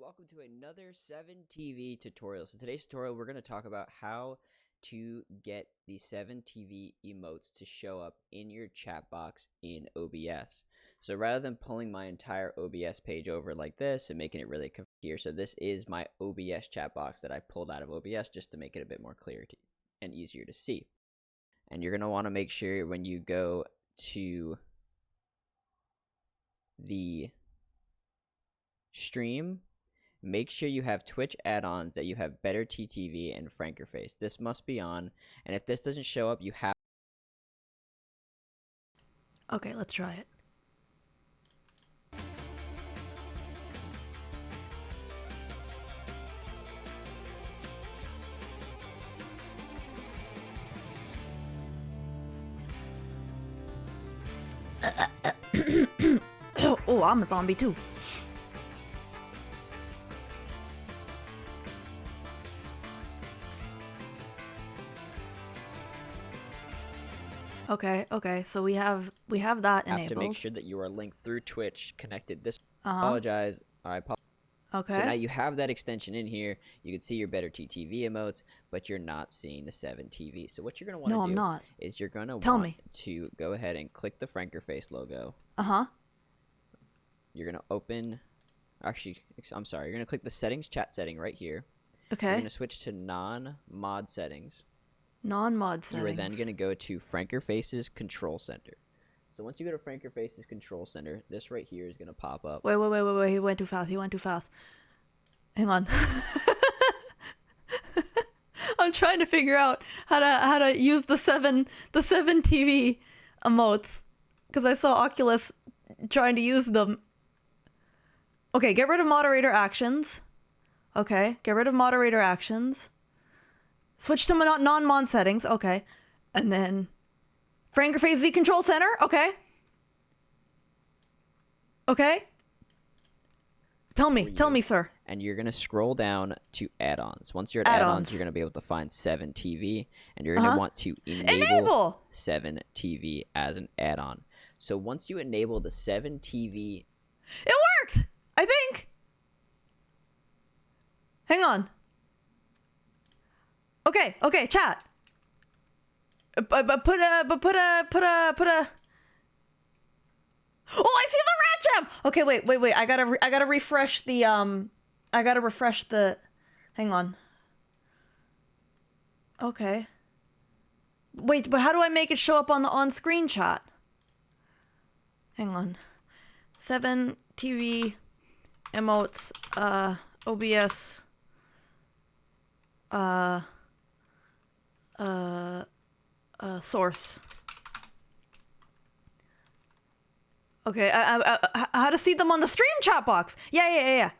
welcome to another 7TV tutorial. So today's tutorial, we're going to talk about how to get the 7TV emotes to show up in your chat box in OBS. So rather than pulling my entire OBS page over like this and making it really confusing here, so this is my OBS chat box that I pulled out of OBS just to make it a bit more clear and easier to see. And you're going to want to make sure when you go to the stream, make sure you have Twitch add-ons, that you have Better TTV and FrankerFace. This must be on, and if this doesn't show up, you have... Okay, let's try it. Oh, I'm a zombie too. Okay, so we have that enabled. Have to make sure that you are linked through Twitch connected. This apologize. I apologize. Okay. So now you have that extension in here. You can see your Better TTV emotes, but you're not seeing the 7TV. So what you're gonna want to do is you're gonna want to go ahead and click the FrankerFace logo. You're gonna open. Actually, I'm sorry. You're gonna click the settings chat setting right here. Okay. You're gonna switch to non-mod settings. Non-mod settings. You are then going to go to FrankerFace's Control Center. So once you go to FrankerFace's Control Center, this right here is going to pop up. Wait. He went too fast. Hang on. I'm trying to figure out how to use the 7TV emotes, because I saw Oculus trying to use them. Okay, get rid of moderator actions. Switch to non-mod settings. Okay. And then FrankerFace V Control Center. Okay. Tell me, sir. And you're going to scroll down to add-ons. Once you're at add-ons, you're going to be able to find 7TV. And you're going to want to enable 7TV as an add-on. So once you enable the 7TV... It worked! I think. Hang on. Okay, chat. But put a. Oh, I see the rat jam. Okay, wait. I gotta refresh the Hang on. Okay. Wait, but how do I make it show up on the on-screen chat? Hang on. 7TV emotes. OBS. Source. Okay, how to see them on the stream chat box? Yeah.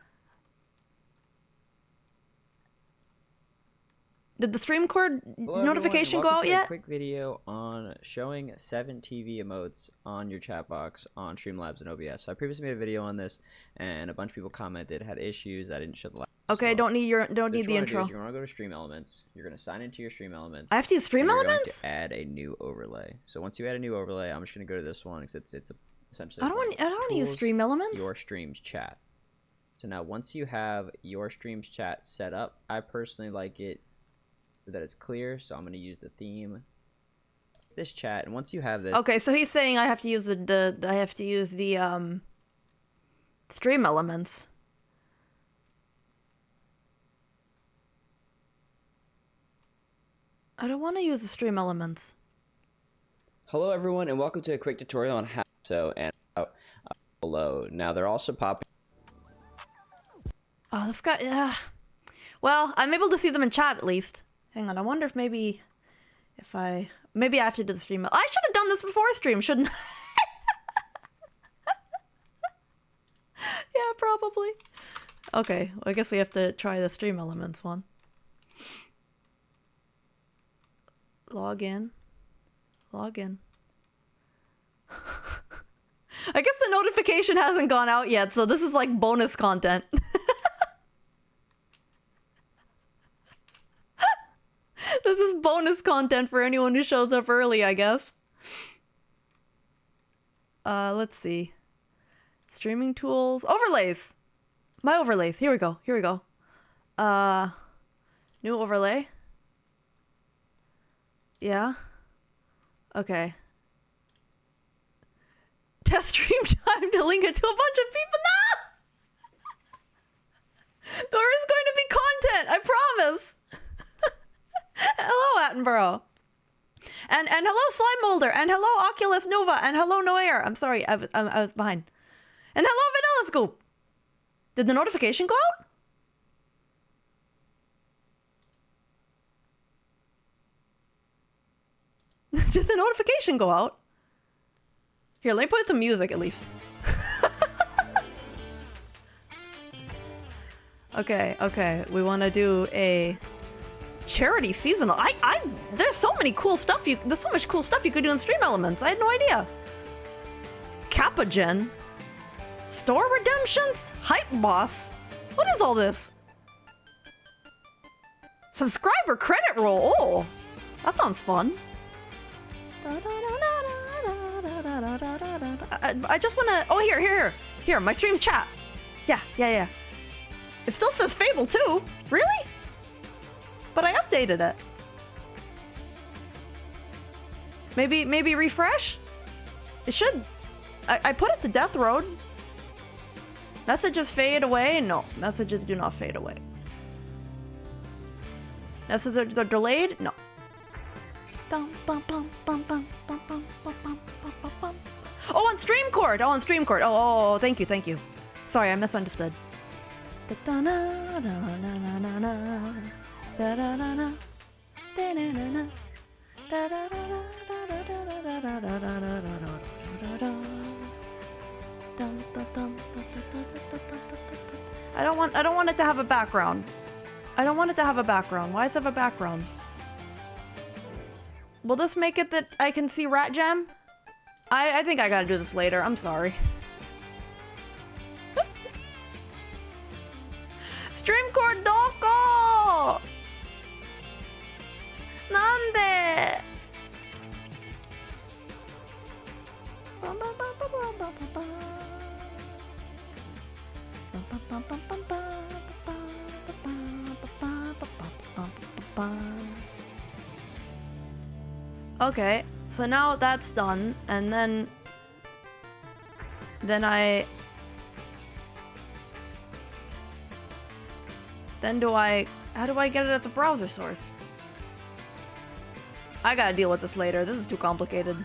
Did the stream cord notification go out yet? A quick video on showing 7TV emotes on your chat box on Streamlabs and OBS. So I previously made a video on this, and a bunch of people commented, had issues. I didn't show the last. Okay, don't need the intro. You're gonna go to Stream Elements. You're gonna sign into your Stream Elements. I have to use Stream Elements? You're going to add a new overlay. So once you add a new overlay, I'm just gonna go to this one because it's essentially. I don't want to use Stream Elements. Your streams chat. So now once you have your streams chat set up, I personally like it that it's clear, so I'm gonna use the theme. This chat, and once you have this. Okay, so he's saying I have to use the Stream Elements. I don't want to use the Stream Elements. Hello everyone, and welcome to a quick tutorial on how and out below. Now they're also popping. Oh, this guy. Well, I'm able to see them in chat at least. Hang on, I wonder if maybe I have to do the stream. I should have done this before stream, shouldn't I? Yeah, probably. Okay, well, I guess we have to try the Stream Elements one. Log in. I guess the notification hasn't gone out yet, so this is like bonus content. This is bonus content for anyone who shows up early, I guess. Let's see. Streaming tools. Overlays! My overlays. Here we go. Here we go. New overlay. Yeah. Okay. Test stream time to link it to a bunch of people. No! There is going to be content. I promise. Hello, Attenborough. And hello, Slime Molder. And hello, Oculus Nova. And hello, Noir. I'm sorry. I was behind. And hello, Vanilla Scoop. Did the notification go out? Did the notification go out? Here, let me put some music at least. Okay. We want to do a charity seasonal. There's so many cool stuff there's so much cool stuff you could do in Stream Elements. I had no idea. Kappa Gen. Store redemptions? Hype boss? What is all this? Subscriber credit roll. Oh, that sounds fun. I just want to... Oh, here, my stream's chat. Yeah. It still says Fable 2. Really? But I updated it. Maybe refresh? It should... I put it to Death Road. Messages fade away? No, messages do not fade away. Messages are delayed? No. Oh, on Streamcord! Oh, thank you. Sorry, I misunderstood. I don't want it to have a background. Why does it have a background? Will this make it that I can see Rat Jam? I think I gotta do this later. I'm sorry. Streamcord doko! Nande? Okay, so now that's done, and then how do I get it at the browser source? I gotta deal with this later. This is too complicated.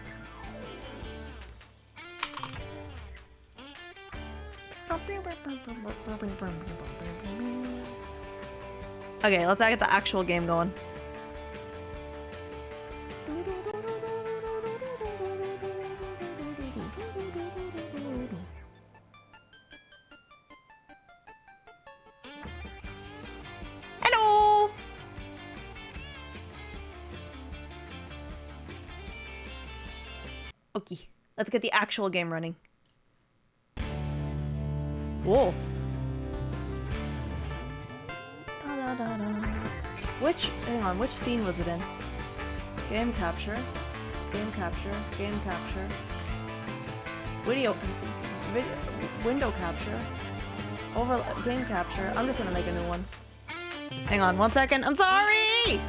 Okay, let's get the actual game going. Hello! Okay, let's get the actual game running. Whoa. Which scene was it in? Game capture. Window capture. Game capture. I'm just gonna make a new one. Hang on 1 second. I'm sorry!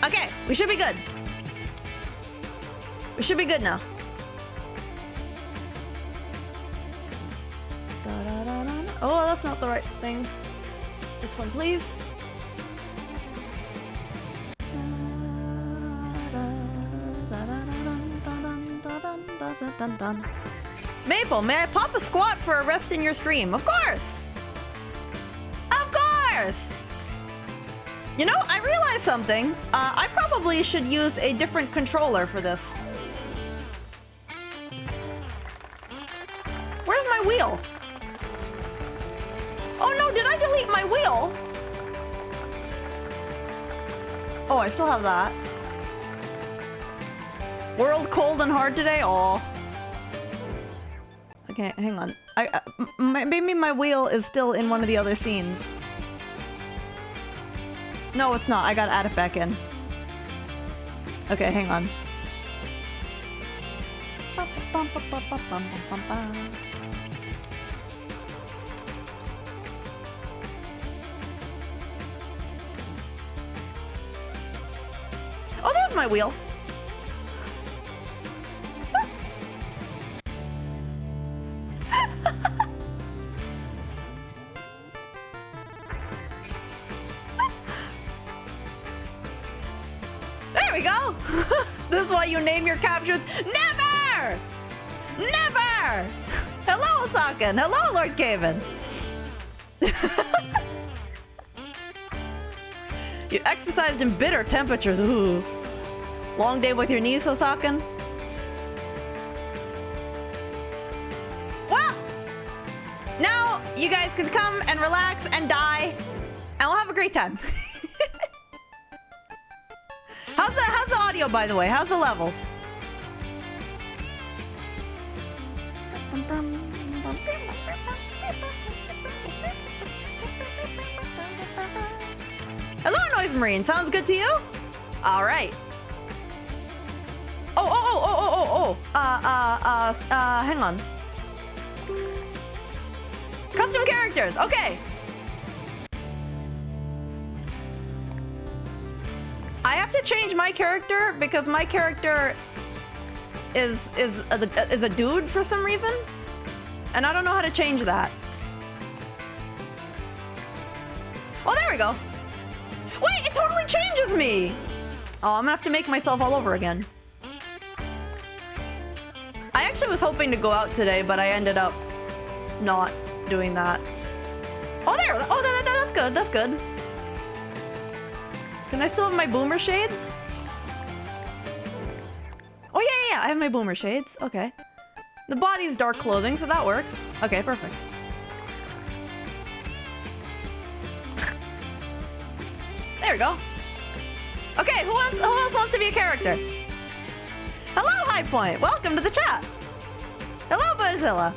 Okay, we should be good. We should be good now. Oh, that's not the right thing. This one, please. Maple, may I pop a squat for a rest in your stream? Of course! Of course! You know, I realized something. I probably should use a different controller for this. Where's my wheel? Oh no, did I delete my wheel? Oh, I still have that. World cold and hard today? Aw. Okay, hang on. Maybe my wheel is still in one of the other scenes. No, it's not. I gotta add it back in. Okay, hang on. Oh, there's my wheel. There we go. This is why you name your captures. Never! Never! Hello, Saken. Hello, Lord Caven. You exercised in bitter temperatures. Ooh. Long day with your niece, Osakan? Well, now you guys can come and relax and die, and we'll have a great time. How's the audio, by the way? How's the levels? Hello, Noise Marine. Sounds good to you? All right. Hang on. Custom characters. Okay. I have to change my character because my character is a dude for some reason, and I don't know how to change that. Oh, there we go. Wait, it totally changes me. Oh, I'm gonna have to make myself all over again. I actually was hoping to go out today, but I ended up not doing that. Oh, there. Oh, that's good. That's good. Can I still have my boomer shades? Oh, yeah. I have my boomer shades. Okay. The body's dark clothing, so that works. Okay, perfect. There we go. Okay, who else wants to be a character? Hello, High Point. Welcome to the chat. Hello, Buzzilla.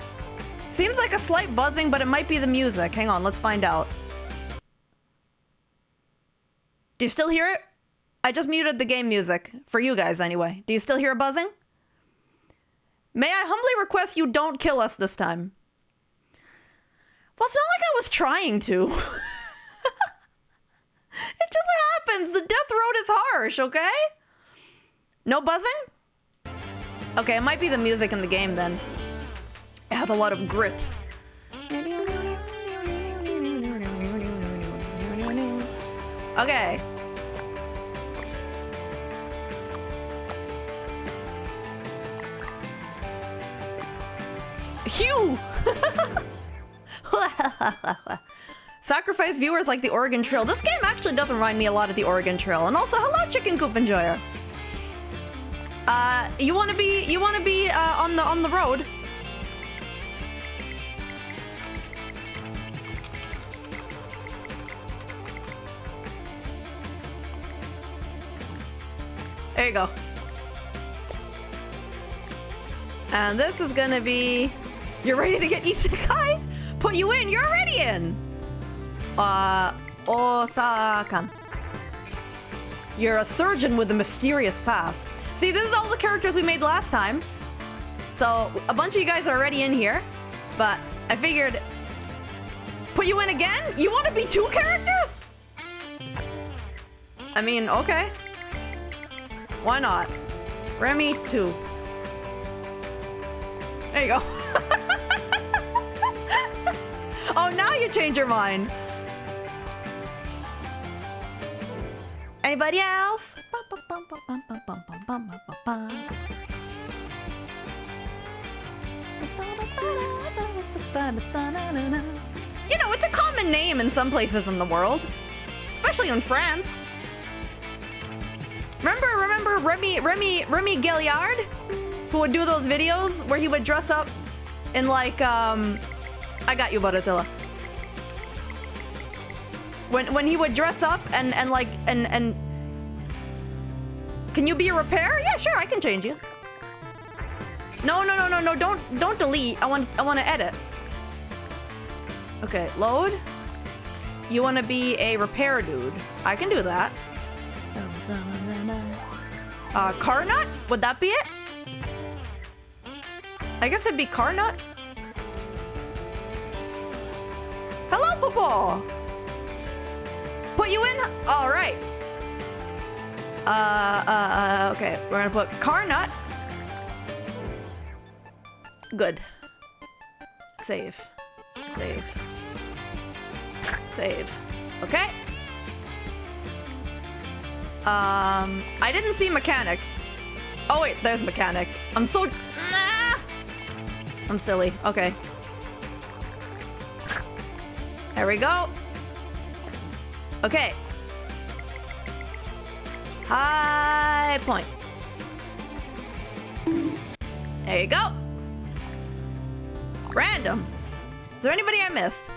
Seems like a slight buzzing, but it might be the music. Hang on, let's find out. Do you still hear it? I just muted the game music. For you guys, anyway. Do you still hear a buzzing? May I humbly request you don't kill us this time? Well, it's not like I was trying to. It just happens. The death road is harsh, okay? No buzzing? Okay, it might be the music in the game then. It has a lot of grit. Okay. Hugh! Sacrifice viewers like the Oregon Trail. This game actually does remind me a lot of the Oregon Trail. And also, hello, Chicken Coop Enjoyer. You wanna be on the road? There you go. And this is gonna be... You're ready to get isekai? Put you in. You're already in. Osakan. You're a surgeon with a mysterious past. See, this is all the characters we made last time. So, a bunch of you guys are already in here. But I figured... Put you in again? You want to be 2 characters? I mean, okay. Why not? Remy 2. There you go. Oh, now you change your mind. Anybody else? You know, it's a common name in some places in the world, especially in France. Remember Remy Galliard, who would do those videos where he would dress up in like I got you, Butterzilla. When he would dress up and Can you be a repair? Yeah, sure, I can change you. No, don't delete. I want to edit. Okay, load. You want to be a repair dude. I can do that. Car nut? Would that be it? I guess it'd be car nut. Hello, Popo. Put you in? All right. Okay. We're gonna put car nut. Good. Save. Save. Save. Okay. I didn't see mechanic. Oh wait, there's mechanic. I'm so... Nah! I'm silly. Okay. There we go. Okay. High point. There you go. Random. Is there anybody I missed?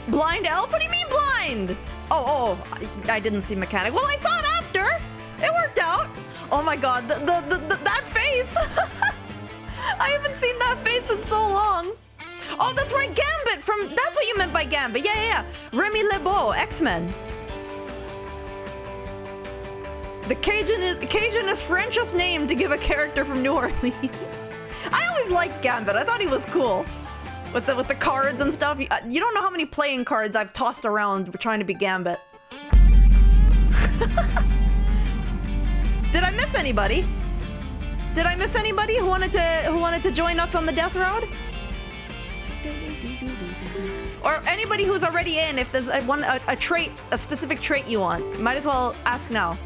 Blind elf? What do you mean blind? Oh, I didn't see mechanic. Well, I saw it after. It worked out. Oh my god, that face. I haven't seen that face in so long. Oh, that's right, Gambit from... That's what you meant by Gambit. Yeah. Remy LeBeau, X-Men. The Cajun is French's name to give a character from New Orleans. I always liked Gambit. I thought he was cool. With the cards and stuff. You don't know how many playing cards I've tossed around trying to be Gambit. Did I miss anybody? Did I miss anybody who wanted to join us on the death road? Or anybody who's already in, if there's a trait, a specific trait you want, might as well ask now.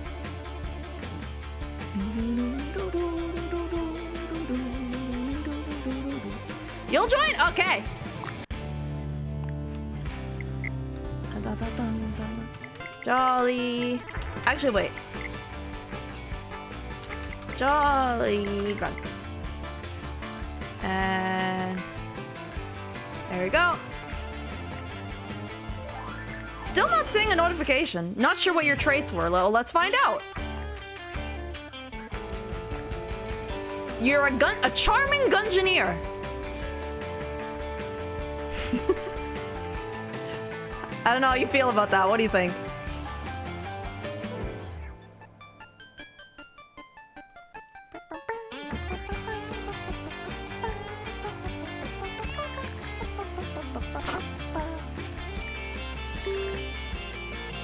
You'll join? Okay. Jolly. Actually, wait. Jolly gun. And there we go. Still not seeing a notification. Not sure what your traits were. Let's find out. You're a charming gungineer. I don't know how you feel about that. What do you think?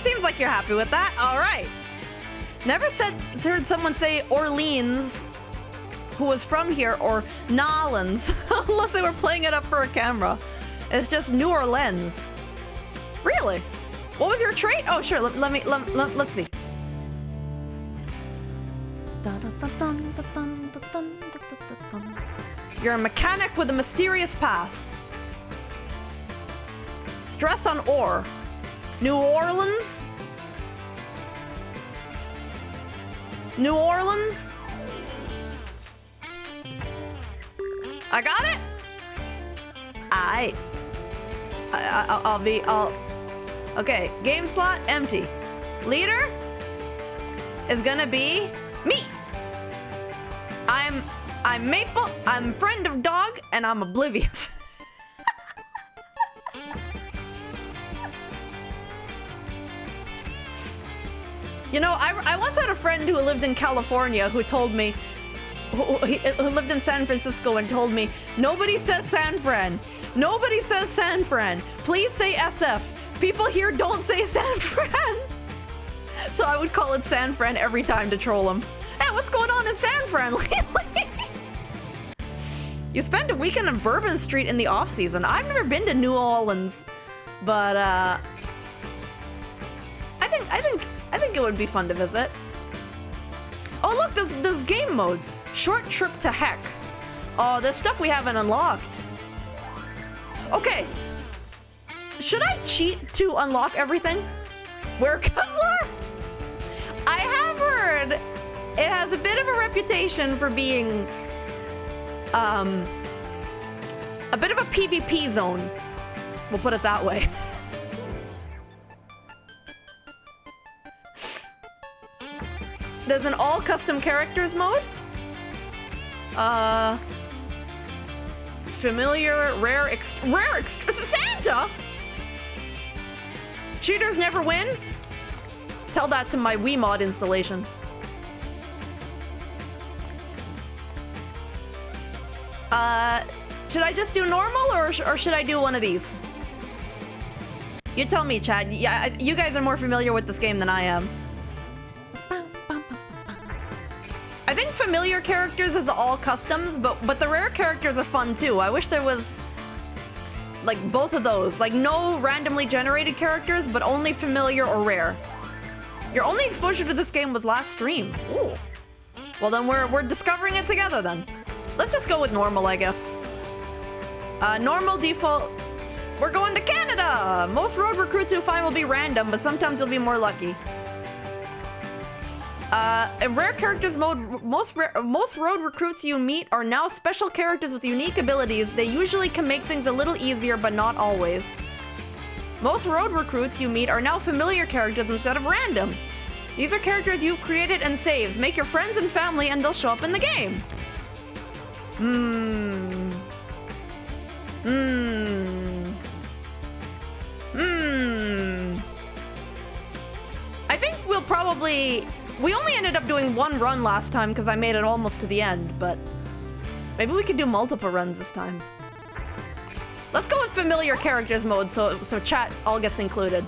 Seems like you're happy with that. All right. Never heard someone say Orleans who was from here, or Nolans, unless they were playing it up for a camera. It's just New Orleans. Really? What was your trait? Oh, sure. Let's see. You're a mechanic with a mysterious past. Stress on ore. New Orleans? New Orleans? I got it? I'll okay, game slot empty. Leader is gonna be me. I'm Maple, I'm friend of dog, and I'm oblivious. You know, I once had a friend who lived in California who told me, who lived in San Francisco and told me, nobody says San Fran. Nobody says San Fran. Please say SF. People here don't say San Fran. So I would call it San Fran every time to troll him. Hey, what's going on in San Fran lately? You spend a weekend on Bourbon Street in the off season. I've never been to New Orleans, but I think it would be fun to visit. Oh look, there's game modes. Short trip to heck. Oh, there's stuff we haven't unlocked. Okay. Should I cheat to unlock everything? Wear Kevlar? I have heard it has a bit of a reputation for being a bit of a PvP zone. We'll put it that way. There's an all custom characters mode. Familiar, rare, Santa? Cheaters never win? Tell that to my Wiimote installation. Should I just do normal or should I do one of these? You tell me, Chad. Yeah, you guys are more familiar with this game than I am. I think familiar characters is all customs, but the rare characters are fun too. I wish there was like both of those. Like no randomly generated characters, but only familiar or rare. Your only exposure to this game was last stream. Ooh. Well then we're discovering it together then. Let's just go with normal, I guess. Normal default. We're going to Canada! Most road recruits you find will be random, but sometimes you'll be more lucky. In rare characters mode, most road recruits you meet are now special characters with unique abilities. They usually can make things a little easier, but not always. Most road recruits you meet are now familiar characters instead of random. These are characters you've created and saved. Make your friends and family and they'll show up in the game. I think we'll probably... We only ended up doing one run last time because I made it almost to the end, but maybe we could do multiple runs this time. Let's go with familiar characters mode so chat all gets included.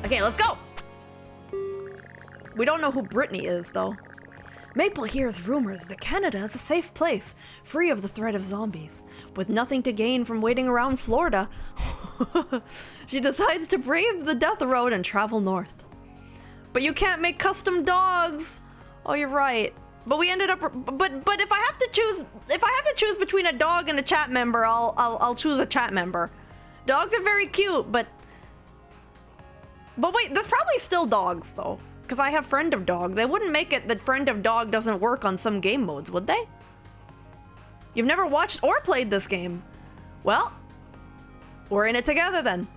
Okay, let's go. We don't know who Brittany is, though. Maple hears rumors that Canada is a safe place, free of the threat of zombies. With nothing to gain from waiting around Florida, she decides to brave the death road and travel north. But you can't make custom dogs. Oh, you're right. But we ended up. But if I have to choose between a dog and a chat member, I'll choose a chat member. Dogs are very cute, but wait, there's probably still dogs though, because I have friend of dog. They wouldn't make it that friend of dog doesn't work on some game modes, would they? You've never watched or played this game. Well, we're in it together then.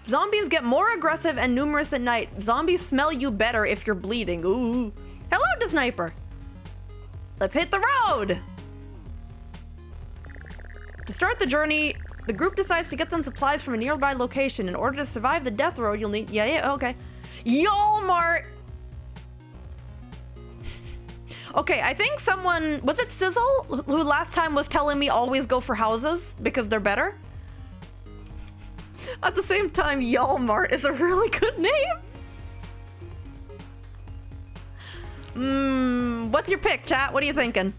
Zombies get more aggressive and numerous at night. Zombies smell you better if you're bleeding. Ooh. Hello, the sniper. Let's hit the road. To start the journey, the group decides to get some supplies from a nearby location. In order to survive the death road, you'll need... Yeah, okay. Walmart. Okay, I think someone... Was it Sizzle who last time was telling me always go for houses because they're better? At the same time, Walmart is a really good name. What's your pick, chat? What are you thinking?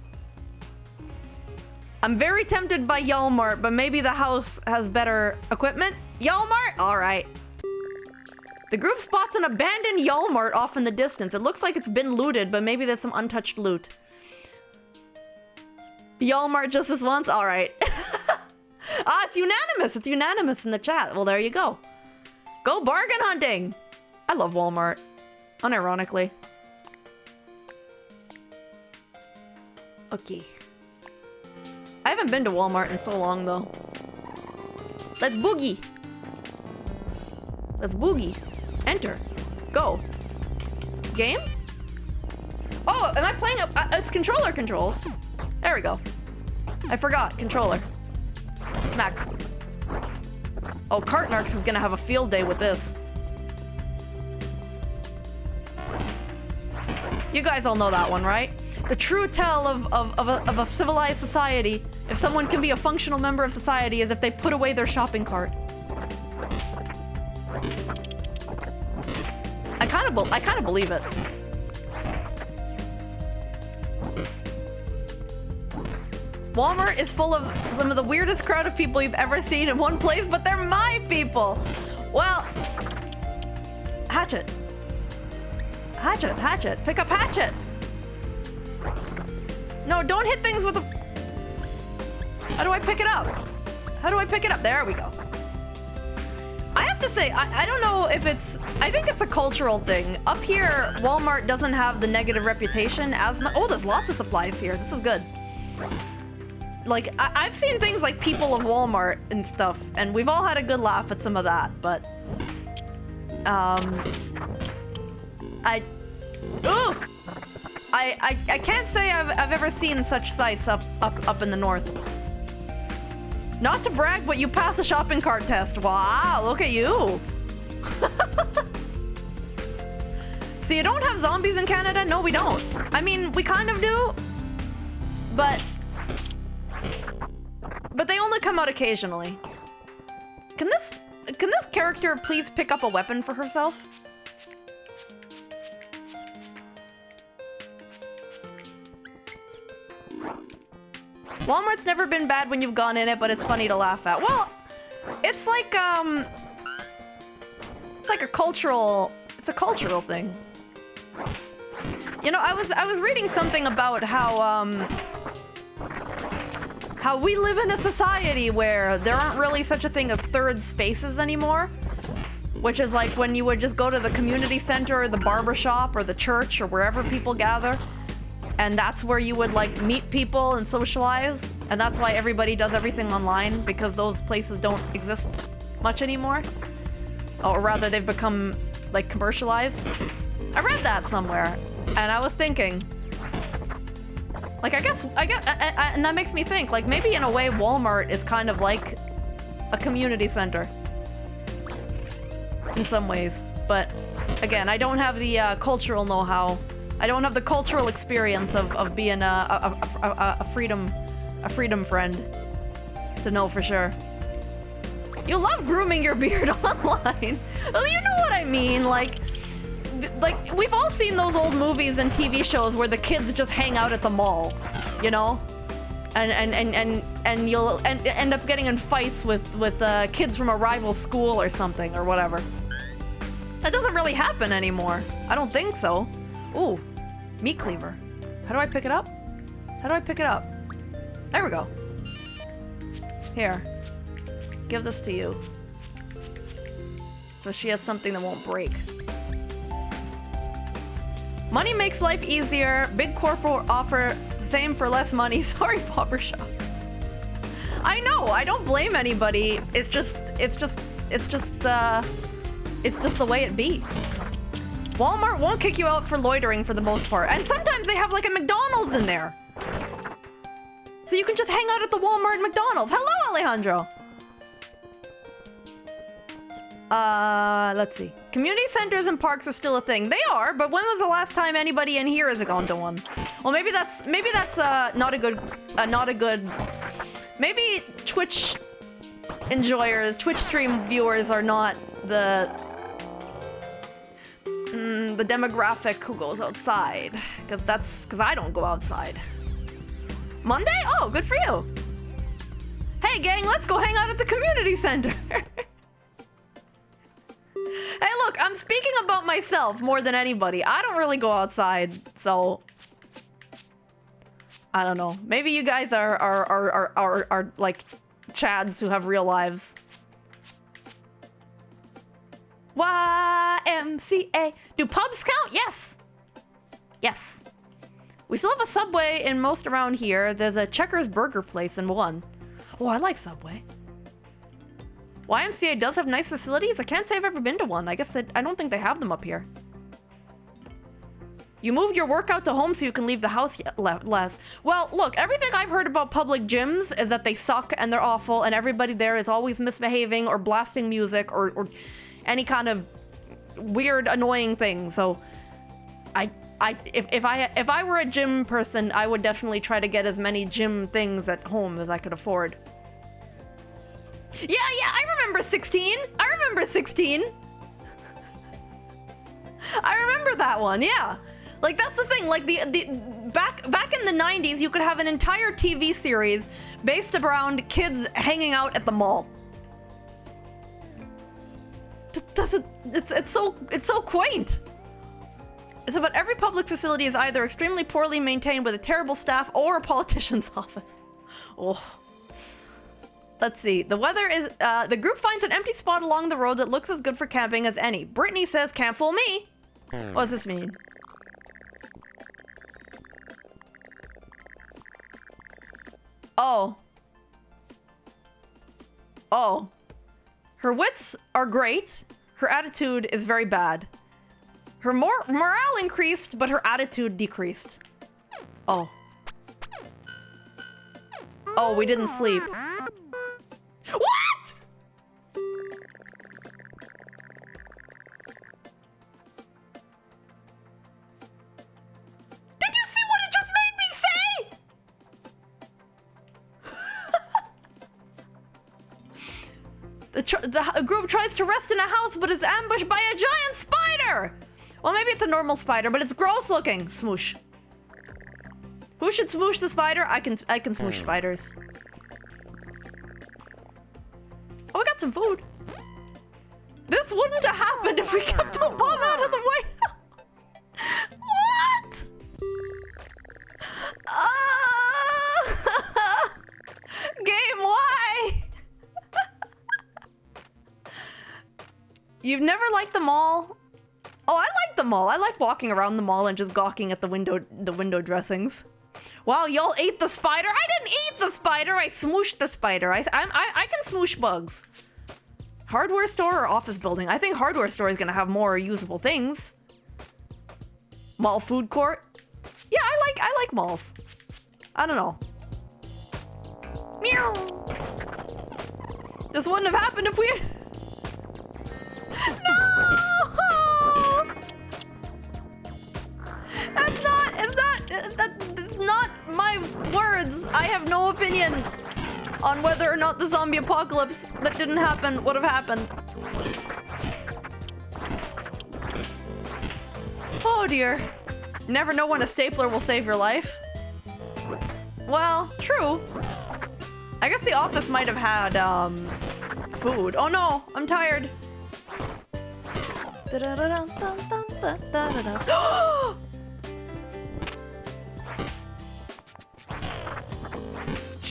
I'm very tempted by Walmart, but maybe the house has better equipment. Walmart? All right. The group spots an abandoned Walmart off in the distance. It looks like it's been looted, but maybe there's some untouched loot. Walmart just this once? All right. Ah, it's unanimous. It's unanimous in the chat. Well, there you go. Go bargain hunting. I love Walmart. Unironically. Okay. I haven't been to Walmart in so long, though. Let's boogie. Let's boogie. Enter. Go. Game? Oh, am I playing? It's controller controls. There we go. I forgot. Controller. Smack. Oh, Cartnarks is gonna have a field day with this. You guys all know that one, right? The true tell of a civilized society, if someone can be a functional member of society, is if they put away their shopping cart. I kind of believe it. Walmart is full of some of the weirdest crowd of people you've ever seen in one place, but they're my people. Well, Hatchet. Hatchet, Hatchet. Pick up Hatchet. No, don't hit things with a... How do I pick it up? How do I pick it up? There we go. I have to say, I don't know if it's... I think it's a cultural thing. Up here, Walmart doesn't have the negative reputation as much. Oh, there's lots of supplies here. This is good. Like, I've seen things like People of Walmart and stuff, and we've all had a good laugh at some of that, but... Ooh! I can't say I've ever seen such sights up in the north. Not to brag, but you passed the shopping cart test. Wow, look at you. So you don't have zombies in Canada? No, we don't. I mean, we kind of do, but they only come out occasionally. Can this character please pick up a weapon for herself? Walmart's never been bad when you've gone in it, but it's funny to laugh at. Well, it's like a cultural thing. You know, I was reading something about how we live in a society where there aren't really such a thing as third spaces anymore, which is like when you would just go to the community center or the barber shop or the church or wherever people gather, and that's where you would like meet people and socialize, and that's why everybody does everything online, because those places don't exist much anymore, or rather they've become like commercialized. I read that somewhere, and I was thinking, like, I guess, and that makes me think, like, maybe in a way Walmart is kind of like a community center in some ways. But again, I don't have the cultural know-how. I don't have the cultural experience of being a freedom friend to know for sure. You love grooming your beard online. Oh, you know what I mean? Like we've all seen those old movies and TV shows where the kids just hang out at the mall, you know, and you'll end up getting in fights with kids from a rival school or something or whatever. That doesn't really happen anymore. I don't think so. Ooh, meat cleaver. How do I pick it up? How do I pick it up? There we go. Here, give this to you, so she has something that won't break. Money makes life easier. Big corporate offer same for less money. Sorry, barbershop. I know. I don't blame anybody. It's just the way it be. Walmart won't kick you out for loitering for the most part, and sometimes they have like a McDonald's in there, so you can just hang out at the Walmart and McDonald's. Hello, Alejandro. Let's see. Community centers and parks are still a thing. They are, but when was the last time anybody in here has gone to one? Well, maybe that's not a good. Maybe Twitch enjoyers, Twitch stream viewers are not the demographic who goes outside, because I don't go outside. Monday? Oh, good for you. Hey gang, let's go hang out at the community center. Hey, look, I'm speaking about myself more than anybody. I don't really go outside, so I don't know. Maybe you guys are like Chads who have real lives. YMCA. Do pubs count? Yes. Yes. We still have a Subway in most around here. There's a Checkers burger place in one. Oh, I like Subway. YMCA does have nice facilities. I can't say I've ever been to one. I guess I don't think they have them up here. You moved your workout to home so you can leave the house less. Well, look, everything I've heard about public gyms is that they suck and they're awful and everybody there is always misbehaving or blasting music or any kind of weird, annoying thing. So if I were a gym person, I would definitely try to get as many gym things at home as I could afford. Yeah, I remember 16. I remember 16. I remember that one, yeah. Like, that's the thing, like, back in the 90s, you could have an entire TV series based around kids hanging out at the mall. It's so quaint. So, but every public facility is either extremely poorly maintained with a terrible staff or a politician's office. Oh. Let's see. The weather is, the group finds an empty spot along the road that looks as good for camping as any. Brittany says, can't fool me. What does this mean? Oh. Oh. Her wits are great. Her attitude is very bad. Her morale increased, but her attitude decreased. Oh. Oh, we didn't sleep. What? Did you see what it just made me say? The group tries to rest in a house, but is ambushed by a giant spider. Well, maybe it's a normal spider, but it's gross looking. Smoosh. Who should smoosh the spider? I can smoosh spiders. Oh, we got some food. This wouldn't have happened if we kept Obama out of the White House. What? Game, why? You've never liked the mall? Oh, I like the mall. I like walking around the mall and just gawking at the window dressings. Wow, y'all ate the spider? I didn't eat the spider. I smooshed the spider. I can smoosh bugs. Hardware store or office building? I think hardware store is gonna have more usable things. Mall food court? Yeah, I like malls. I don't know. Meow. This wouldn't have happened if we had... No! That's not my words. I have no opinion on whether or not the zombie apocalypse that didn't happen would have happened. Oh dear. Never know when a stapler will save your life. Well, true. I guess the office might have had, food. Oh no, I'm tired.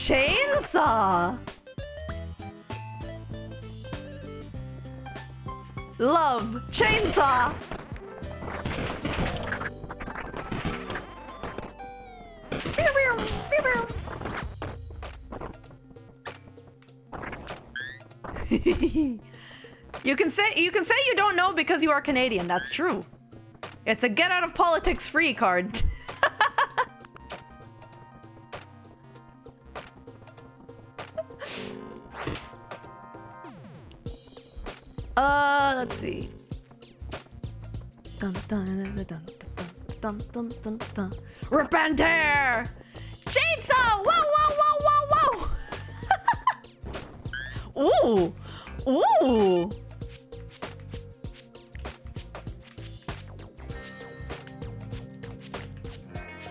Chainsaw! Love chainsaw! You can say you don't know because you are Canadian. That's true. It's a get out of politics free card. Let's see. Dun dun dun dun dun dun dun dun. Rip and tear! Chainsaw! Whoa, whoa, whoa, whoa, whoa! Ooh! Ooh!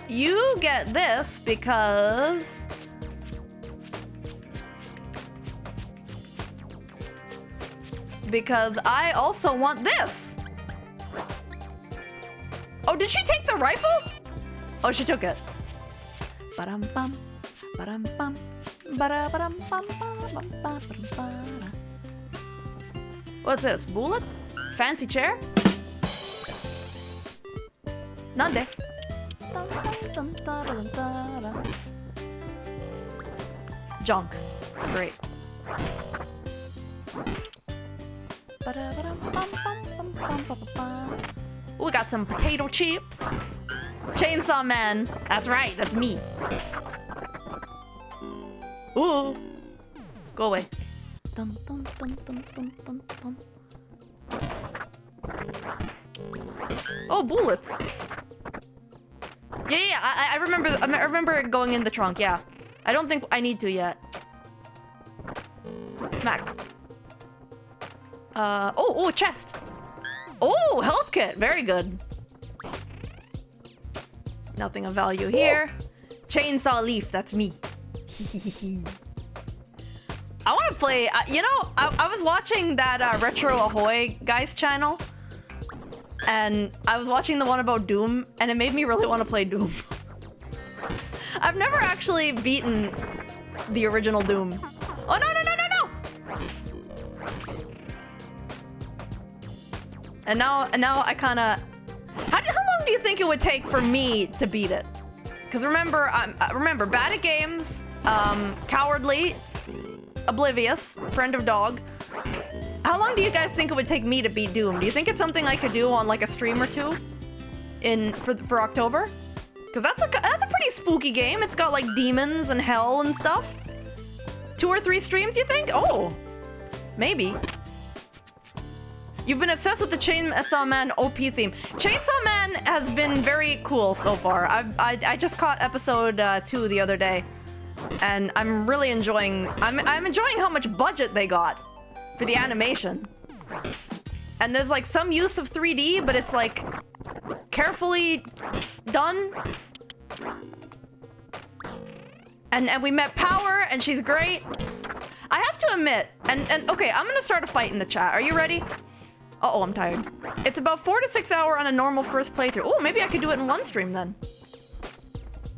You get this because... Because I also want this. Oh, did she take the rifle? Oh, she took it. Ba-dum-bum, ba-dum-bum, ba-da-ba-dum-bum, ba-dum-bum. What's this? Bullet? Fancy chair? Nande? Junk. Great. We got some potato chips. Chainsaw Man. That's right, that's me. Ooh. Go away. Dun, dun, dun, dun, dun, dun, dun. Oh, bullets. Yeah, I remember going in the trunk, yeah. I don't think I need to yet. Smack. Oh, chest. Oh, health kit. Very good. Nothing of value here. Chainsaw Leaf. That's me. I want to play... you know, I was watching that Retro Ahoy guy's channel. And I was watching the one about Doom. And it made me really want to play Doom. I've never actually beaten the original Doom. Oh, no! And now I kind of... How long do you think it would take for me to beat it? Because remember, bad at games, cowardly, oblivious, friend of dog. How long do you guys think it would take me to beat Doom? Do you think it's something I could do on like a stream or two for October? Because that's a pretty spooky game. It's got like demons and hell and stuff. 2 or 3 streams, you think? Oh, maybe. You've been obsessed with the Chainsaw Man OP theme. Chainsaw Man has been very cool so far. I just caught episode 2 the other day, and I'm really enjoying. I'm enjoying how much budget they got for the animation. And there's like some use of 3D, but it's like carefully done. And we met Power, and she's great. I have to admit, and okay, I'm gonna start a fight in the chat. Are you ready? Uh-oh, I'm tired. It's about 4 to 6 hours on a normal first playthrough. Oh, maybe I could do it in one stream then.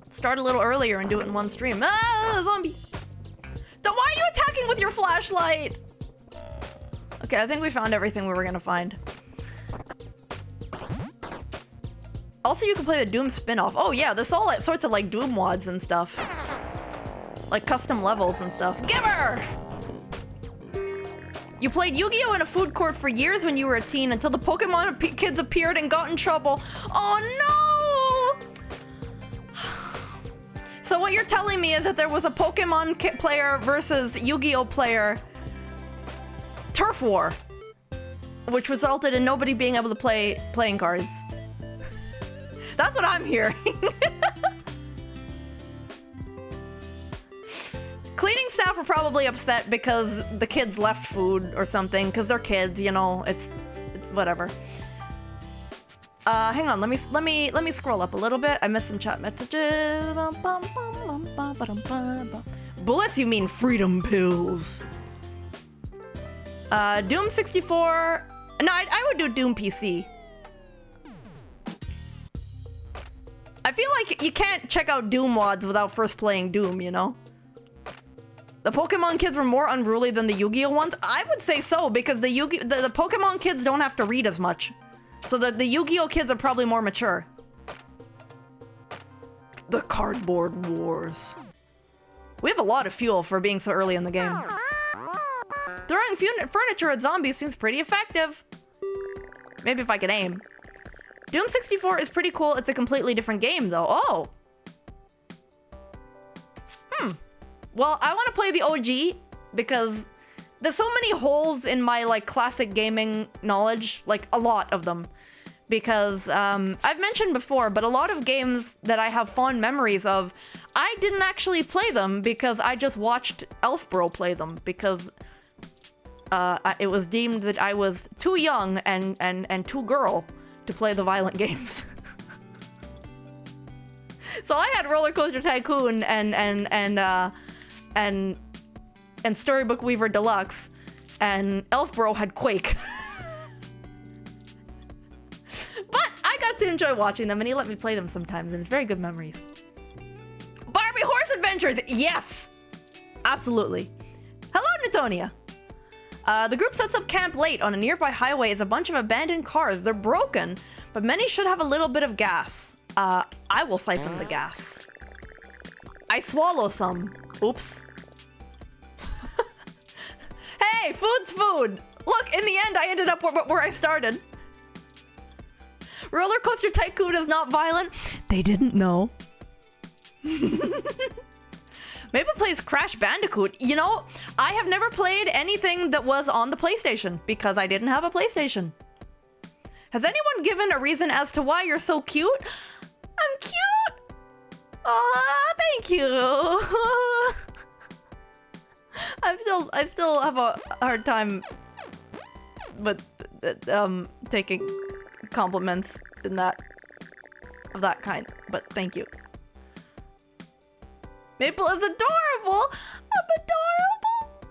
Start a little earlier and do it in one stream. Ah, zombie. Why are you attacking with your flashlight? Okay, I think we found everything we were gonna find. Also, you can play the Doom spin-off. Oh yeah, there's all sorts of like Doom mods and stuff. Like custom levels and stuff. Giver! You played Yu-Gi-Oh! In a food court for years when you were a teen until the Pokemon kids appeared and got in trouble. Oh no! So what you're telling me is that there was a Pokemon player versus Yu-Gi-Oh! Player turf war, which resulted in nobody being able to play playing cards. That's what I'm hearing. Cleaning staff were probably upset because the kids left food or something, because they're kids, you know, it's whatever. Hang on, let me scroll up a little bit. I missed some chat messages. Bullets, you mean freedom pills. Doom 64. No, I would do Doom PC. I feel like you can't check out Doom mods without first playing Doom, you know? The Pokemon kids were more unruly than the Yu-Gi-Oh ones? I would say so, because the Pokemon kids don't have to read as much. So the Yu-Gi-Oh kids are probably more mature. The Cardboard Wars. We have a lot of fuel for being so early in the game. Throwing furniture at zombies seems pretty effective. Maybe if I could aim. Doom 64 is pretty cool. It's a completely different game, though. Oh. Well, I want to play the OG because there's so many holes in my like classic gaming knowledge, like a lot of them. Because I've mentioned before, but a lot of games that I have fond memories of, I didn't actually play them because I just watched Elfbro play them because it was deemed that I was too young and too girl to play the violent games. So I had Roller Coaster Tycoon and Storybook Weaver Deluxe, and Elfbro had Quake. But I got to enjoy watching them, and he let me play them sometimes, and it's very good memories. Barbie Horse Adventures! Yes! Absolutely. Hello, Natonia. The group sets up camp late on a nearby highway as a bunch of abandoned cars. They're broken, but many should have a little bit of gas. I will siphon the gas. I swallow some. Oops. Hey, food's food. Look, in the end, I ended up where I started. Roller Coaster Tycoon is not violent. They didn't know. Maybe plays Crash Bandicoot. You know, I have never played anything that was on the PlayStation because I didn't have a PlayStation. Has anyone given a reason as to why you're so cute? I'm cute. Aw, thank you. I still have a hard time with taking compliments in that of that kind, but thank you. Maple is adorable. I'm adorable.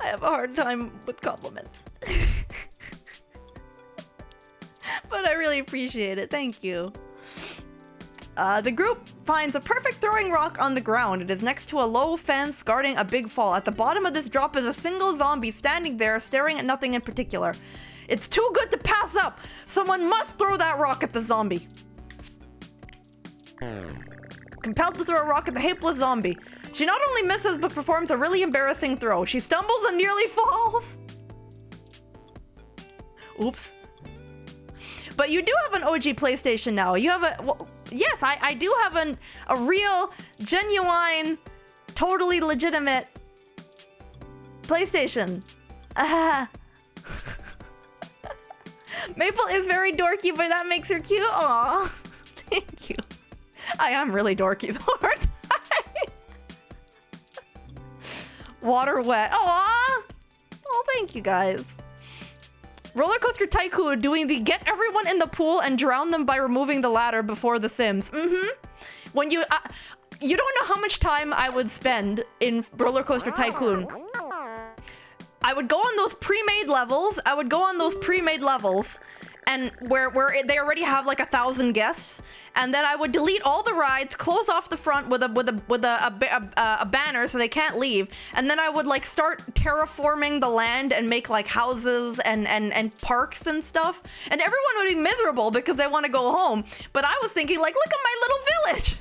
I have a hard time with compliments. But I really appreciate it. Thank you. The group finds a perfect throwing rock on the ground. It is next to a low fence guarding a big fall. At the bottom of this drop is a single zombie standing there staring at nothing in particular. It's too good to pass up. Someone must throw that rock at the zombie. Compelled to throw a rock at the helpless zombie. She not only misses, but performs a really embarrassing throw. She stumbles and nearly falls. Oops. But you do have an OG PlayStation now. You have a... Well, yes, I do have a real, genuine, totally legitimate PlayStation. Maple is very dorky, but that makes her cute. Aw, thank you. I am really dorky, though, aren't I? Water wet. Aw. Oh, thank you, guys. Roller Coaster Tycoon doing the get everyone in the pool and drown them by removing the ladder before The Sims. When you don't know how much time I would spend in Roller Coaster Tycoon. I would go on those pre-made levels. And where they already have like 1,000 guests, and then I would delete all the rides, close off the front with a banner so they can't leave, and then I would like start terraforming the land and make like houses and parks and stuff, and everyone would be miserable because they want to go home. But I was thinking like, look at my little village.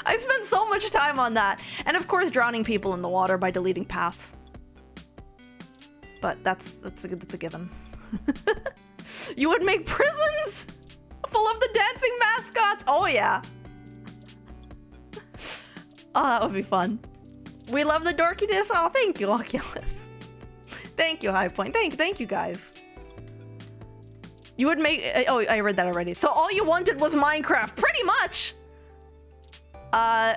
I spent so much time on that, and of course drowning people in the water by deleting paths. But that's a given. You would make prisons full of the dancing mascots. Oh yeah. Oh, that would be fun. We love the dorkiness. Oh, thank you, Oculus. Thank you, High Point. Thank you, guys. You would make. Oh, I read that already. So all you wanted was Minecraft, pretty much.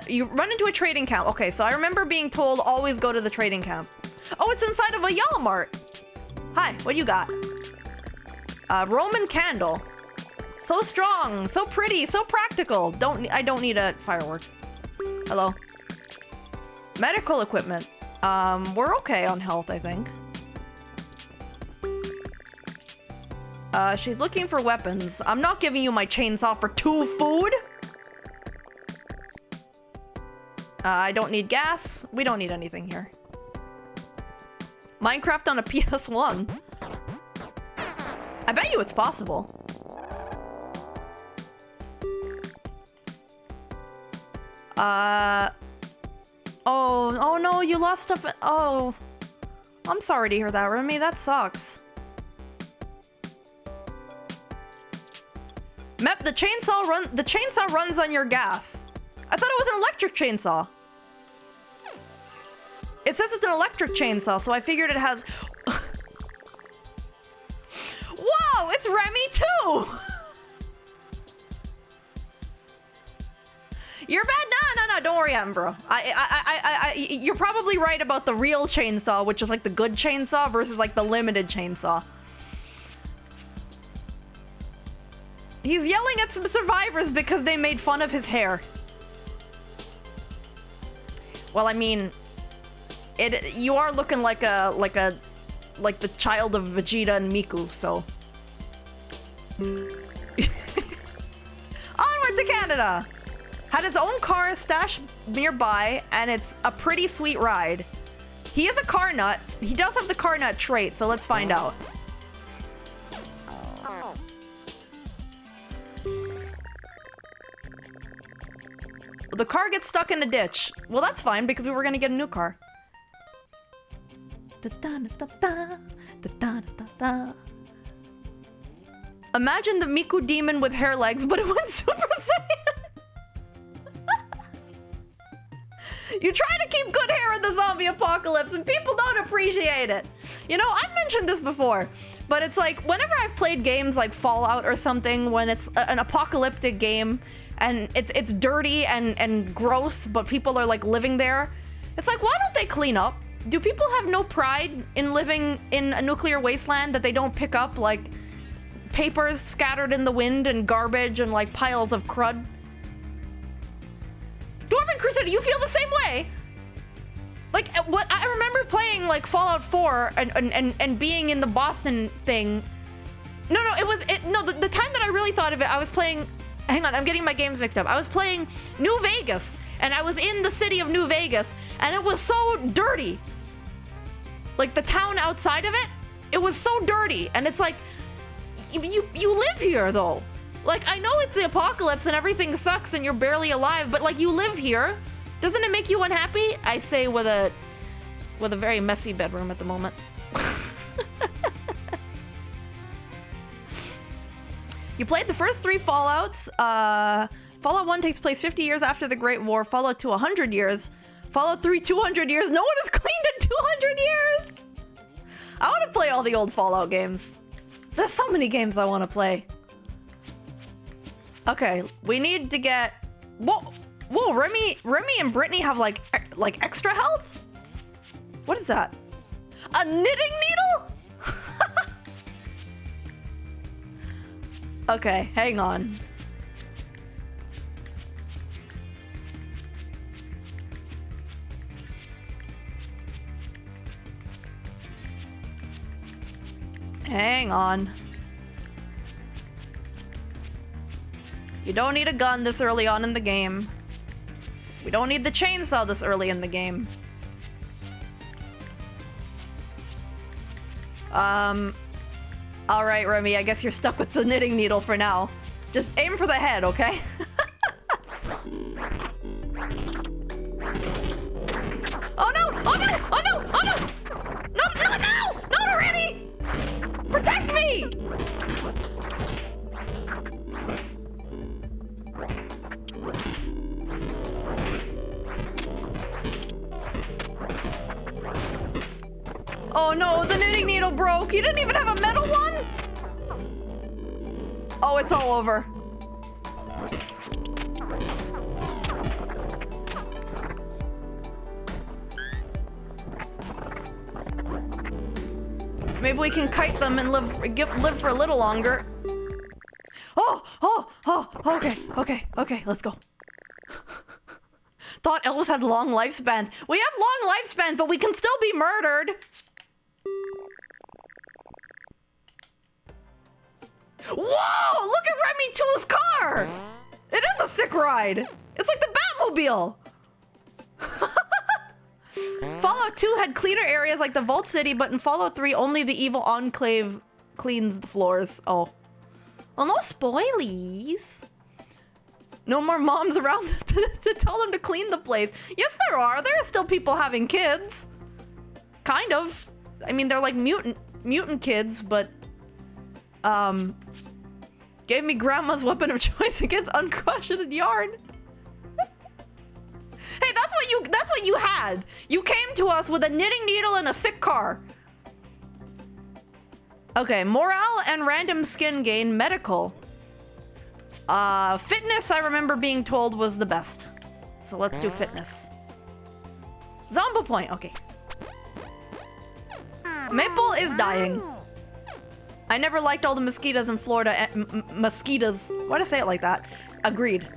You run into a trading camp. Okay, so I remember being told always go to the trading camp. Oh, it's inside of a Yellow Mart. Hi, what do you got? Roman candle. So strong, so pretty, so practical. I don't need a firework. Hello. Medical equipment. We're okay on health, I think. She's looking for weapons. I'm not giving you my chainsaw for 2 food. I don't need gas. We don't need anything here. Minecraft on a PS1. I bet you it's possible. Oh no, you lost stuff. Oh, I'm sorry to hear that, Remy. That sucks. Mep, the chainsaw runs on your gas. I thought it was an electric chainsaw. It says it's an electric chainsaw, so I figured it has... Whoa, it's Remy too! You're bad? No, don't worry, Ambro. You're probably right about the real chainsaw, which is like the good chainsaw versus like the limited chainsaw. He's yelling at some survivors because they made fun of his hair. Well, I mean... You are looking like the child of Vegeta and Miku, so. Onward to Canada! Had his own car stashed nearby, and it's a pretty sweet ride. He is a car nut. He does have the car nut trait, so let's find out. The car gets stuck in a ditch. Well, that's fine, because we were gonna get a new car. Imagine the Miku demon with hair legs, but it went Super Saiyan. You try to keep good hair in the zombie apocalypse, and people don't appreciate it. You know, I've mentioned this before, but it's like whenever I've played games like Fallout or something, when it's an apocalyptic game and it's dirty and gross, but people are like living there, it's like, why don't they clean up? Do people have no pride in living in a nuclear wasteland that they don't pick up like papers scattered in the wind and garbage and like piles of crud? Dwarven Crusader, you feel the same way? Like, what I remember playing like Fallout 4 and being in the Boston thing. No, the time that I really thought of it, I was playing, hang on, I'm getting my games mixed up. I was playing New Vegas, and I was in the city of New Vegas, and it was so dirty. Like the town outside of it, it was so dirty, and it's like, you live here though. Like, I know it's the apocalypse and everything sucks and you're barely alive, but like, you live here. Doesn't it make you unhappy? I say with a very messy bedroom at the moment. You played the first 3 Fallouts. Fallout 1 takes place 50 years after the Great War. Fallout 2, 100 years. Fallout 3, 200 years. No one has cleaned in 200 years! I want to play all the old Fallout games. There's so many games I want to play. Okay, we need to get... Whoa, Remy and Brittany have like extra health? What is that? A knitting needle? Okay, hang on. Hang on. You don't need a gun this early on in the game. We don't need the chainsaw this early in the game. Alright, Remy, I guess you're stuck with the knitting needle for now. Just aim for the head, okay? Oh no! Oh no! Oh no! Oh no! No, not now! Not already! Protect me! Oh no, the knitting needle broke. You didn't even have a metal one? Oh, it's all over. Maybe we can kite them and live for a little longer. Oh, okay, let's go. Thought elves had long lifespans. We have long lifespans, but we can still be murdered. Whoa! Look at Remy 2's car! It is a sick ride. It's like the Batmobile. Fallout 2 had cleaner areas like the Vault City, but in Fallout 3, only the evil Enclave cleans the floors. Oh. Well, no spoilies. No more moms around to tell them to clean the place. Yes, there are. There are still people having kids. Kind of. I mean, they're like mutant kids, but... Gave me grandma's weapon of choice against uncrushed yarn. Hey, that's what you had. You came to us with a knitting needle and a sick car. Okay, morale and random skin gain, medical. Fitness, I remember being told was the best. So let's do fitness. Zombo point, okay. Maple is dying. I never liked all the mosquitoes in Florida. Mosquitoes. Why did I say it like that? Agreed.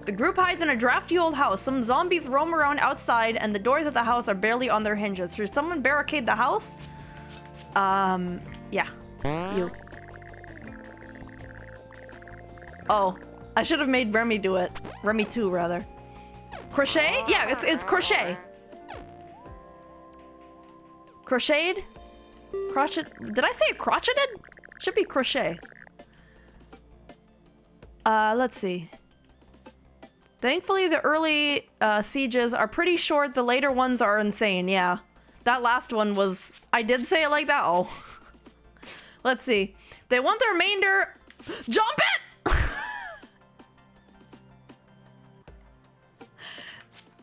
The group hides in a drafty old house. Some zombies roam around outside, and the doors of the house are barely on their hinges. Should someone barricade the house? Yeah. You. Oh, I should have made Remy do it. Remy 2, rather. Crochet? Yeah, it's crochet. Crocheted? Crochet? Did I say crocheted? Should be crochet. Let's see. Thankfully, the early sieges are pretty short. The later ones are insane, yeah. That last one was... I did say it like that? Oh. Let's see. They want the remainder... Jump it!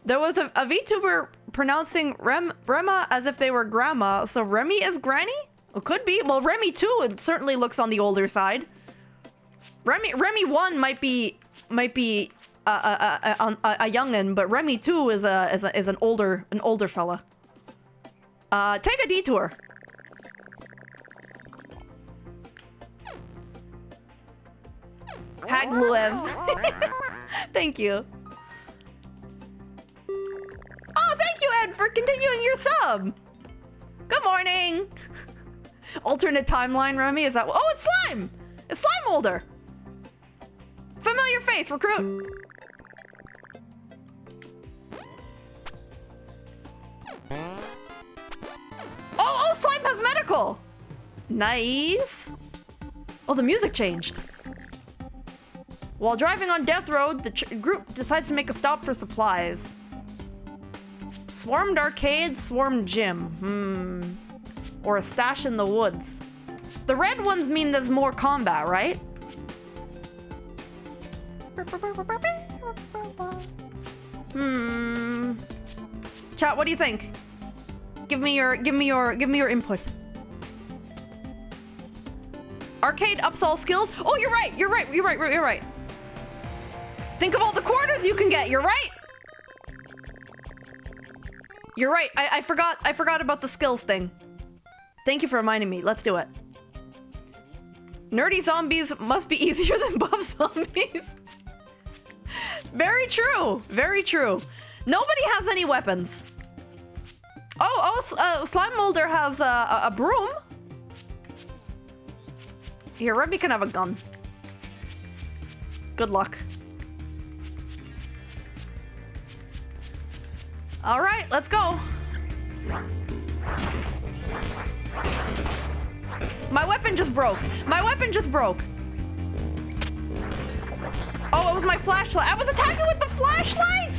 There was a VTuber pronouncing Rema as if they were grandma, so Remy is granny? It could be. Well, Remy 2, it certainly looks on the older side. Remy 1 might be a youngin, but Remy 2 is an older fella. Take a detour. Hagluev. Thank you. Oh, thank you, Ed, for continuing your sub. Good morning. Alternate timeline, Remy, is that... Oh, it's Slime! It's Slime Molder. Familiar face, recruit. Oh, Slime has medical. Nice. Oh, the music changed. While driving on Death Road, the group decides to make a stop for supplies. Swarmed arcade, swarmed gym. Or a stash in the woods. The red ones mean there's more combat, right? Chat, what do you think? Give me your input. Arcade ups all skills. Oh, you're right. Think of all the quarters you can get. You're right. You're right. I forgot about the skills thing. Thank you for reminding me. Let's do it. Nerdy zombies must be easier than buff zombies. Very true. Very true. Nobody has any weapons. Slime Molder has a broom. Here, Rebby can have a gun. Good luck. All right, let's go. My weapon just broke. Oh, it was my flashlight. I was attacking with the flashlight!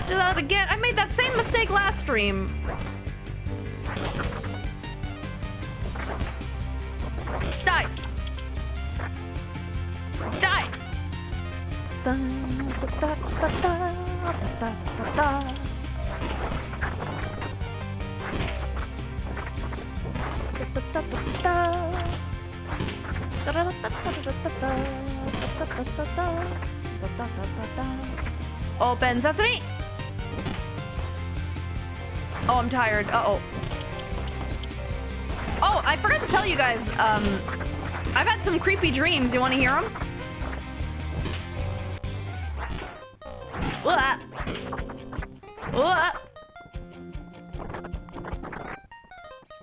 Do that again. I made that same mistake last stream. Die! Open sesame! Oh, I'm tired. Uh-oh. Oh, I forgot to tell you guys, I've had some creepy dreams. You want to hear them?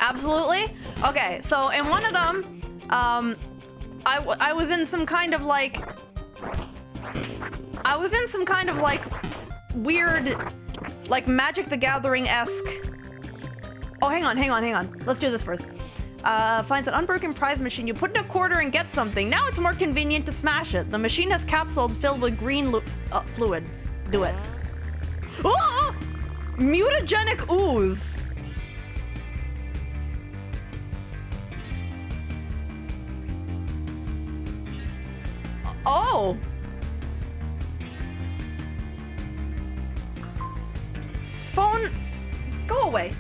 Absolutely. Okay, so in one of them, I was in some kind of like weird, like Magic the Gathering-esque. Oh, hang on. Let's do this first. Finds an unbroken prize machine. You put in a quarter and get something. Now it's more convenient to smash it. The machine has capsules filled with green fluid. Do it. Oh! Mutagenic ooze. Oh! Phone, go away.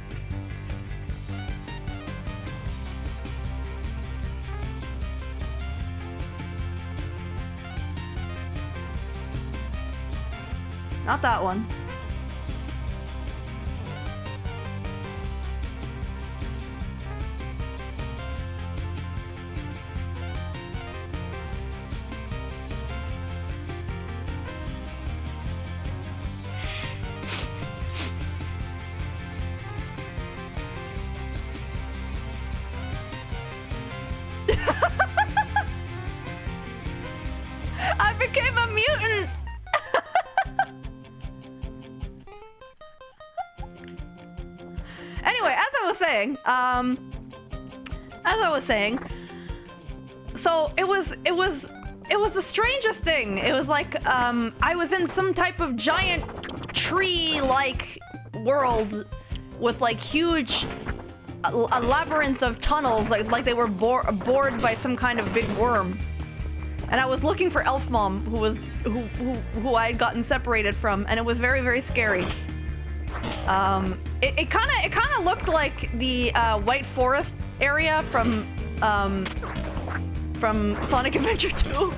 Not that one. I became a mutant! Anyway, as I was saying, so it was the strangest thing. It was like, I was in some type of giant tree-like world with like huge, a labyrinth of tunnels, like they were bored by some kind of big worm. And I was looking for Elf Mom, who I had gotten separated from, and it was very, very scary. It kind of looked like the White Forest area from Sonic Adventure 2,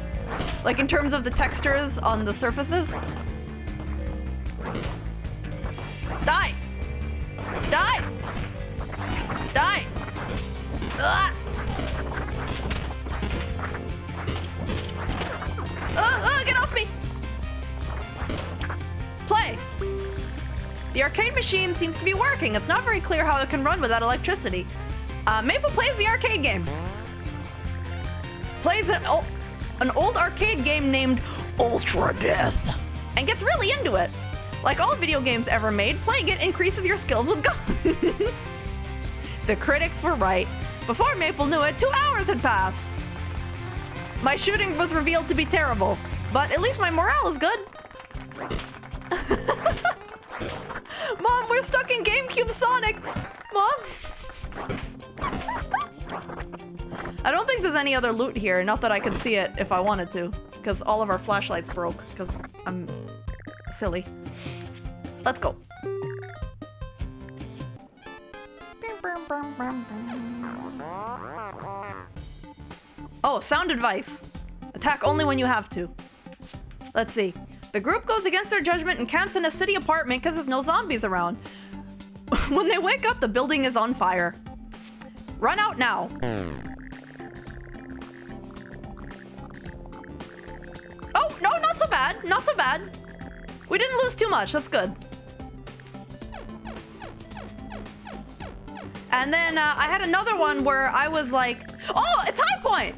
like in terms of the textures on the surfaces. Die! Die! Die! Ah! Get off me! Play! The arcade machine seems to be working. It's not very clear how it can run without electricity. Maple plays the arcade game. Plays an old arcade game named Ultra Death. And gets really into it. Like all video games ever made, playing it increases your skills with guns. The critics were right. Before Maple knew it, 2 hours had passed. My shooting was revealed to be terrible, but at least my morale is good. Mom, we're stuck in GameCube Sonic. Mom. I don't think there's any other loot here. Not that I could see it if I wanted to, because all of our flashlights broke, because I'm silly. Let's go. Oh, sound advice. Attack only when you have to. Let's see. The group goes against their judgment and camps in a city apartment because there's no zombies around. When they wake up, the building is on fire. Run out now. Oh, no, not so bad. Not so bad. We didn't lose too much. That's good. And then I had another one where I was like, oh, it's High Point.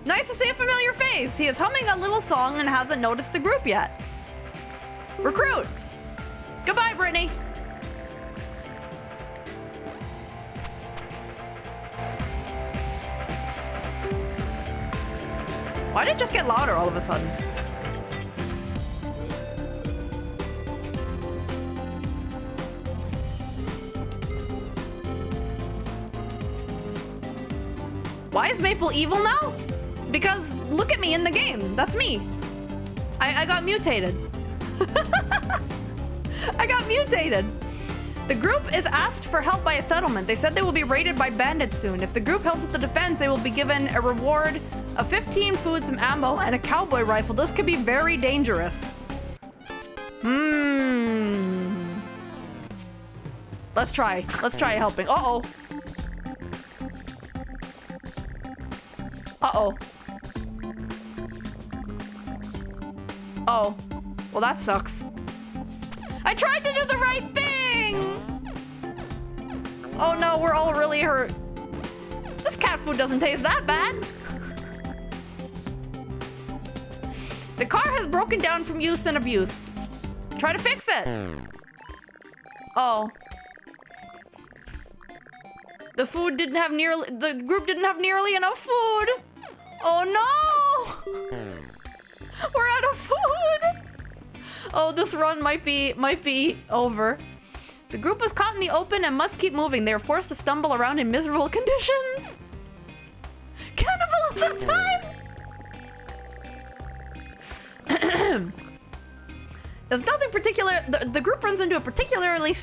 Nice to see a familiar face. He is humming a little song and hasn't noticed the group yet. Recruit. Goodbye, Brittany. Why did it just get louder all of a sudden? Why is Maple evil now? Because look at me in the game. That's me. I got mutated. I got mutated. The group is asked for help by a settlement. They said they will be raided by bandits soon. If the group helps with the defense, they will be given a reward of 15 food, some ammo, and a cowboy rifle. This could be very dangerous. Let's try. Let's try helping. Uh-oh. Uh-oh. Oh. Well, that sucks. I tried to do the right thing! Oh no, we're all really hurt. This cat food doesn't taste that bad. The car has broken down from use and abuse. Try to fix it. Oh. The group didn't have nearly enough food. Oh no! We're out of food. Oh, this run might be over. The group is caught in the open and must keep moving. They are forced to stumble around in miserable conditions. Cannibalism time! There's nothing particular. The group runs into a particularly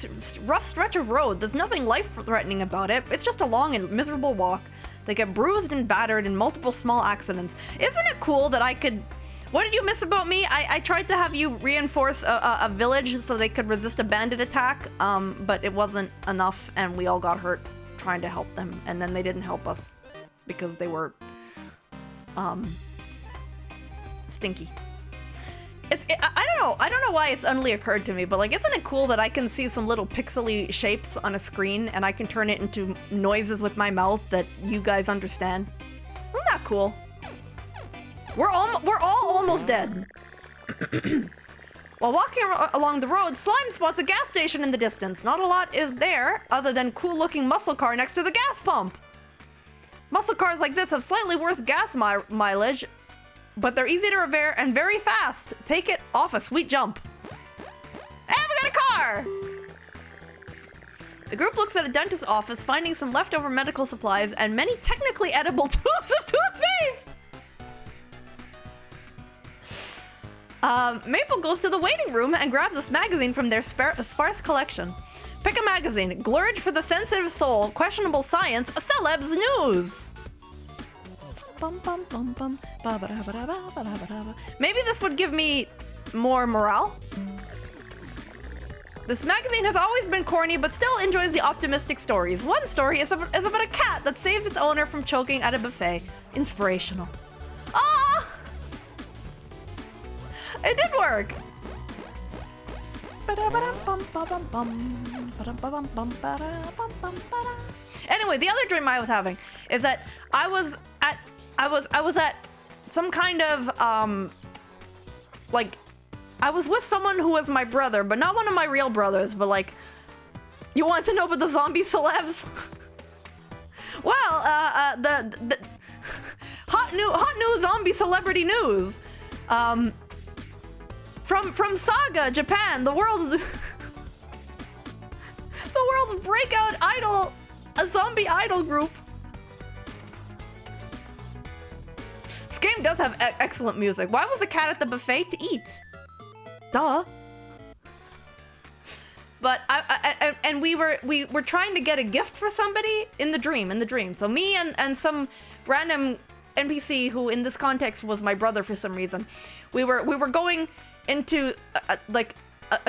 rough stretch of road. There's nothing life-threatening about it. It's just a long and miserable walk. They get bruised and battered in multiple small accidents. Isn't it cool that I could... What did you miss about me? I tried to have you reinforce a village so they could resist a bandit attack, but it wasn't enough and we all got hurt trying to help them. And then they didn't help us because they were stinky. I don't know why it's suddenly occurred to me, but like, isn't it cool that I can see some little pixely shapes on a screen and I can turn it into noises with my mouth that you guys understand? Isn't that cool? We're all almost dead. While walking along the road, Slime spots a gas station in the distance. Not a lot is there other than cool-looking muscle car next to the gas pump. Muscle cars like this have slightly worse gas mileage, but they're easy to repair and very fast. Take it off a sweet jump. And we got a car! The group looks at a dentist's office, finding some leftover medical supplies and many technically edible tubes of toothpaste. Maple goes to the waiting room and grabs this magazine from their sparse collection. Pick a magazine. Glurge for the sensitive soul. Questionable science. Celebs news. Maybe this would give me more morale. This magazine has always been corny, but still enjoys the optimistic stories. One story is about a cat that saves its owner from choking at a buffet. Inspirational. Ah! It did work. Anyway, the other dream I was having is that I was at some kind of like, I was with someone who was my brother, but not one of my real brothers, but like, you want to know about the zombie celebs? Well, the hot new zombie celebrity news. From Saga, Japan, the world's breakout idol, a zombie idol group. This game does have excellent music. Why was the cat at the buffet? To eat. Duh. But we were trying to get a gift for somebody in the dream. So me and some random NPC who in this context was my brother for some reason. We were going into a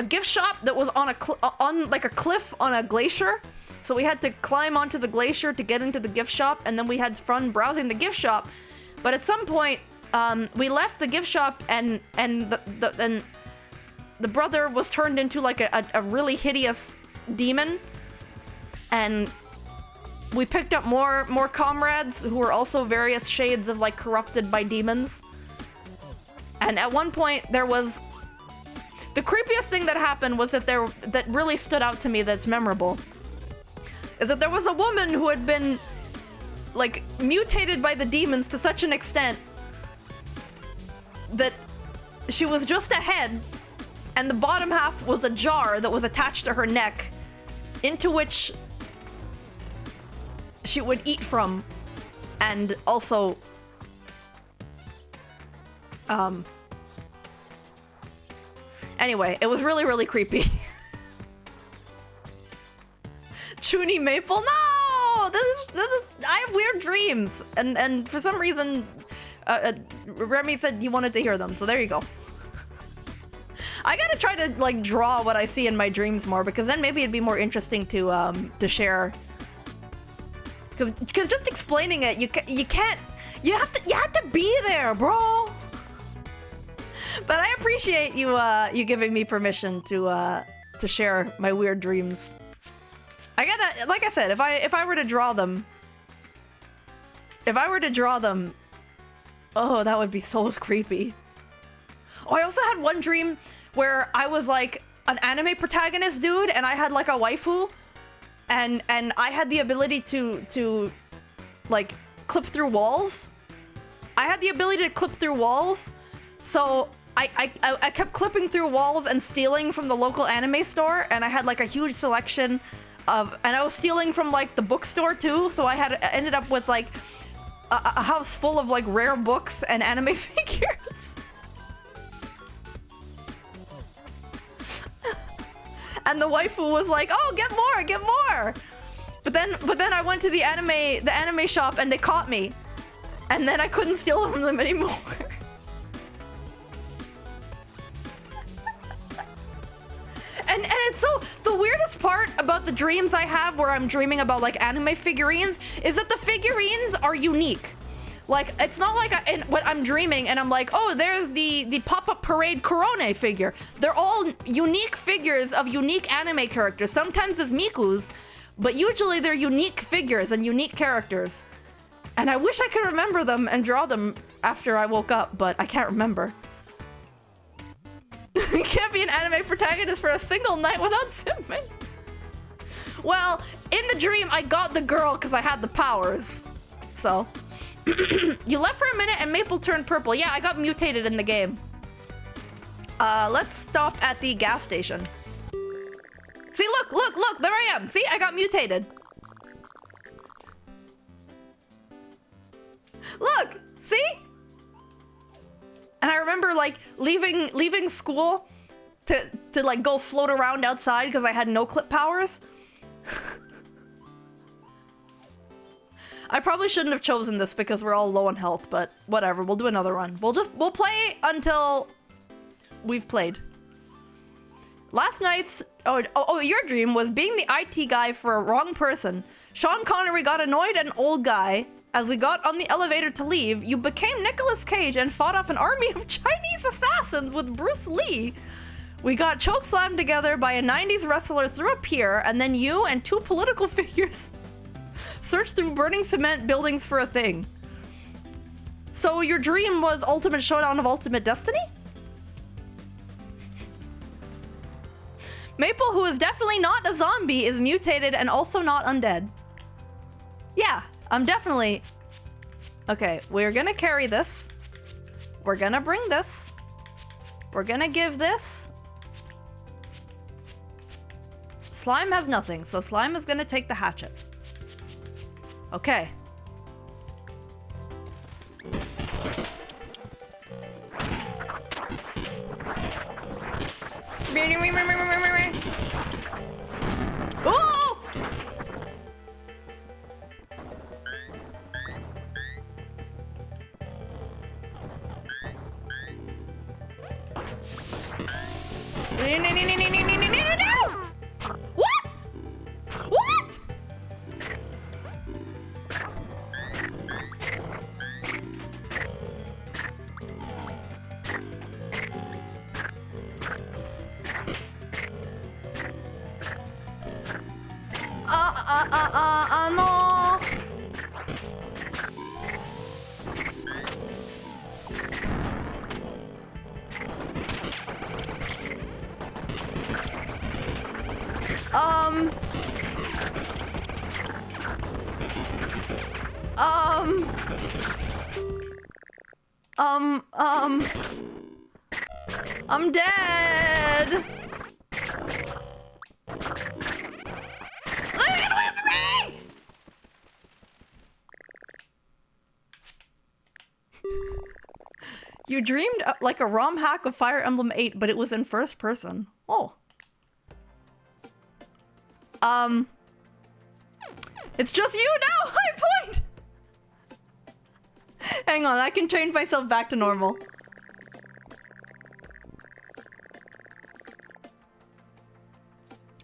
gift shop that was on a cliff on a glacier. So we had to climb onto the glacier to get into the gift shop, and then we had fun browsing the gift shop. But at some point, we left the gift shop and the brother was turned into like a really hideous demon, and we picked up more comrades who were also various shades of like corrupted by demons. And at one point there was the creepiest thing that happened was that really stood out to me, that's memorable, is that there was a woman who had been like mutated by the demons to such an extent that she was just a head, and the bottom half was a jar that was attached to her neck, into which she would eat from, and also anyway, it was really, really creepy. Chuni Maple, no! This is I have weird dreams, and for some reason Remy said you wanted to hear them, so there you go. I gotta try to like draw what I see in my dreams more, because then maybe it'd be more interesting to share. Because just explaining it, you have to be there, bro. But I appreciate you giving me permission to share my weird dreams. I gotta, like I said, if I were to draw them, oh, that would be so creepy. Oh, I also had one dream where I was like an anime protagonist dude, and I had like a waifu, and I had the ability to like clip through walls. I had the ability to clip through walls, so I kept clipping through walls and stealing from the local anime store, and I had like a huge selection of, and I was stealing from like the bookstore too, so I ended up with like a house full of like rare books and anime figures. And the waifu was like, "Oh, get more!" But then I went to the anime shop, and they caught me, and then I couldn't steal from them anymore. And it's so, the weirdest part about the dreams I have where I'm dreaming about like anime figurines is that the figurines are unique. Like, it's not like what I'm dreaming and I'm like, oh, there's the pop-up parade Korone figure. They're all unique figures of unique anime characters. Sometimes it's Miku's, but usually they're unique figures and unique characters. And I wish I could remember them and draw them after I woke up, but I can't remember. You can't be an anime protagonist for a single night without simping. Well, in the dream, I got the girl because I had the powers. So, you left for a minute and Maple turned purple. Yeah, I got mutated in the game. Let's stop at the gas station. See, look, there I am. See, I got mutated. Look, see? And I remember like leaving school to like go float around outside because I had no clip powers. I probably shouldn't have chosen this because we're all low on health, but whatever, we'll do another run. We'll play until we've played. Last night's your dream was being the IT guy for a wrong person. Sean Connery got annoyed at an old guy. As we got on the elevator to leave, you became Nicolas Cage and fought off an army of Chinese assassins with Bruce Lee. We got chokeslammed together by a 90s wrestler through a pier, and then you and two political figures searched through burning cement buildings for a thing. So your dream was Ultimate Showdown of Ultimate Destiny? Maple, who is definitely not a zombie, is mutated and also not undead. Yeah, I'm definitely... Okay, we're gonna carry this. We're gonna bring this. We're gonna give this. Slime has nothing, so Slime is gonna take the hatchet. Okay. Oh! What? What? No. Um. I'm dead. Let me get away from me! You dreamed like a ROM hack of Fire Emblem 8, but it was in first person. Oh. It's just you now, High Point! Hang on, I can change myself back to normal.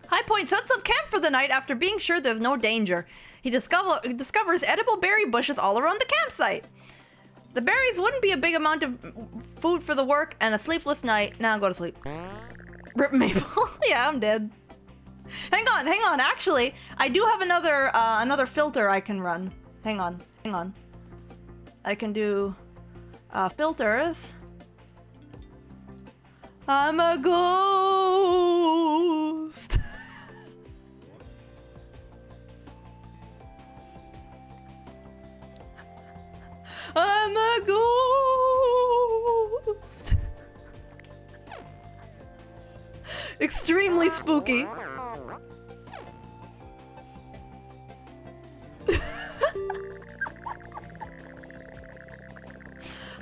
High Point sets up camp for the night after being sure there's no danger. He discovers edible berry bushes all around the campsite. The berries wouldn't be a big amount of food for the work, and a sleepless night. Now go to sleep. Rip Maple. Yeah, I'm dead. Hang on. Actually, I do have another filter I can run. Hang on. I can do filters. I'm a ghost. I'm a ghost. Extremely spooky.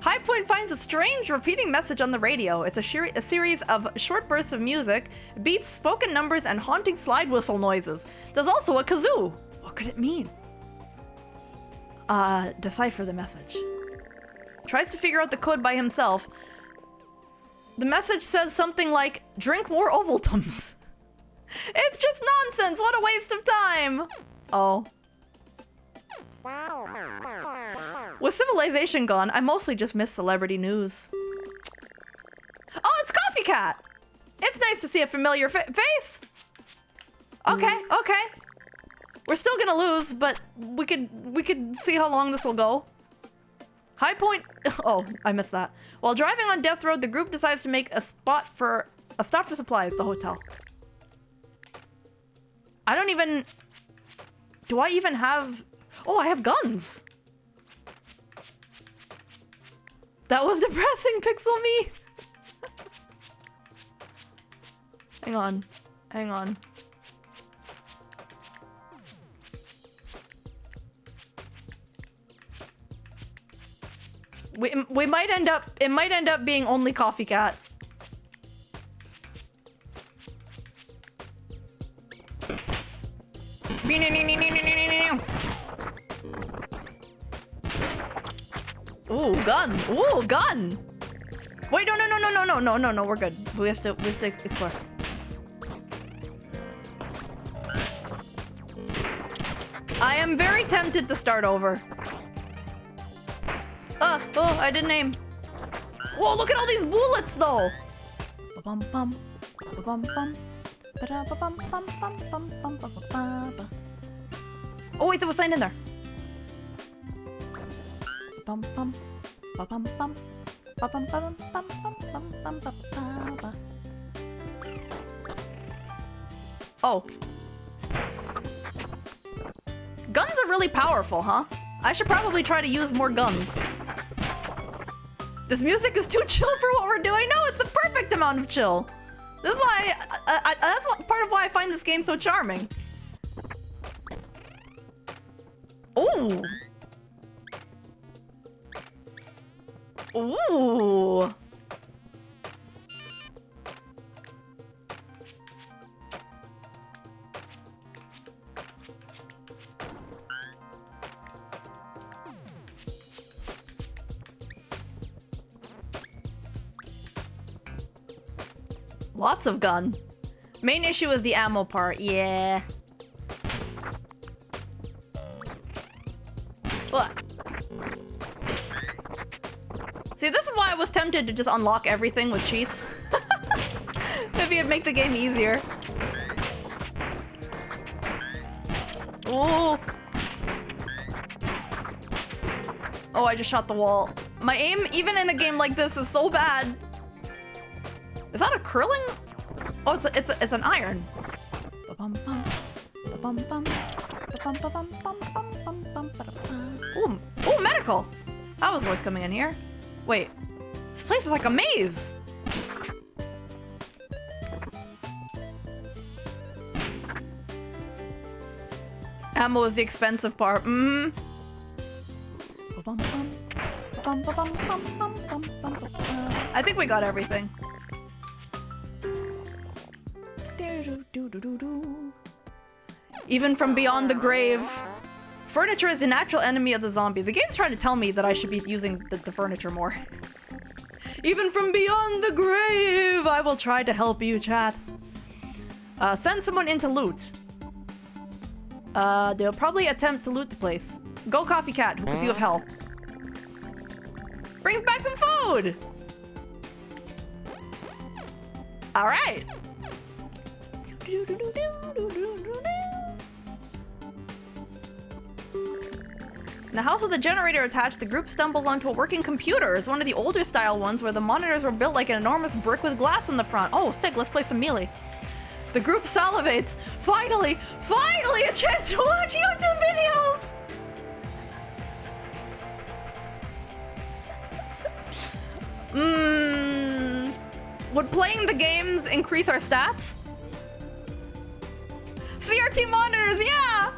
High Point finds a strange repeating message on the radio. It's a series of short bursts of music, beeps, spoken numbers, and haunting slide whistle noises. There's also a kazoo. What could it mean? Decipher the message. Tries to figure out the code by himself. The message says something like, drink more Ovaltums. It's just nonsense. What a waste of time. Oh. With civilization gone, I mostly just miss celebrity news. Oh, it's Coffee Cat. It's nice to see a familiar face. Okay. We're still gonna lose, but we could see how long this will go. High Point. Oh, I missed that. While driving on Death Road, the group decides to make a stop for supplies. The hotel. I don't even. Do I even have? Oh, I have guns. That was depressing, Pixel Me. Hang on. We might end up. It might end up being only Coffee Cat. Ooh, gun! Ooh, gun! Wait, no, we're good. We have to explore. I am very tempted to start over. Oh, I didn't aim. Whoa, look at all these bullets, though! Oh, wait, there was a sign in there. Oh. Guns are really powerful, huh? I should probably try to use more guns. This music is too chill for what we're doing. No, it's a perfect amount of chill. This is why, that's part of why I find this game so charming. Ooh. Ooh. Lots of gun. Main issue is the ammo part. Yeah. What? See, this is why I was tempted to just unlock everything with cheats. Maybe it'd make the game easier. Ooh. Oh, I just shot the wall. My aim, even in a game like this, is so bad. Is that a curling? Oh, it's an iron. Ooh, ooh, medical. That was worth coming in here. Wait, this place is like a maze. Ammo is the expensive part. I think we got everything. Even from beyond the grave. Furniture is a natural enemy of the zombie. The game's trying to tell me that I should be using the furniture more. Even from beyond the grave, I will try to help you, chat. Send someone in to loot. They'll probably attempt to loot the place. Go Coffee Cat, because you have health. Brings back some food! Alright. In the house with the generator attached, the group stumbles onto a working computer. It's one of the older style ones where the monitors were built like an enormous brick with glass in the front. Oh, sick, let's play some Melee. The group salivates. Finally a chance to watch YouTube videos! Would playing the games increase our stats? CRT monitors, yeah!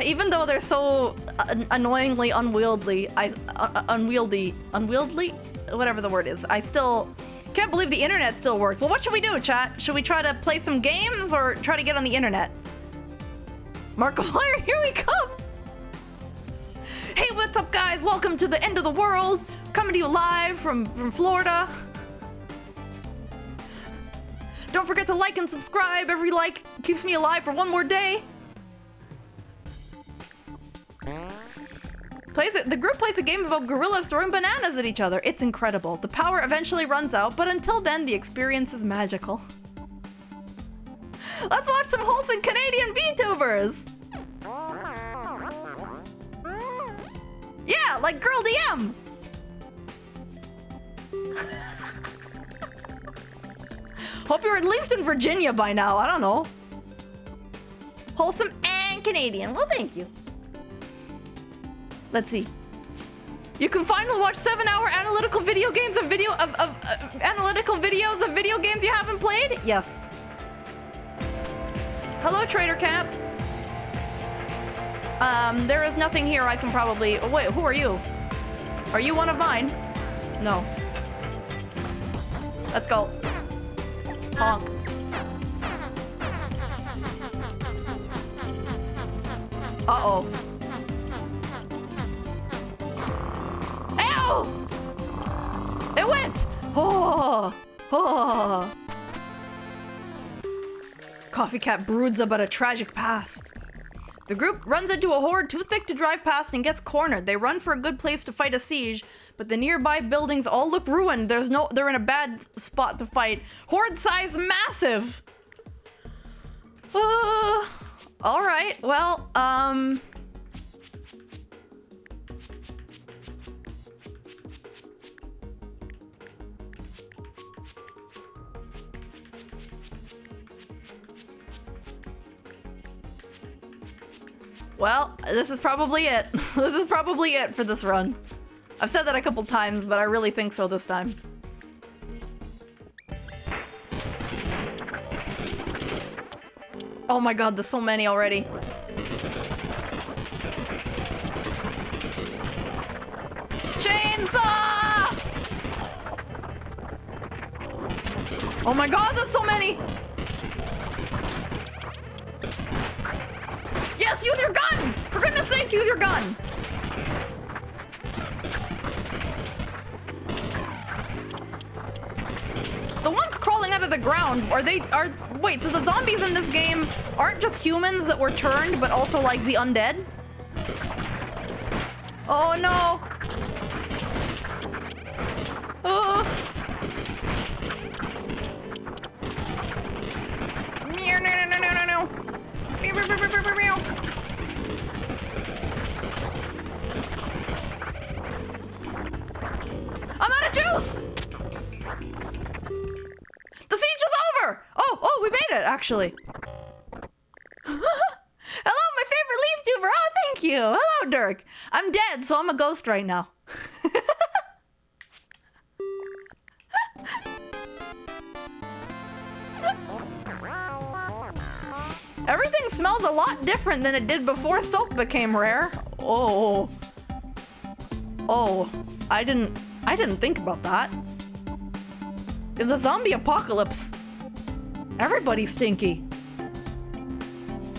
Even though they're so annoyingly unwieldy, whatever the word is, I still can't believe the internet still works. Well, what should we do, chat? Should we try to play some games or try to get on the internet? Markiplier, here we come! Hey, what's up, guys? Welcome to the end of the world. Coming to you live from Florida. Don't forget to like and subscribe. Every like keeps me alive for one more day. The group plays a game about gorillas throwing bananas at each other. It's incredible. The power eventually runs out, but until then, the experience is magical. Let's watch some wholesome Canadian VTubers. Yeah, like Girl DM. Hope you're at least in Virginia by now. I don't know. Wholesome and Canadian. Well, thank you. Let's see. You can finally watch 7-hour analytical video games of analytical videos of video games you haven't played? Yes. Hello, Trader Camp. There is nothing here I can probably... Oh, wait, who are you? Are you one of mine? No. Let's go. Honk. Uh-oh. Ow! It went! Oh! Oh! Coffee Cat broods about a tragic past. The group runs into a horde too thick to drive past and gets cornered. They run for a good place to fight a siege, but the nearby buildings all look ruined. They're in a bad spot to fight. Horde size massive. All right. Well, Well, this is probably it. This is probably it for this run. I've said that a couple times, but I really think so this time. Oh my god, there's so many already. Chainsaw! Oh my god, there's so many! Yes, use your gun! For goodness sakes, use your gun! The ones crawling out of the ground, wait, so the zombies in this game aren't just humans that were turned, but also like the undead? Oh no! Oh! No, no, no, no, no, no! Meow, meow, meow, meow, meow, meow. I'm out of juice! The siege is over! Oh, we made it, actually. Hello, my favorite leaf tuber. Oh, thank you. Hello, Dirk. I'm dead, so I'm a ghost right now. Everything smells a lot different than it did before soap became rare. Oh. Oh, I didn't think about that. In the zombie apocalypse, everybody's stinky.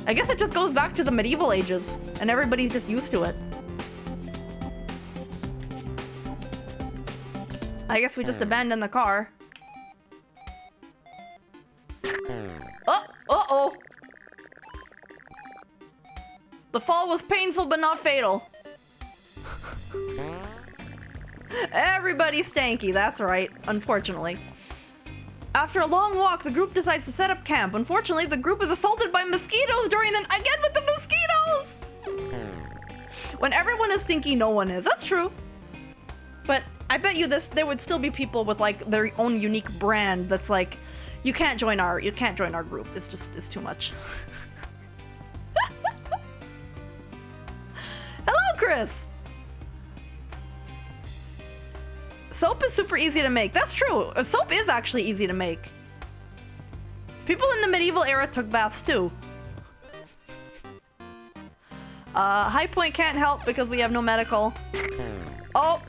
I guess it just goes back to the medieval ages, and everybody's just used to it. I guess we just abandoned the car. Oh, uh-oh. The fall was painful but not fatal. Everybody's stanky, that's right, unfortunately. After a long walk, the group decides to set up camp. Unfortunately, the group is assaulted by mosquitoes during the... Again with the mosquitoes! When everyone is stinky, no one is. That's true. But I bet you there would still be people with like their own unique brand that's like, you can't join our group. It's too much. Hello, Chris! Soap is super easy to make. That's true. Soap is actually easy to make. People in the medieval era took baths too. High Point can't help because we have no medical. Oh,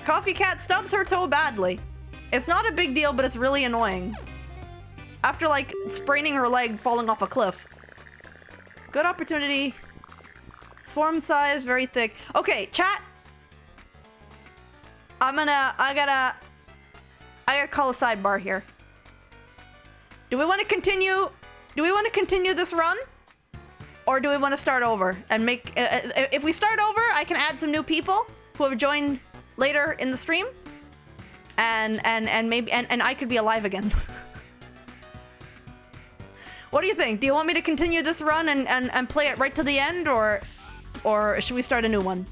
Coffee Cat stubs her toe badly. It's not a big deal, but it's really annoying. After like spraining her leg falling off a cliff. Good opportunity. Swarm size, very thick. Okay, chat. I gotta call a sidebar here. Do we want to continue this run? Or do we want to start over and make, if we start over, I can add some new people who have joined later in the stream. And maybe, and I could be alive again. What do you think? Do you want me to continue this run and play it right to the end, or should we start a new one?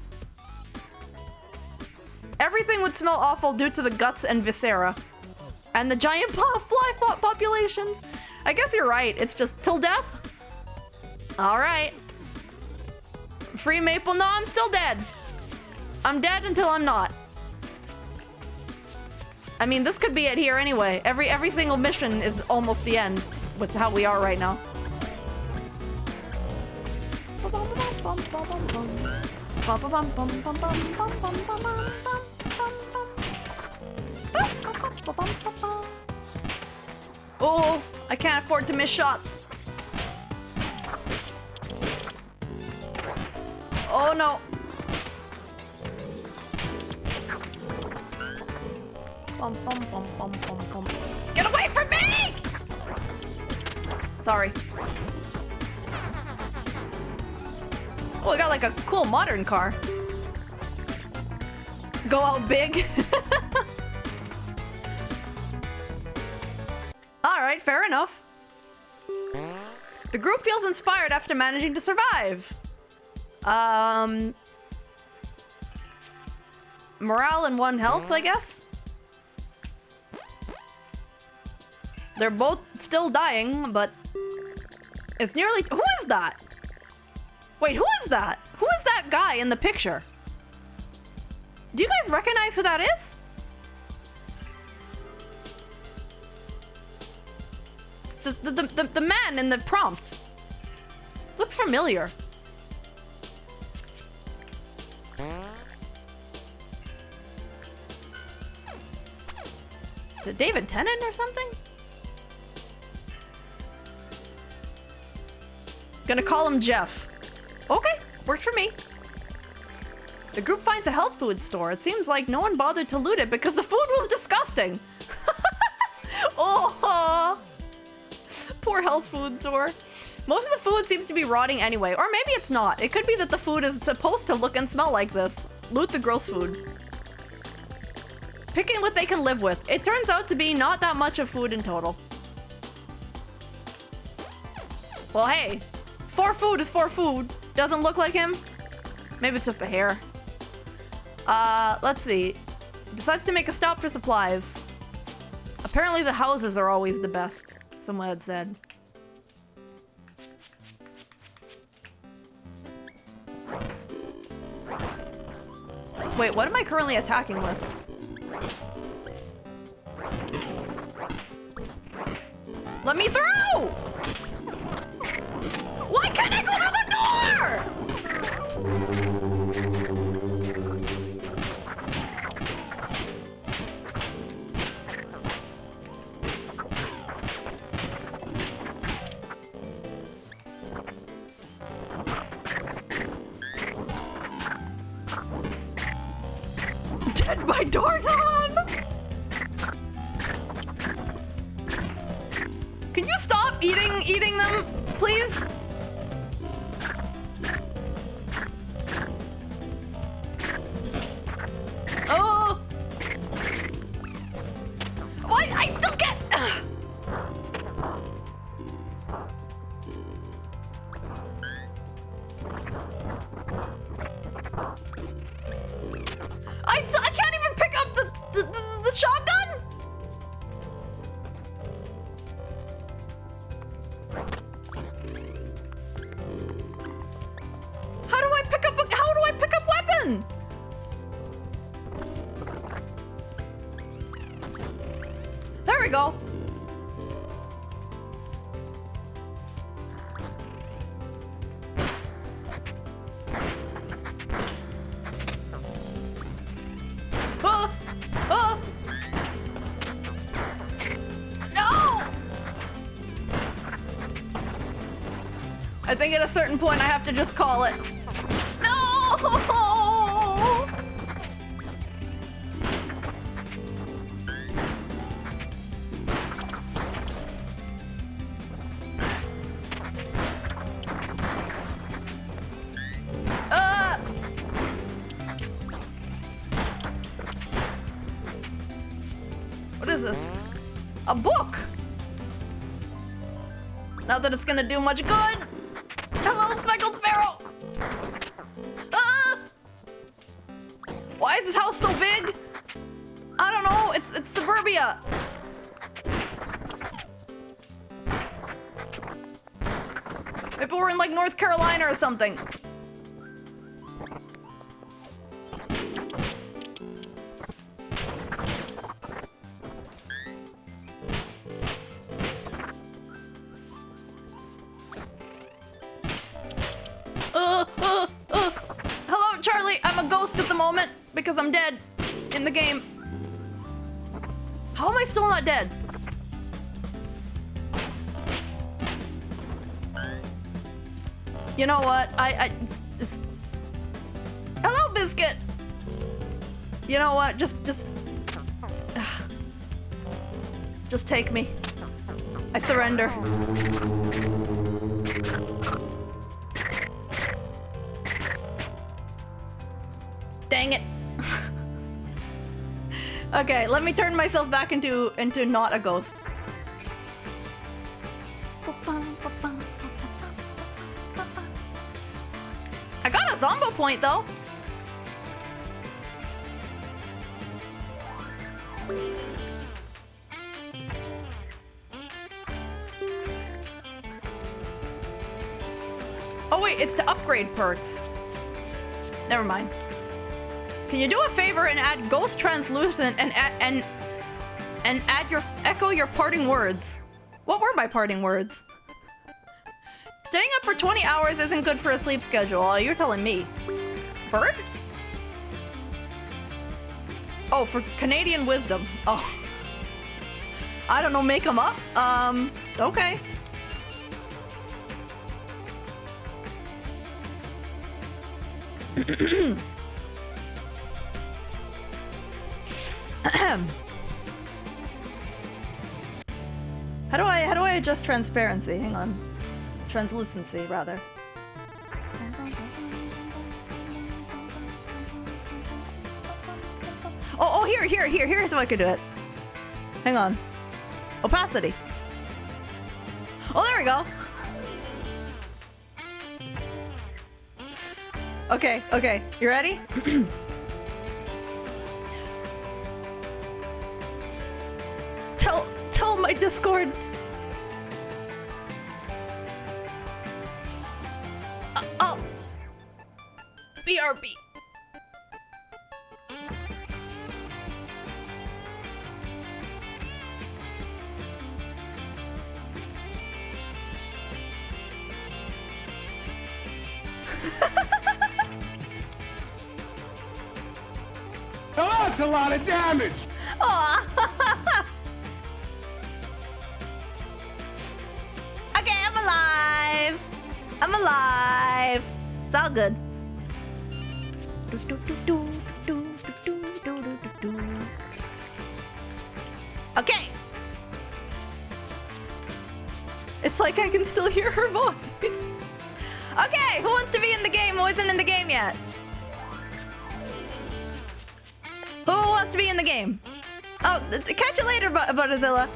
Everything would smell awful due to the guts and viscera. And the giant fly populations. I guess you're right. It's just till death. All right. Free Maple. No, I'm still dead. I'm dead until I'm not. I mean, this could be it here anyway. Every single mission is almost the end with how we are right now. Oh, I can't afford to miss shots. Oh no. Get away from me! Sorry. Oh, I got like a cool modern car. Go out big. Alright, fair enough. The group feels inspired after managing to survive. Morale and 1 health, I guess? They're both still dying, but... It's nearly... Who is that? Wait, who is that? Who is that guy in the picture? Do you guys recognize who that is? The man in the prompt. Looks familiar. Is it David Tennant or something? Gonna call him Jeff. Okay, works for me. The group finds a health food store. It seems like no one bothered to loot it because the food was disgusting. Oh, poor health food store. Most of the food seems to be rotting anyway, or maybe it's not. It could be that the food is supposed to look and smell like this. Loot the gross food. Picking what they can live with. It turns out to be not that much of food in total. Well, hey, 4 food is 4 food. Doesn't look like him. Maybe it's just the hair. Let's see. Decides to make a stop for supplies. Apparently the houses are always the best, someone had said. Wait, what am I currently attacking with? Let me through! Why can't I go through the door? Dead by doorknob! Can you stop eating them, please? Oh! What? I still get... I can't even pick up the shotgun? How do I pick up weapon? There we go. No! I think at a certain point I have to just call it. No! What is this? A book! Not that it's gonna do much good! Hello, Speckled Sparrow! Why is this house so big? I don't know, it's suburbia! Maybe we're in like North Carolina or something. Hello, Charlie. I'm a ghost at the moment because I'm dead in the game. How am I still not dead? You know what? Hello, Biscuit. You know what? Just take me. I surrender. Dang it. Okay, let me turn myself back into not a ghost. I got a Zombo point though. Oh wait, it's to upgrade perks. Never mind. Can you do a favor and add Ghost Translucent and add your echo your parting words? What were my parting words? Staying up for 20 hours isn't good for a sleep schedule. Oh, you're telling me. Bird? Oh, for Canadian wisdom. Oh. I don't know, make them up? Okay. How do I adjust transparency? Hang on. Translucency, rather. Oh, here's how I could do it. Hang on. Opacity. Oh, there we go. Okay. You ready? Tell my Discord. Oh. BRB. Oh, that's a lot of damage. Aw. Okay, I'm alive. It's all good. Okay. It's like I can still hear her voice. Okay, who wants to be in the game? Who isn't in the game yet? Who wants to be in the game? Oh, catch you later, Butterzilla.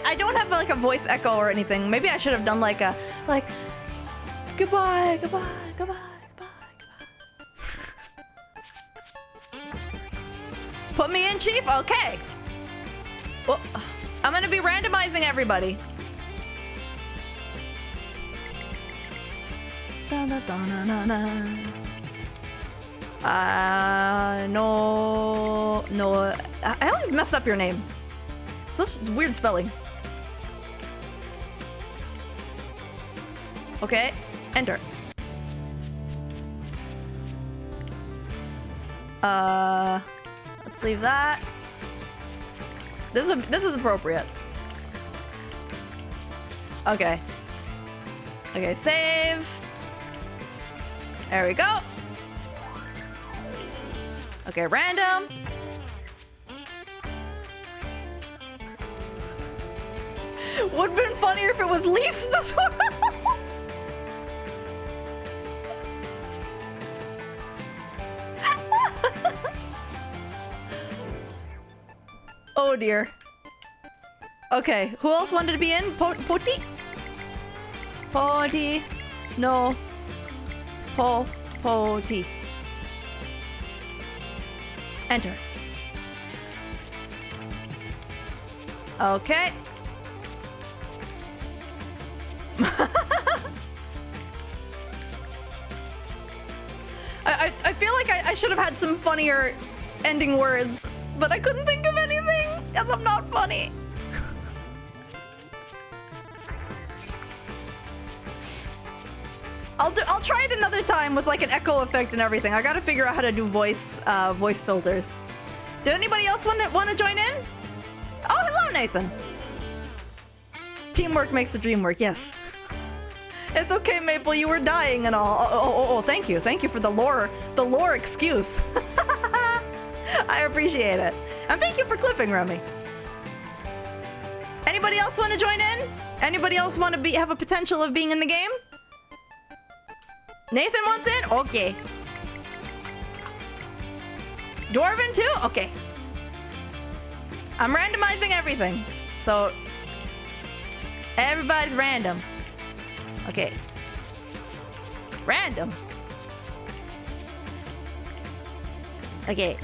I don't have like a voice echo or anything. Maybe I should have done like goodbye. Put me in, Chief? Okay. Well, I'm gonna be randomizing everybody. No. I always mess up your name. So it's weird spelling. Okay, enter. Let's leave that. This is appropriate. Okay. Okay, save. There we go. Okay, random. Would've been funnier if it was Leafs this one. Oh dear. Okay, who else wanted to be in? Poti? Poti. No. Poti. Enter. Okay. I feel like I should have had some funnier ending words, but I couldn't think of anything, because I'm not funny. I'll try it another time with like an echo effect and everything. I gotta figure out how to do voice filters. Did anybody else want to join in? Oh, hello, Nathan. Teamwork makes the dream work. Yes. It's okay, Maple. You were dying and all. Oh, thank you. Thank you for the lore excuse. I appreciate it. And thank you for clipping, Remy. Anybody else want to join in? Anybody else want to have a potential of being in the game? Nathan wants in? Okay. Dwarven too? Okay. I'm randomizing everything. So, everybody's random. Okay. Random. Okay.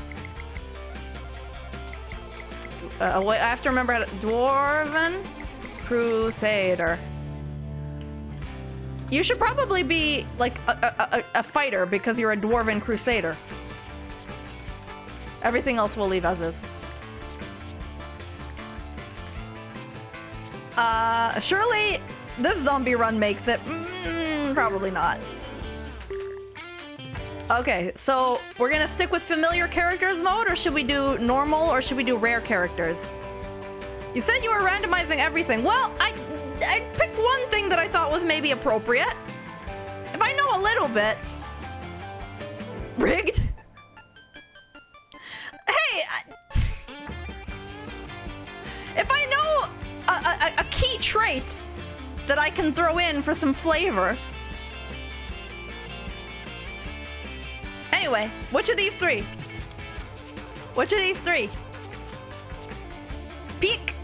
Wait, I have to remember how to... Dwarven Crusader. You should probably be, like, a fighter because you're a Dwarven Crusader. Everything else we'll leave as is. Surely this zombie run makes it. Probably not. Okay, so we're gonna stick with familiar characters mode, or should we do normal, or should we do rare characters? You said you were randomizing everything. Well, I picked one thing that I thought was maybe appropriate. If I know a little bit. Rigged? Hey! If I know a key trait that I can throw in for some flavor. Anyway, which of these three? Which of these three? Peek.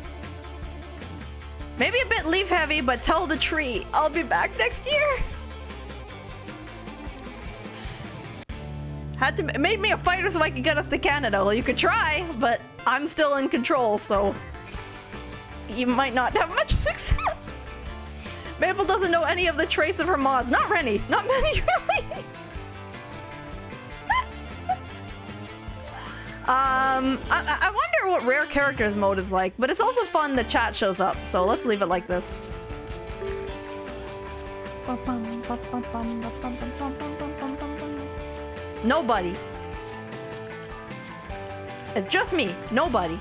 Maybe a bit leaf heavy, but tell the tree. I'll be back next year. Made me a fighter so I could get us to Canada. Well, you could try, but I'm still in control, so you might not have much success. Maple doesn't know any of the traits of her mods. Not Rennie. Not many, really. I wonder what rare characters mode is like, but it's also fun the chat shows up, so let's leave it like this. Nobody. It's just me. Nobody.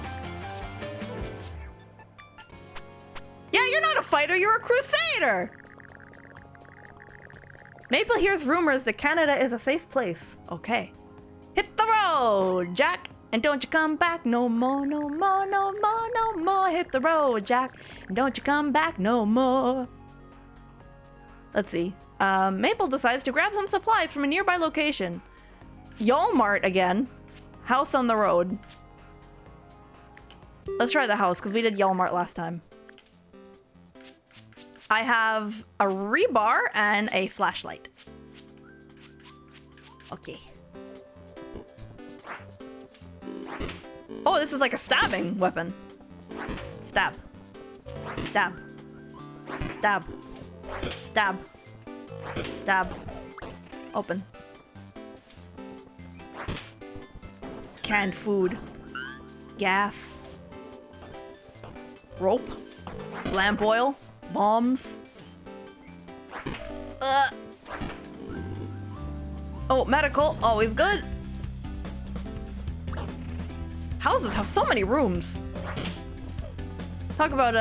Yeah, you're not a fighter, you're a crusader! Maple hears rumors that Canada is a safe place. Okay. Hit the road, Jack! And don't you come back no more, no more, no more, no more. Hit the road, Jack. And don't you come back no more. Let's see. Maple decides to grab some supplies from a nearby location. Walmart again. House on the road. Let's try the house, because we did Walmart last time. I have a rebar and a flashlight. Okay. Oh, this is like a stabbing weapon. Stab. Stab. Stab. Stab. Stab. Open. Canned food. Gas. Rope. Lamp oil. Bombs. Oh, medical. Always good. Houses have so many rooms. Talk about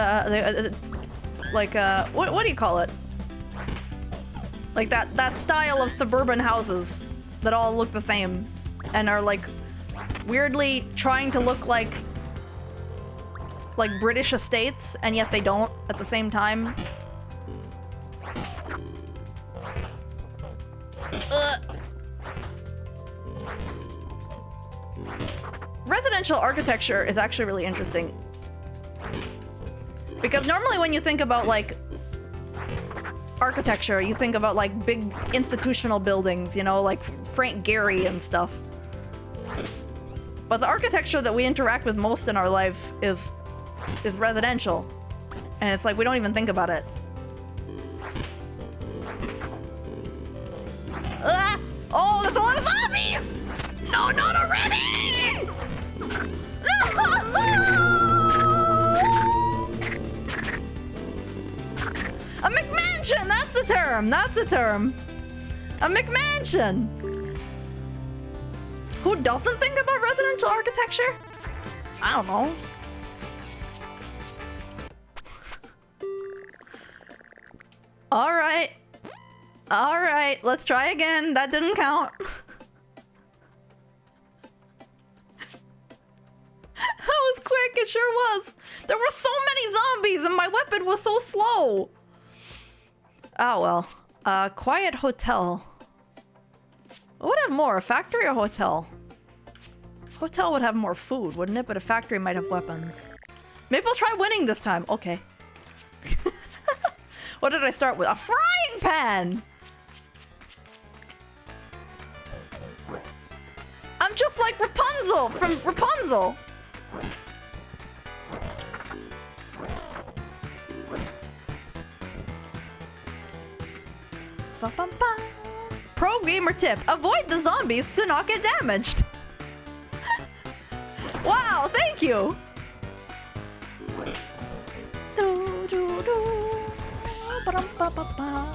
what do you call it? Like that style of suburban houses that all look the same and are like weirdly trying to look like British estates, and yet they don't at the same time. Residential architecture is actually really interesting. Because normally when you think about like architecture, you think about like big institutional buildings, you know, like Frank Gehry and stuff. But the architecture that we interact with most in our life is residential. And it's like we don't even think about it. Oh, that's a lot of zombies! No, not already! A McMansion! That's the term! That's the term! A McMansion! Who doesn't think about residential architecture? I don't know. Alright. Alright, let's try again. That didn't count. That was quick, it sure was. There were so many zombies and my weapon was so slow. Oh well. Quiet hotel. What would have more, a factory or hotel? Hotel would have more food, wouldn't it? But a factory might have weapons. Maybe we'll try winning this time. Okay. What did I start with? A frying pan! I'm just like Rapunzel from Rapunzel. Ba-bum-ba. Pro gamer tip: avoid the zombies to not get damaged. Wow, thank you. Ba-dum-ba-ba-ba.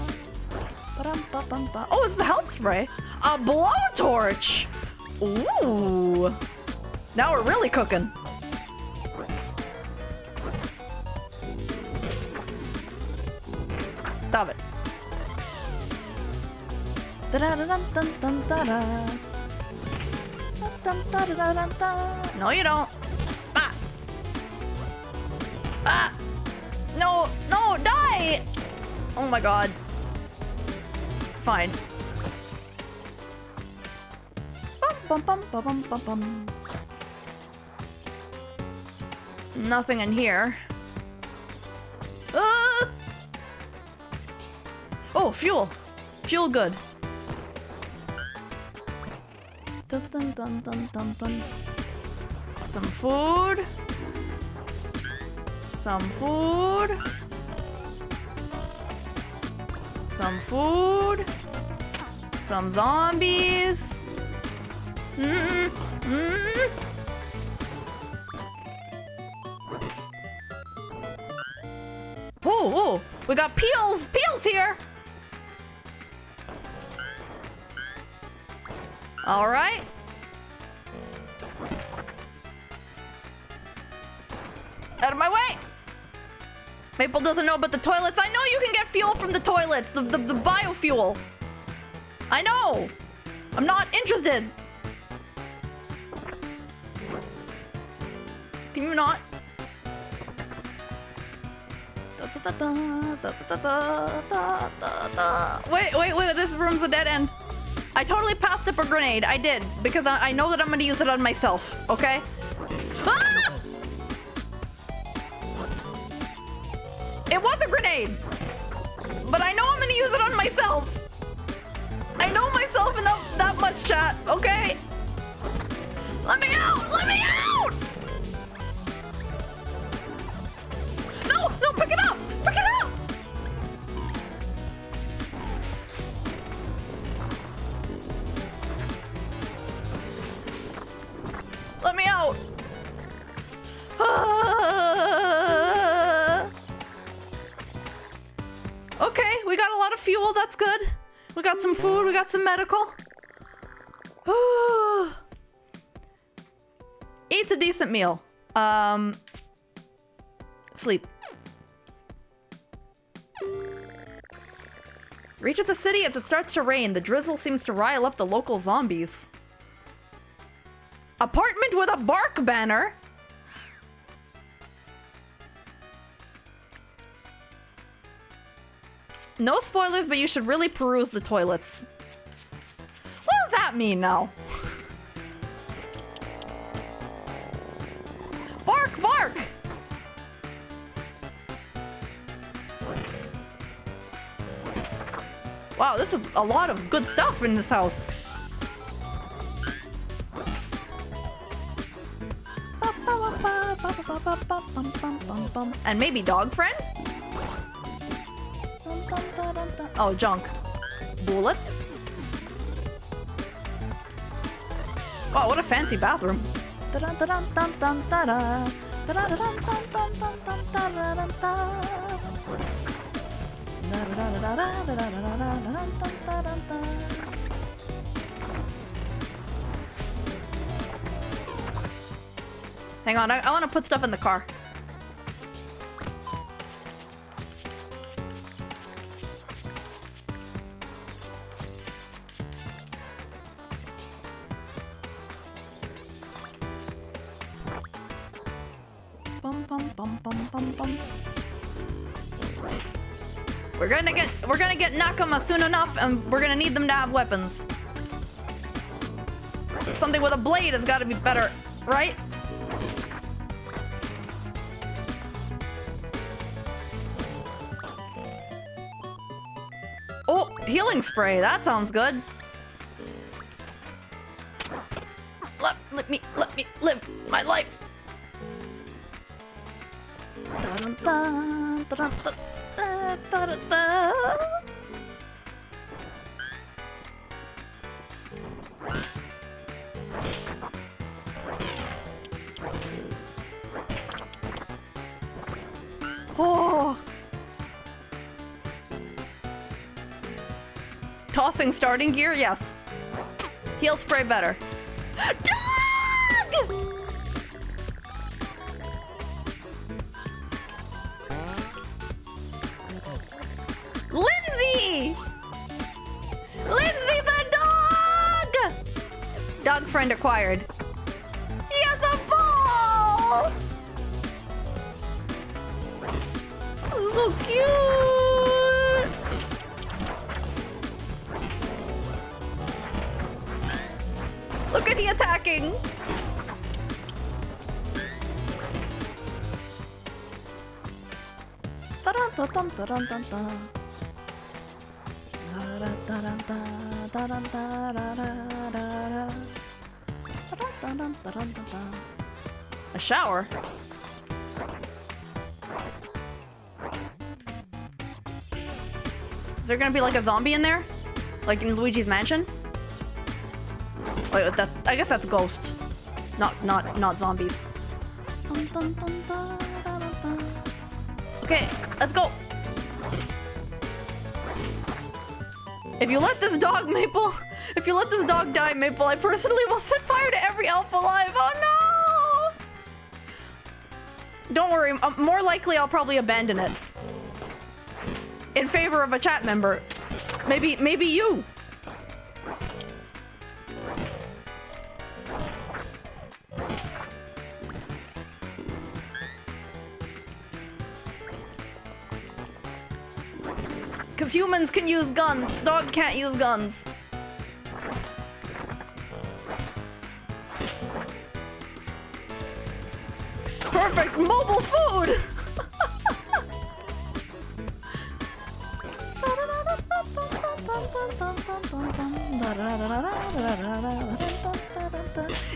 Ba-dum-ba-bum-ba. Oh, it's the health spray. A blowtorch. Ooh. Now we're really cooking. Stop it. Da-da-da-dun-dun-dun-da-da. Dun-dun-da-da-da-da. No, you don't. Ah. Ah. No, no, die! Oh my god. Fine. Bum, bum, bum, bum, bum, bum. Nothing in here. Ah! Oh, fuel. Fuel good. Dun, dun, dun, dun, dun, dun. Some food. Some food. Some food. Some zombies. Oh, we got peels. Peels here. All right. Out of my way. Maple doesn't know about the toilets. I know you can get fuel from the toilets. The biofuel. I know. I'm not interested. Can you not? Wait, this room's a dead end. I totally passed up a grenade. I did, because I know that I'm gonna use it on myself, okay? Ah! It was a grenade! But I know I'm gonna use it on myself! I know myself enough that much, chat, okay? Let me out! Let me out! No, pick it up! Pick it up! Let me out! Okay, we got a lot of fuel, that's good. We got some food, we got some medical. Eat's a decent meal. Sleep. Reach of the city as it starts to rain. The drizzle seems to rile up the local zombies. Apartment with a bark banner. No spoilers, but you should really peruse the toilets. What does that mean now? Bark, bark! Wow, this is a lot of good stuff in this house. And maybe dog friend? Oh, junk. Bullet? Wow, what a fancy bathroom. Hang on, I want to put stuff in the car. We're gonna get Nakama soon enough, and we're gonna need them to have weapons. Something with a blade has got to be better, right? Oh, healing spray. That sounds good. Let me live my life. Tossing starting gear, yes. Heal spray better. Dog! Lindsay! Lindsay the dog! Dog friend acquired. He has a ball! So cute! Look at he attacking! A shower? Is there gonna be like a zombie in there? Like in Luigi's Mansion? Wait, I guess that's ghosts. Not zombies. Okay, let's go. If you let this dog, Maple, if you let this dog die, Maple, I personally will set fire to every elf alive. Oh no! Don't worry, more likely I'll probably abandon it. In favor of a chat member. Maybe you. Because humans can use guns, dog can't use guns. Perfect mobile food!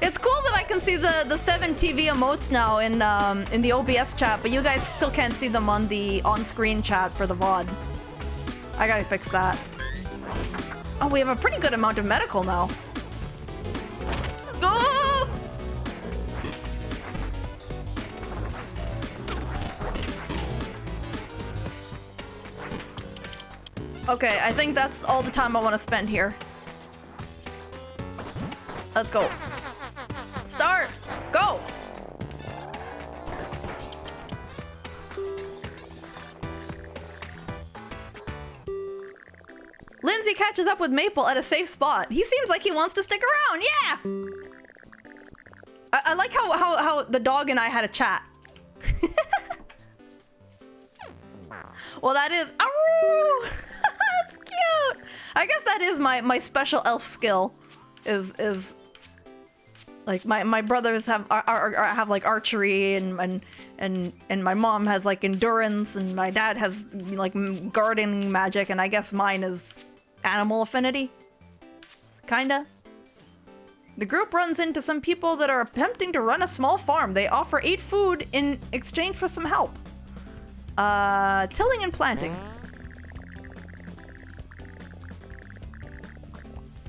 It's cool that I can see the 7 TV emotes now in the OBS chat, but you guys still can't see them on the on-screen chat for the VOD. I gotta fix that. Oh, we have a pretty good amount of medical now. Oh! Okay, I think that's all the time I want to spend here. Let's go. Start! Go! Lindsay catches up with Maple at a safe spot. He seems like he wants to stick around. Yeah! I like how the dog and I had a chat. Well, that is... Aroo! That's cute! I guess that is my special elf skill. Is like my brothers have like archery and my mom has like endurance and my dad has like gardening magic, and I guess mine is animal affinity. Kinda. The group runs into some people that are attempting to run a small farm. They offer 8 food in exchange for some help. Tilling and planting.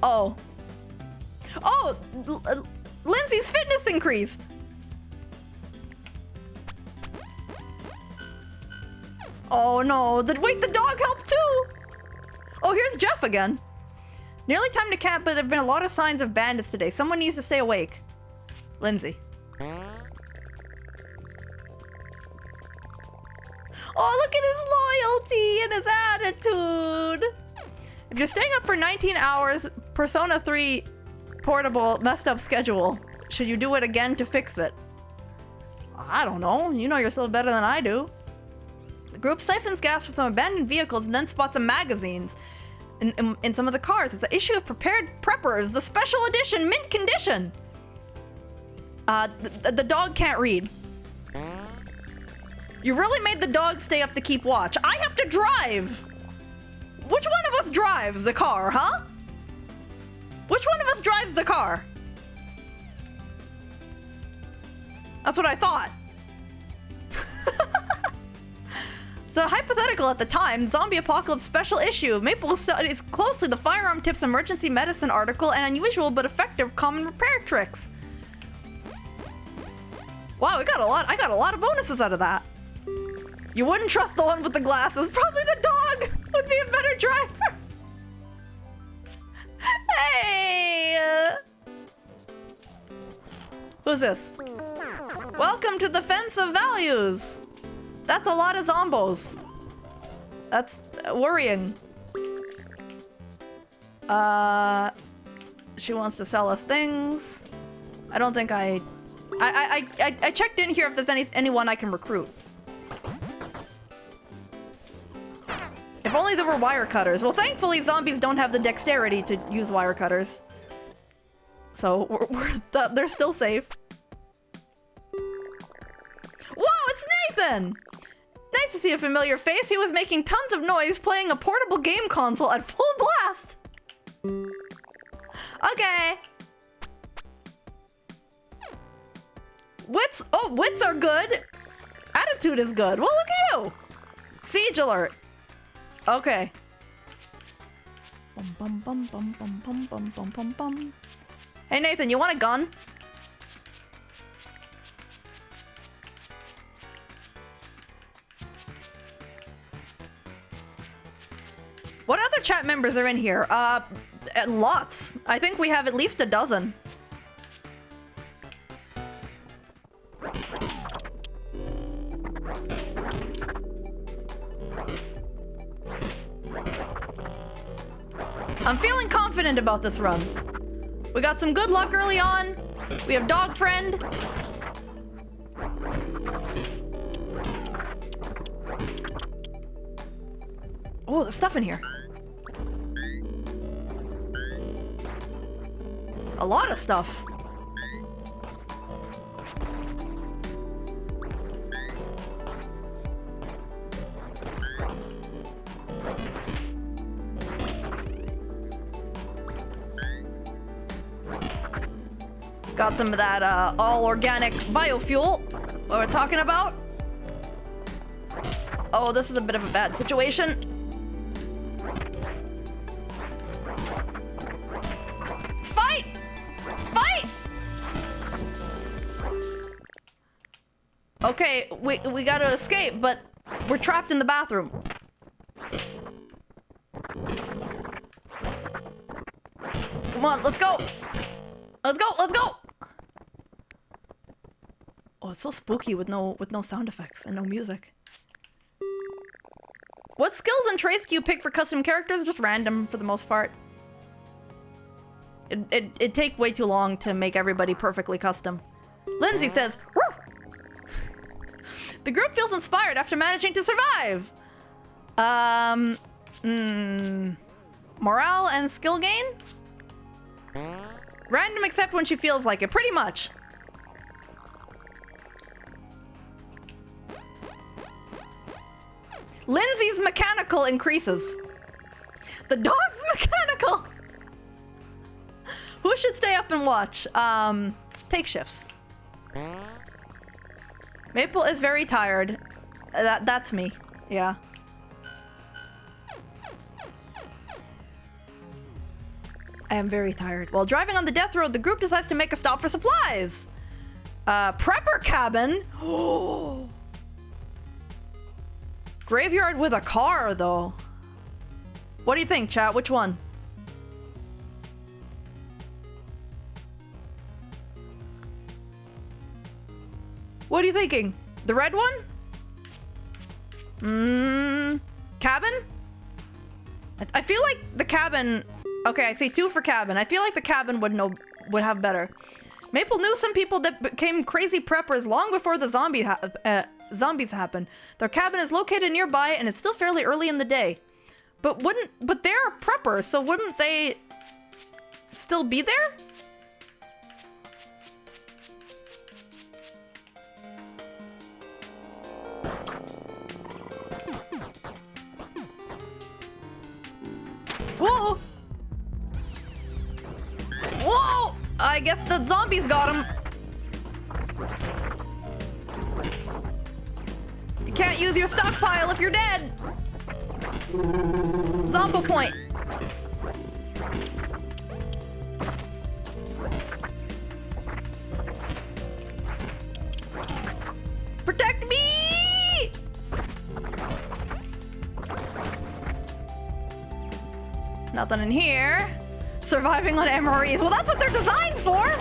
Oh. Oh! Lindsay's fitness increased! Oh no, wait, the dog helped too! Oh, here's Jeff again. Nearly time to camp, but there have been a lot of signs of bandits today. Someone needs to stay awake. Lindsay. Oh, look at his loyalty and his attitude! If you're staying up for 19 hours, Persona 3 portable messed up schedule. Should you do it again to fix it? I don't know. You know yourself better than I do. The group siphons gas from some abandoned vehicles and then spots some magazines in some of the cars. It's an issue of Prepared Preppers, the special edition, mint condition. The dog can't read. You really made the dog stay up to keep watch. I have to drive. Which one of us drives the car, huh? Which one of us drives the car? That's what I thought. The hypothetical at the time, Zombie Apocalypse special issue. Maple studies closely the firearm tips emergency medicine article and unusual but effective common repair tricks. Wow, I got a lot of bonuses out of that. You wouldn't trust the one with the glasses. Probably the dog would be a better driver. Who's this? Welcome to the Fence of Values. That's a lot of zombos. That's worrying. She wants to sell us things. I don't think I checked in here if there's anyone I can recruit. If only there were wire cutters. Well, thankfully zombies don't have the dexterity to use wire cutters. So they're still safe. Whoa, it's Nathan! Nice to see a familiar face. He was making tons of noise playing a portable game console at full blast. Okay. Wits are good. Attitude is good. Well, look at you. Siege alert. Okay. Bum, bum, bum, bum, bum, bum, bum, bum, bum, bum. Hey, Nathan, you want a gun? What other chat members are in here? Lots. I think we have at least a dozen. I'm feeling confident about this run. We got some good luck early on. We have Dog Friend. Oh, there's stuff in here. A lot of stuff. Got some of that all organic biofuel we're talking about. Oh, this is a bit of a bad situation. Fight! Fight! Okay, we gotta escape, but we're trapped in the bathroom. Come on, let's go! Let's go! Let's go! Oh, it's so spooky with no sound effects and no music. What skills and traits do you pick for custom characters? Just random for the most part. It'd take way too long to make everybody perfectly custom. Lindsay says, "Woo!" The group feels inspired after managing to survive. Morale and skill gain? Random except when she feels like it, pretty much. Lindsay's mechanical increases. The dog's mechanical. Who should stay up and watch? Take shifts. Maple is very tired. That's me. Yeah. I am very tired. While driving on the death road, the group decides to make a stop for supplies. Prepper cabin. Oh. Graveyard with a car, though. What do you think, chat? Which one? What are you thinking? The red one? Cabin? I feel like the cabin... Okay, I see 2 for cabin. I feel like the cabin would have better. Maple knew some people that became crazy preppers long before the zombies happened. Their cabin is located nearby and it's still fairly early in the day. But they're preppers, so wouldn't they still be there? Whoa! Whoa! I guess the zombies got him. You can't use your stockpile if you're dead. Zombo point. Protect me! Nothing in here. Surviving on MREs. Well, that's what they're designed for.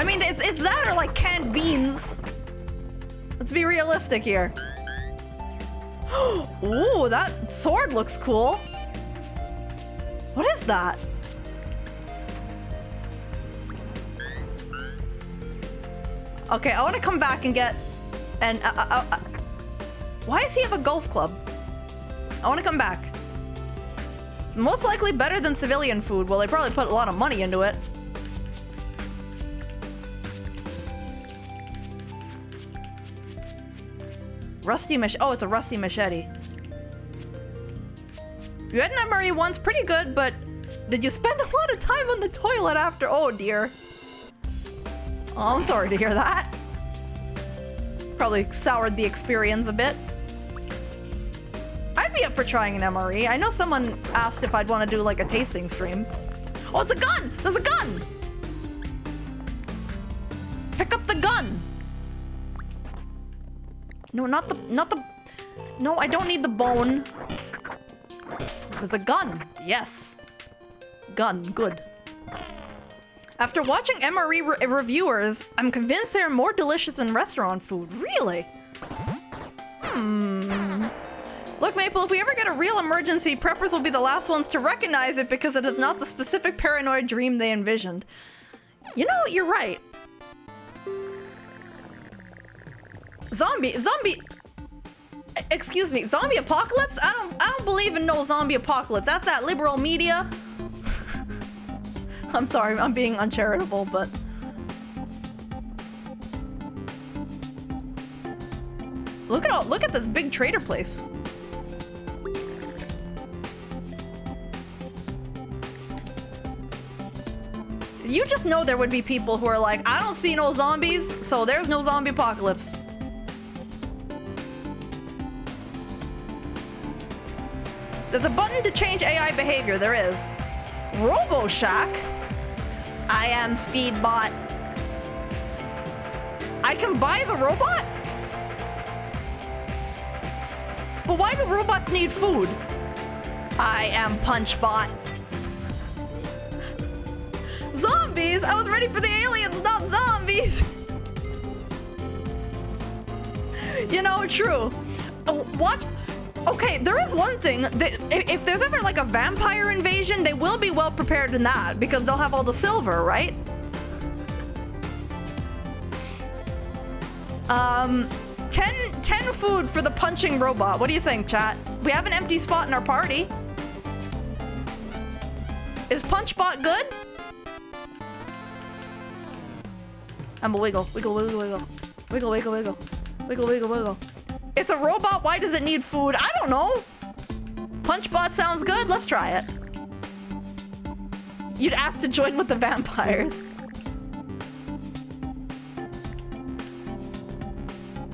I mean, it's that or like canned beans. Let's be realistic here. Ooh, that sword looks cool. What is that? Okay, I want to come back and get... And why does he have a golf club? I want to come back. Most likely better than civilian food. Well, they probably put a lot of money into it. Rusty machete. Oh, it's a rusty machete. You had an MRE once, pretty good, but did you spend a lot of time on the toilet after? Oh dear. Oh, I'm sorry to hear that. Probably soured the experience a bit. I'd be up for trying an MRE. I know someone asked if I'd want to do like a tasting stream. Oh, it's a gun! There's a gun! Pick up the gun! No, not the... No, I don't need the bone. There's a gun. Yes. Gun. Good. After watching MRE reviewers, I'm convinced they're more delicious than restaurant food. Really? Look, Maple, if we ever get a real emergency, preppers will be the last ones to recognize it because it is not the specific paranoid dream they envisioned. You know, you're right. Zombie, excuse me, zombie apocalypse? I don't believe in no zombie apocalypse. That's that liberal media. I'm sorry, I'm being uncharitable, but... Look at this big trader place. You just know there would be people who are like, I don't see no zombies, so there's no zombie apocalypse. There's a button to change AI behavior, there is. RoboShack? I am Speedbot. I can buy the robot? But why do robots need food? I am PunchBot. Zombies? I was ready for the aliens, not zombies. You know, true. What? Okay, there is one thing. If there's ever like a vampire invasion, they will be well prepared in that because they'll have all the silver, right? 10 food for the punching robot. What do you think, chat? We have an empty spot in our party. Is PunchBot good? I'm a wiggle, wiggle, wiggle, wiggle. Wiggle, wiggle, wiggle. Wiggle, wiggle, wiggle. It's a robot, why does it need food? I don't know. PunchBot sounds good, let's try it. You'd ask to join with the vampires.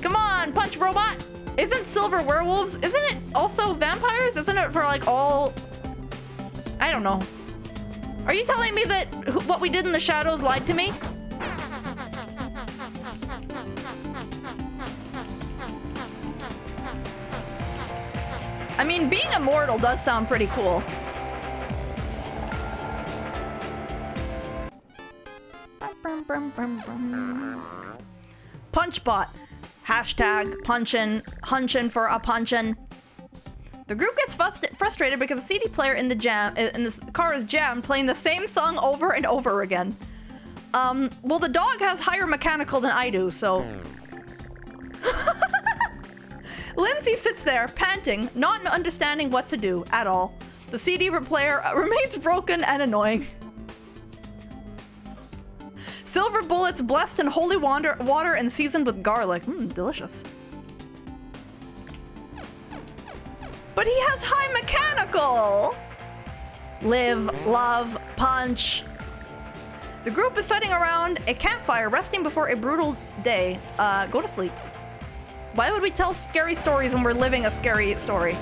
Come on, Punch Robot! Isn't silver werewolves, isn't it also vampires? Isn't it for like all... I don't know. Are you telling me that what we did in the shadows lied to me? I mean, being immortal does sound pretty cool. PunchBot. Hashtag hunchin' for a punchin'. The group gets frustrated because the CD player in the car is jammed, playing the same song over and over again. Well, the dog has higher mechanical than I do, so... Lindsay sits there, panting, not understanding what to do at all. The CD player remains broken and annoying. Silver bullets blessed in holy water and seasoned with garlic. Delicious. But he has high mechanical! Live, love, punch. The group is sitting around a campfire, resting before a brutal day. Go to sleep. Why would we tell scary stories when we're living a scary story?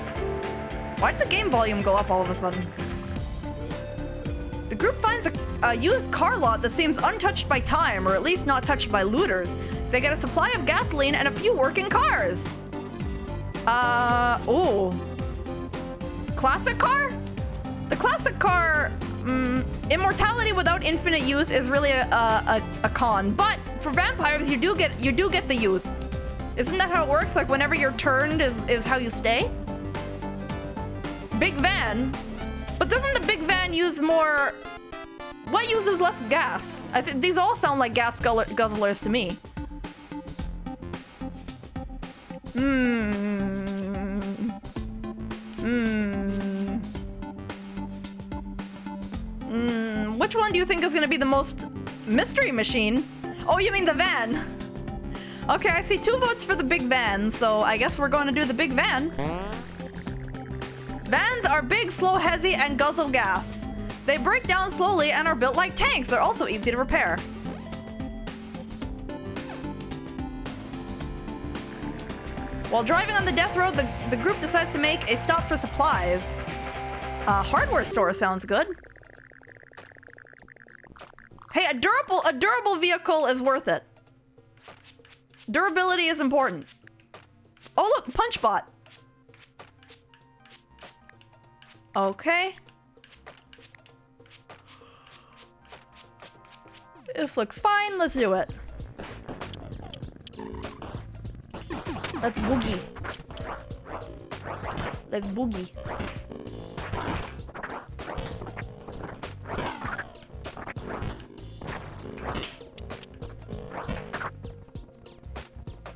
Why did the game volume go up all of a sudden? The group finds a used car lot that seems untouched by time, or at least not touched by looters. They get a supply of gasoline and a few working cars. Oh. Classic car? The classic car Immortality without infinite youth is really a con, but for vampires you do get the youth. Isn't that how it works? Like whenever you're turned is how you stay? Big van. But doesn't the big van use more... What uses less gas? I think these all sound like gas guzzlers to me. Which one do you think is going to be the most mystery machine? Oh, you mean the van? Okay, I see 2 votes for the big van, so I guess we're going to do the big van. Vans are big, slow, heavy, and guzzle gas. They break down slowly and are built like tanks. They're also easy to repair. While driving on the death road, the group decides to make a stop for supplies. A hardware store sounds good. Hey, a durable vehicle is worth it. Durability is important. Oh look, Punchbot. Okay. This looks fine, let's do it. Let's boogie. Let's boogie.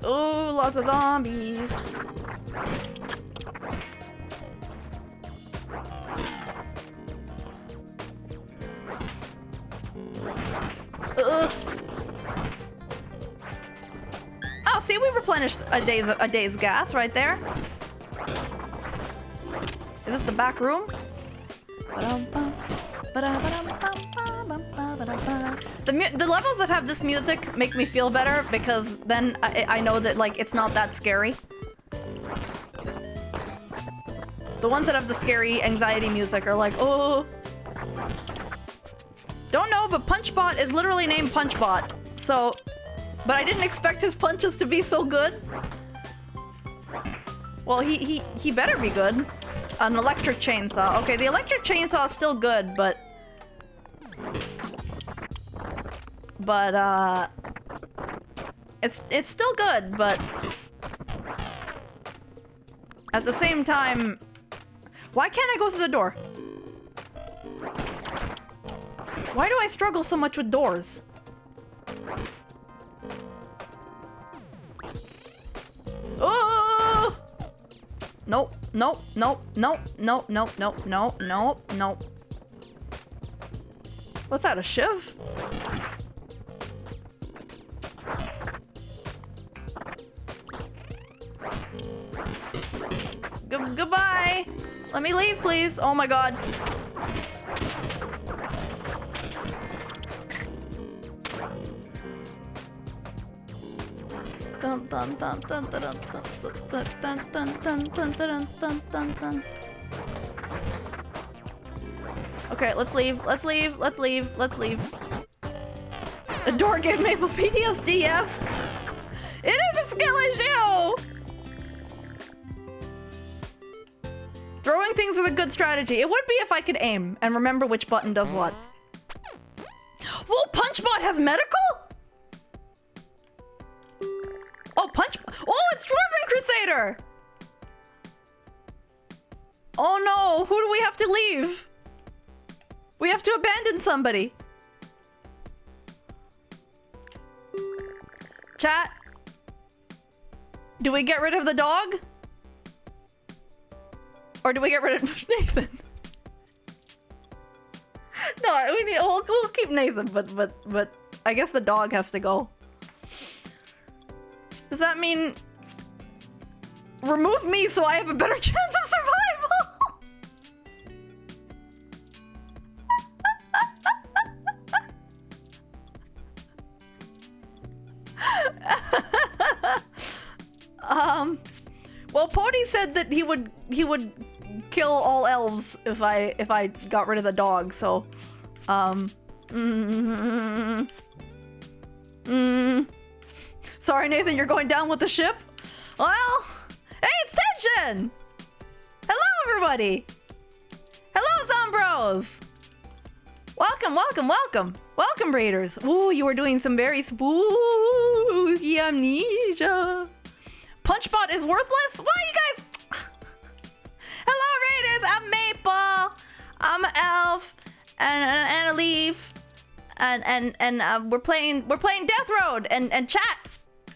Oh, lots of zombies. Oh, see, we replenished a day's gas right there. Is this the back room? The levels that have this music make me feel better because then I know that like it's not that scary. The ones that have the scary anxiety music are like, oh. Don't know, but Punchbot is literally named Punchbot. So, but I didn't expect his punches to be so good. Well, he better be good. An electric chainsaw. Okay, the electric chainsaw is still good, but it's still good, but at the same time, why can't I go through the door? Why do I struggle so much with doors? Oh! Nope, nope, nope, nope, nope, nope, nope, nope, nope, nope. What's that, a shiv? Goodbye! Let me leave, please. Oh my god. Dun dun dun dun dun dun dun dun dun dun dun dun dun dun. Okay, let's leave. Let's leave. Let's leave. Let's leave. The door gave Maple PTSD, yes. It is a skill issue! Throwing things is a good strategy. It would be if I could aim and remember which button does what. Whoa, Punchbot has medical? Oh, Oh, it's Dwarven Crusader! Oh no, who do we have to leave? We have to abandon somebody. Chat. Do we get rid of the dog? Or do we get rid of Nathan? No, we'll keep Nathan, but I guess the dog has to go. Does that mean remove me so I have a better chance of survival? Well, Pody said that he would kill all elves if I got rid of the dog, so sorry, Nathan, you're going down with the ship? Well, hey, it's Tension! Hello, everybody! Hello, Zombros! Welcome, welcome, welcome. Welcome, Raiders. Ooh, you were doing some very spooky amnesia. Punchbot is worthless? Why, you guys? Hello, Raiders. I'm Maple. I'm Elf. And a Leaf. And we're playing Death Road. And chat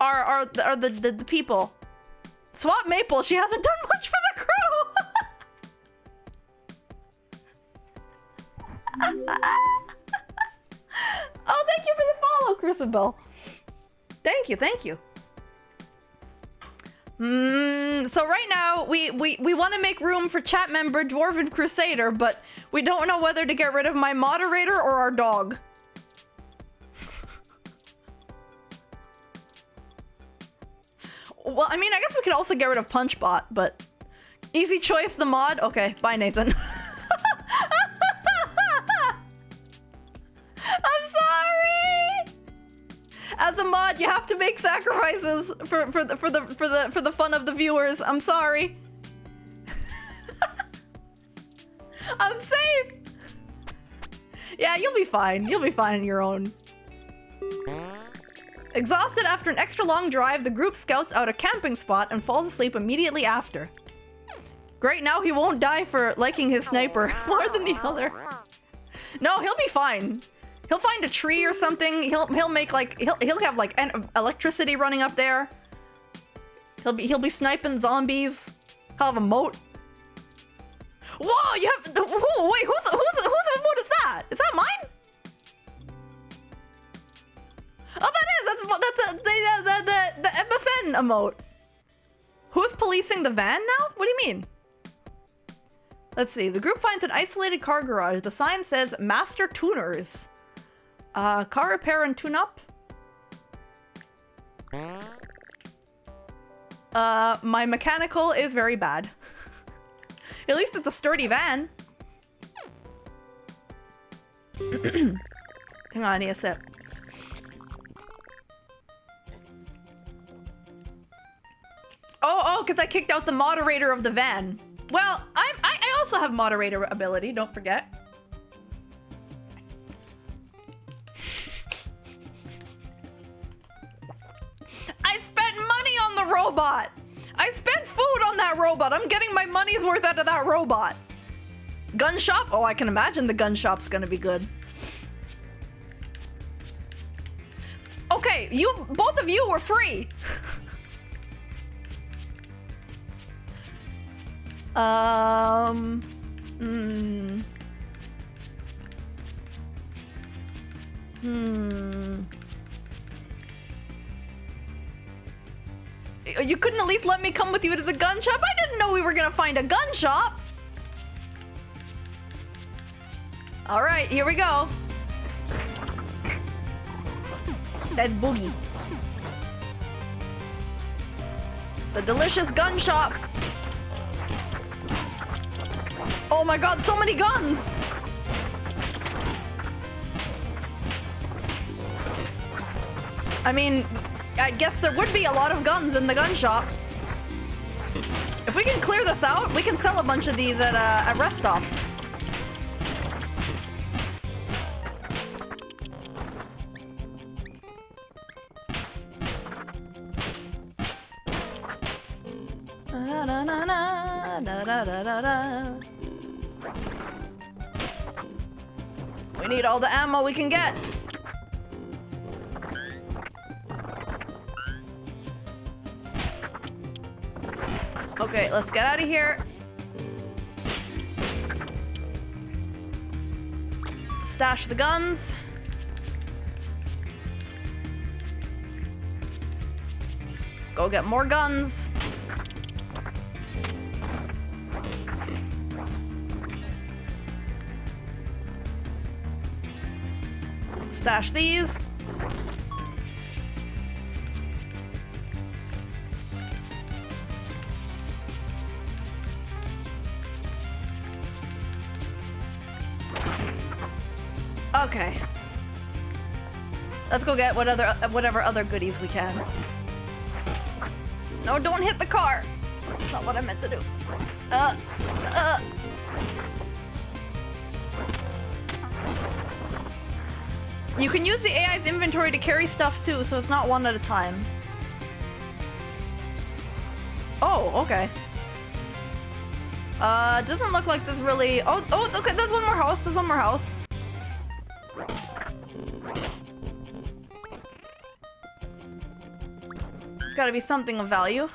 are the people. Swap Maple. She hasn't done much for the crew. Oh, thank you for the follow, Crucible. Thank you. So right now we want to make room for chat member Dwarven Crusader, but we don't know whether to get rid of my moderator or our dog. Well, I mean, I guess we could also get rid of Punchbot, but easy choice, the mod. Okay, bye, Nathan. I'm sorry. As a mod, you have to make sacrifices for the fun of the viewers. I'm sorry. I'm safe. Yeah, you'll be fine. You'll be fine on your own. Exhausted after an extra long drive, the group scouts out a camping spot and falls asleep immediately after. Great, now he won't die for liking his sniper more than the other. No, he'll be fine. He'll find a tree or something. He'll make like he'll have like electricity running up there. He'll be sniping zombies. He'll have a moat. Whoa, you have whoa, wait, whose emote is that? Is that mine? Oh, that's the MSN emote. Who's policing the van now? What do you mean? Let's see. The group finds an isolated car garage. The sign says Master Tuners. Car repair and tune-up. My mechanical is very bad. At least it's a sturdy van. Hang on, I need a sip. Oh, because I kicked out the moderator of the van. Well, I also have moderator ability, don't forget. I spent money on the robot. I spent food on that robot. I'm getting my money's worth out of that robot. Gun shop? Oh, I can imagine the gun shop's gonna be good. Okay, both of you were free. You couldn't at least let me come with you to the gun shop? I didn't know we were gonna find a gun shop. All right, here we go. That's Boogie. The delicious gun shop. Oh my god, so many guns! I mean, I guess there would be a lot of guns in the gun shop. If we can clear this out, we can sell a bunch of these at rest stops. We need all the ammo we can get. Okay, let's get out of here. Stash the guns. Go get more guns. Stash these. Okay. Let's go get whatever other goodies we can. No, don't hit the car. That's not what I meant to do. You can use the AI's inventory to carry stuff too, so it's not one at a time. Oh, okay. Doesn't look like there's really... Oh, okay, there's one more house. There's one more house. It's gotta be something of value.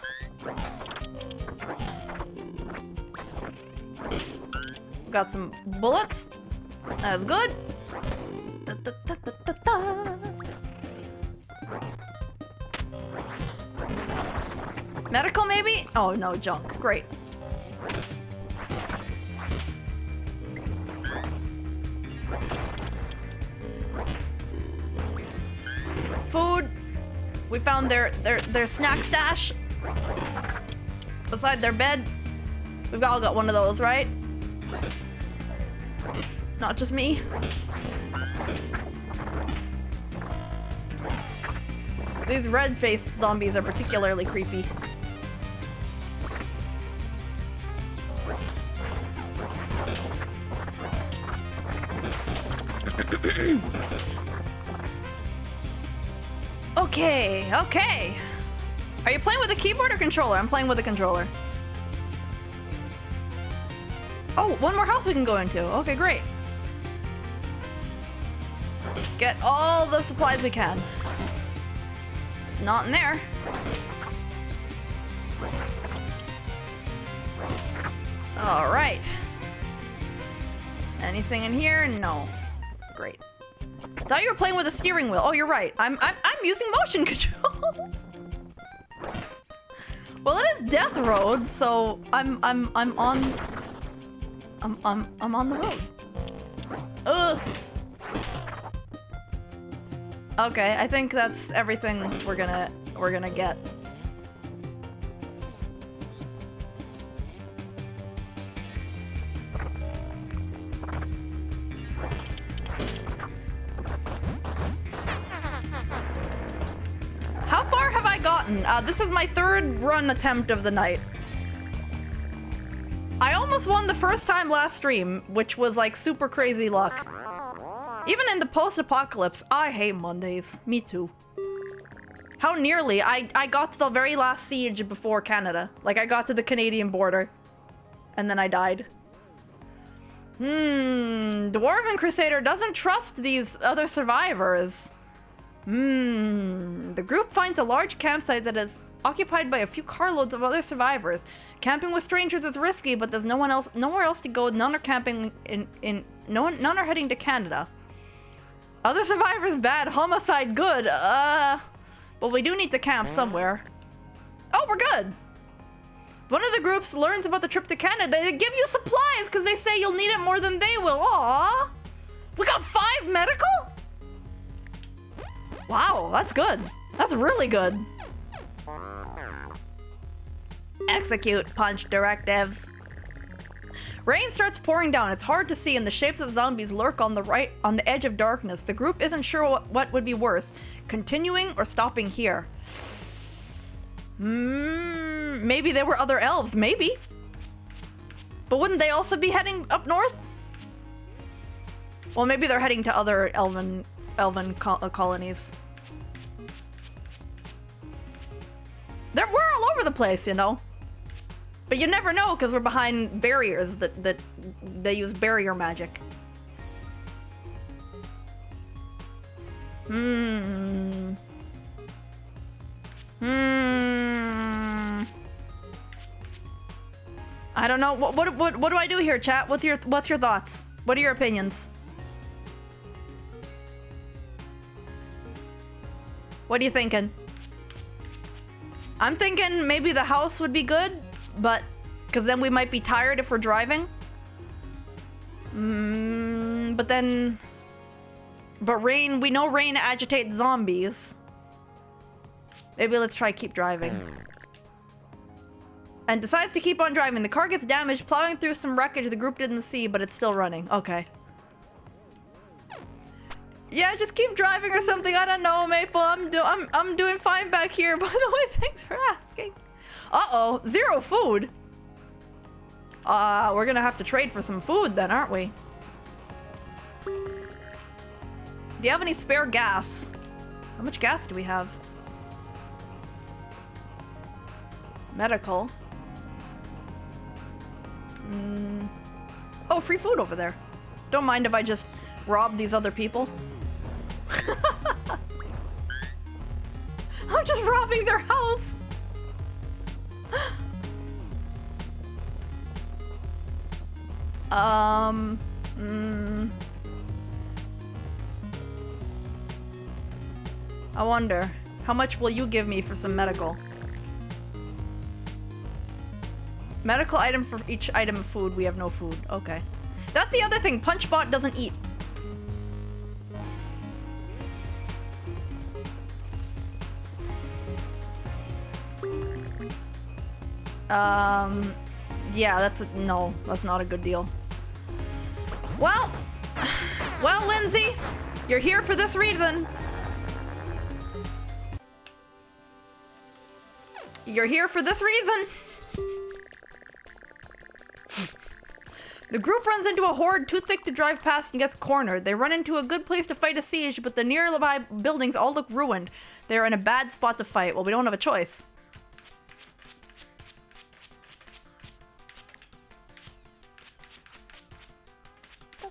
Got some bullets. That's good. Da, da, da, da, da, da. Medical, maybe? Oh, no, junk. Great. Food. We found their snack stash beside their bed. We've all got one of those, right? Not just me. These red-faced zombies are particularly creepy. Okay. Are you playing with a keyboard or controller? I'm playing with a controller. Oh, one more house we can go into. Okay, great. Get all the supplies we can. Not in there. All right. Anything in here? No. Great. Thought you were playing with a steering wheel. Oh, you're right. I'm using motion control. Well, it is Death Road, so I'm on the road. Ugh. Okay, I think that's everything we're gonna get. How far have I gotten? This is my third run attempt of the night. I almost won the first time last stream, which was like super crazy luck. Even in the post-apocalypse, I hate Mondays. Me too. How nearly I got to the very last siege before Canada. Like, I got to the Canadian border. And then I died. Dwarven Crusader doesn't trust these other survivors. The group finds a large campsite that is occupied by a few carloads of other survivors. Camping with strangers is risky, but there's nowhere else to go. None are camping none are heading to Canada. Other survivors bad, homicide good. But we do need to camp somewhere. Oh, we're good. One of the groups learns about the trip to Canada. They give you supplies because they say you'll need it more than they will. Aww. We got 5 medical? Wow, that's good. That's really good. Execute punch directives. Rain starts pouring down. It's hard to see, and the shapes of zombies lurk on the edge of darkness. The group isn't sure what would be worse, continuing or stopping here. Maybe there were other elves. Maybe. But wouldn't they also be heading up north? Well, maybe they're heading to other elven colonies. We're all over the place, you know. But you never know because we're behind barriers that they use barrier magic. I don't know. What do I do here, chat? What's your thoughts? What are your opinions? What are you thinking? I'm thinking maybe the house would be good, but because then we might be tired if we're driving. But rain, we know rain agitates zombies. Maybe let's try keep driving. And decides to keep on driving. The car gets damaged, plowing through some wreckage the group didn't see, but it's still running. Okay. Yeah, just keep driving or something. I don't know, Maple. I'm doing fine back here. By the way, thanks for asking. Uh-oh, 0 food. We're gonna have to trade for some food then, aren't we? Do you have any spare gas? How much gas do we have? Medical. Oh, free food over there. Don't mind if I just rob these other people. I'm just robbing their house. I wonder, how much will you give me for some medical? Medical item for each item of food. We have no food. Okay. That's the other thing. Punchbot doesn't eat. Yeah, no, that's not a good deal. Well, Lindsay, you're here for this reason. You're here for this reason. The group runs into a horde too thick to drive past and gets cornered. They run into a good place to fight a siege, but the nearby buildings all look ruined. They're in a bad spot to fight. Well, we don't have a choice.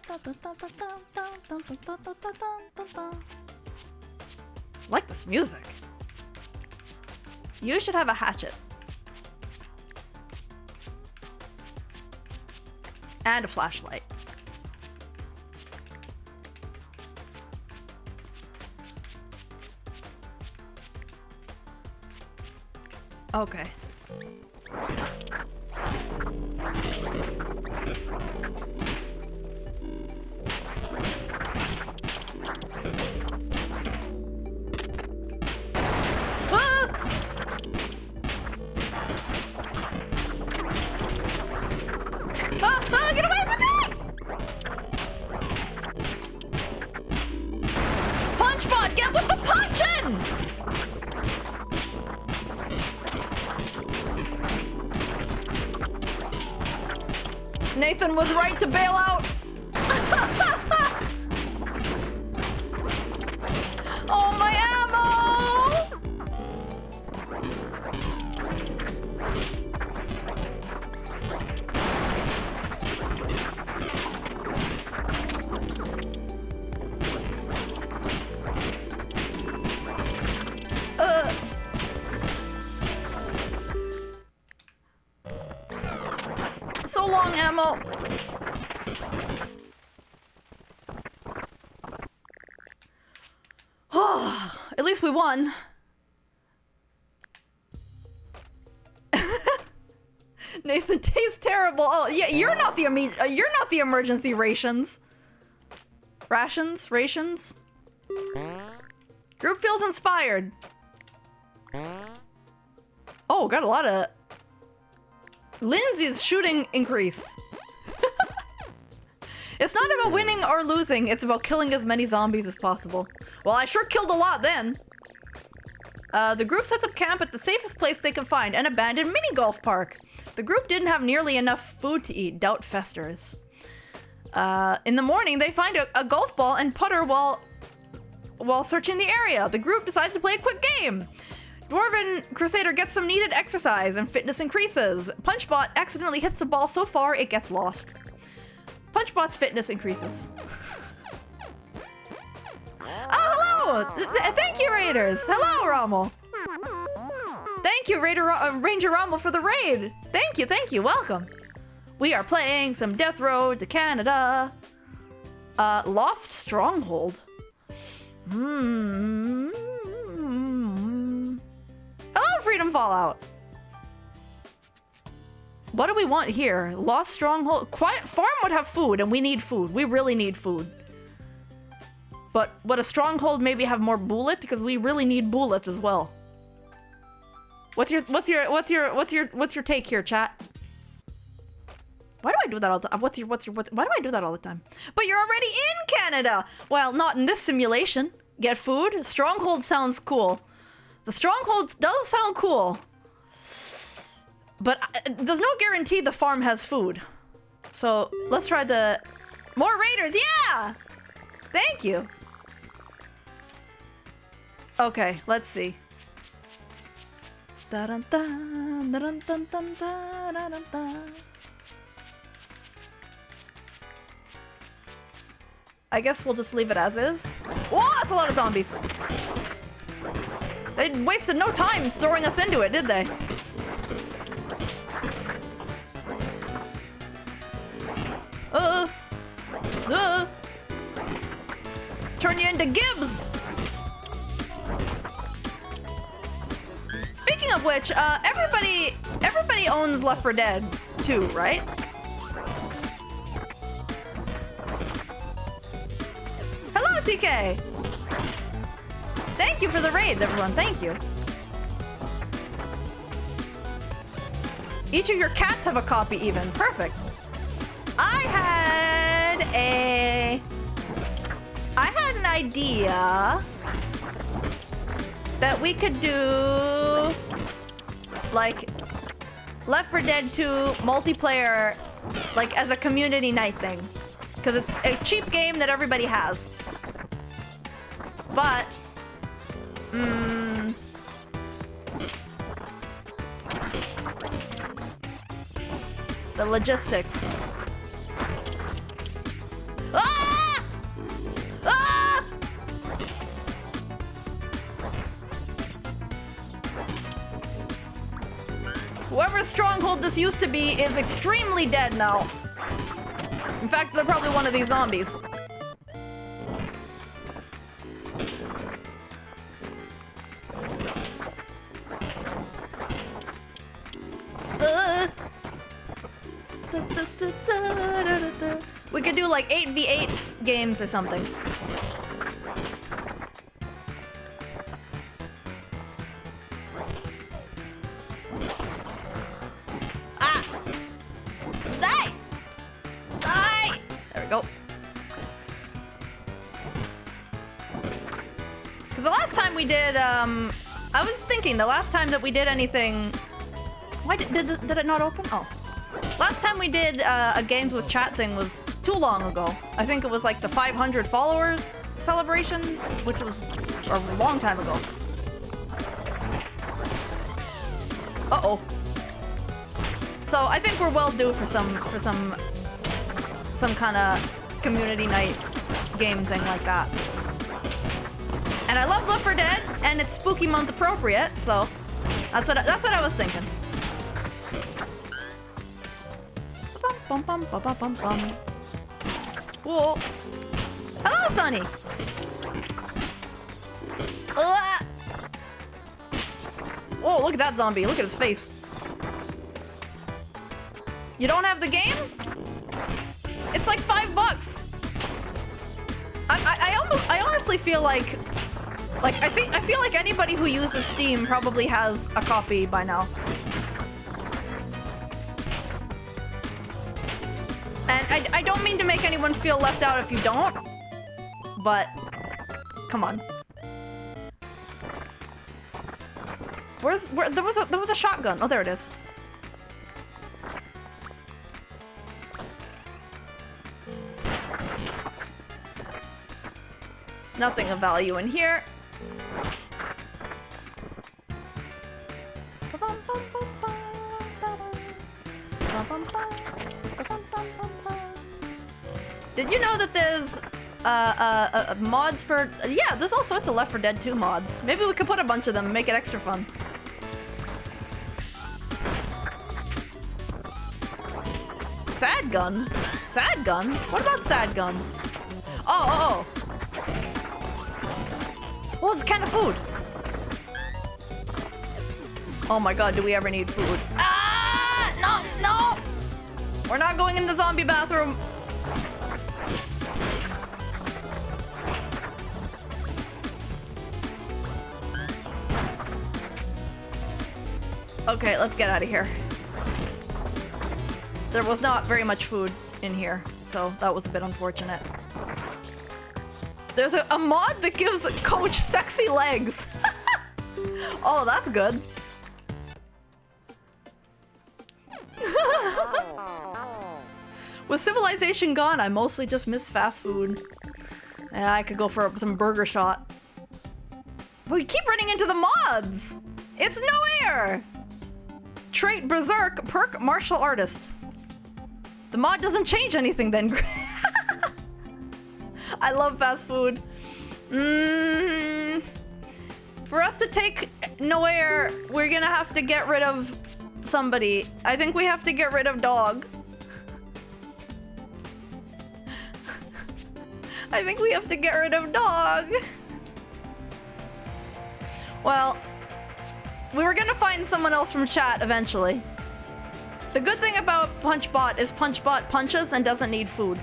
I like this music. You should have a hatchet. And a flashlight. Okay. Get away from me! Punchbot, get with the punching! Nathan was right to bail out. Oh, my ammo! So long, ammo. At least we won. Nathan tastes terrible. Oh yeah, you're not the emergency rations. Rations. Group feels inspired. Oh, got a lot of. Lindsay's shooting increased. It's not about winning or losing, it's about killing as many zombies as possible. Well, I sure killed a lot then. The group sets up camp at the safest place they can find, an abandoned mini golf park. The group didn't have nearly enough food to eat. Doubt festers. In the morning, they find a golf ball and putter while searching the area. The group decides to play a quick game. Dwarven Crusader gets some needed exercise and fitness increases. Punchbot accidentally hits the ball so far it gets lost. Punchbot's fitness increases. Oh, hello! Thank you, Raiders! Hello, Rommel! Thank you, Ranger Rommel, for the raid! Thank you, welcome! We are playing some Death Road to Canada. Lost Stronghold. Hello, Freedom Fallout! What do we want here? Lost Stronghold? Quiet Farm would have food, and we need food. We really need food. But would a Stronghold maybe have more bullet? Because we really need bullet as well. What's your take here, chat? Why do I do that all the time? Why do I do that all the time? But you're already in Canada! Well, not in this simulation. Get food? Stronghold sounds cool. The Stronghold does sound cool. But there's no guarantee the farm has food. So let's try the... More raiders, yeah! Thank you. Okay, let's see. Dun-dun-dun, dun-dun-dun-dun, dun-dun-dun. I guess we'll just leave it as is. Whoa, that's a lot of zombies. They wasted no time throwing us into it, did they? Turn you into Gibbs. Speaking of which, everybody owns Left 4 Dead 2, right? Hello, TK. Thank you for the raid, everyone. Thank you. Each of your cats have a copy, even. Perfect. I had an idea that we could do like Left 4 Dead 2 multiplayer, like as a community night thing, because it's a cheap game that everybody has. But the logistics. Ah! Ah! Whoever's stronghold this used to be is extremely dead now. In fact, they're probably one of these zombies. We could do like 8v8 games or something. Ah! Die! Die! There we go. Because the last time we did, I was thinking the last time that we did anything... Why did it not open? Oh. Last time we did a games with chat thing was too long ago. I think it was like the 500 followers celebration, which was a long time ago. Uh-oh. So I think we're well due for some kind of community night game thing like that. And I love Left 4 Dead, and it's spooky month appropriate, so that's what I was thinking. Bum bum bum bum bum bum. Whoa! Hello, Sonny. Whoa! Look at that zombie. Look at his face. You don't have the game? It's like $5. I honestly feel like I feel like anybody who uses Steam probably has a copy by now. And I don't mean to make anyone feel left out if you don't, but come on. There was a shotgun. Oh, there it is. Nothing of value in here. Did you know that there's mods for... Yeah, there's all sorts of Left 4 Dead 2 mods. Maybe we could put a bunch of them and make it extra fun. Sad gun? Sad gun? What about sad gun? Oh. Well, it's a can of food. Oh my god, do we ever need food? Ah! No! We're not going in the zombie bathroom. Okay, let's get out of here. There was not very much food in here, so that was a bit unfortunate. There's a mod that gives Coach sexy legs. Oh, that's good. With civilization gone, I mostly just miss fast food. Yeah, I could go for some burger shot. We keep running into the mods. It's no air. Trait Berserk, perk martial artist. The mod doesn't change anything then. I love fast food. For us to take Noir, we're gonna have to get rid of somebody. I think we have to get rid of Dog. I think we have to get rid of Dog. Well, we were gonna find someone else from chat eventually. The good thing about PunchBot is PunchBot punches and doesn't need food.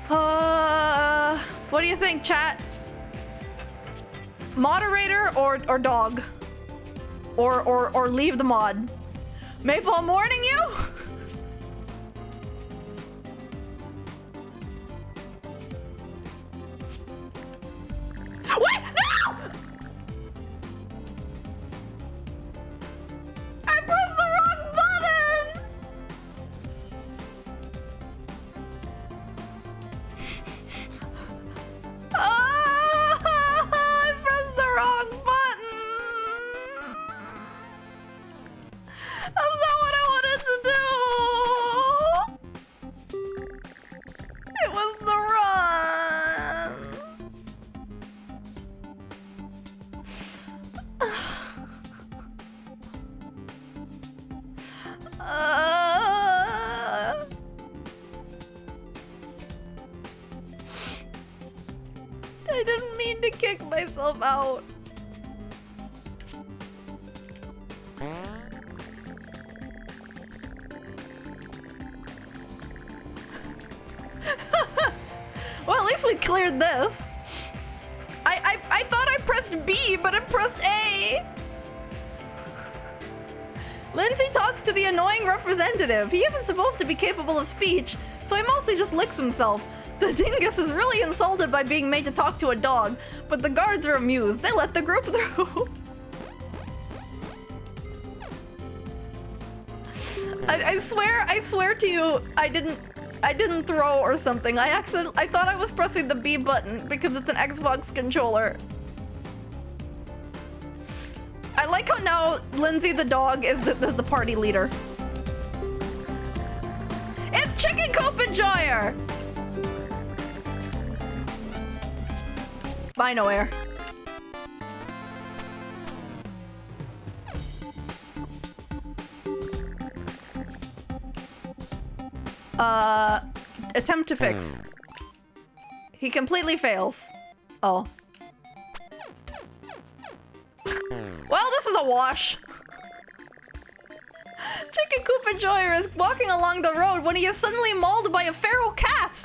What do you think, chat? Moderator or Dog? Or leave the mod? Maple, I'm warning you? What? No! I pressed the wrong button! I pressed the wrong button! That's not what I wanted to do! It was the run! I didn't mean to kick myself out. Well, at least we cleared this. I thought I pressed B, but I pressed A. Lindsay talks to the annoying representative. He isn't supposed to be capable of speech, so he mostly just licks himself. The dingus is really insulted by being made to talk to a dog, but the guards are amused. They let the group through. I swear to you, I didn't throw or something. I thought I was pressing the B button because it's an Xbox controller. I like how now Lindsay the dog is the party leader. It's Chicken Coop Enjoyer! Bye, Nowhere. Attempt to fix. He completely fails. Oh. Well, this is a wash. Chicken Coop Enjoyer is walking along the road when he is suddenly mauled by a feral cat.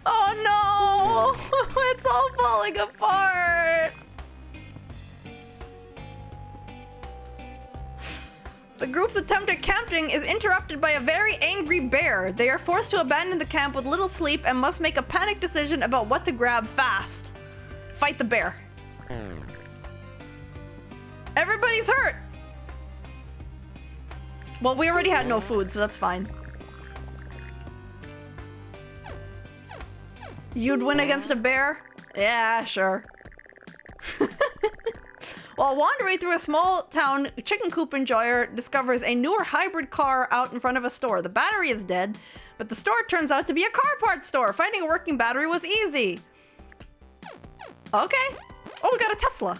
Oh no! It's all falling apart! The group's attempt at camping is interrupted by a very angry bear. They are forced to abandon the camp with little sleep and must make a panic decision about what to grab fast. Fight the bear. Everybody's hurt! Well, we already had no food, so that's fine. You'd win against a bear? Yeah, sure. While wandering through a small town, Chicken Coop Enjoyer discovers a newer hybrid car out in front of a store. The battery is dead, but the store turns out to be a car parts store. Finding a working battery was easy. Okay. Oh, we got a Tesla.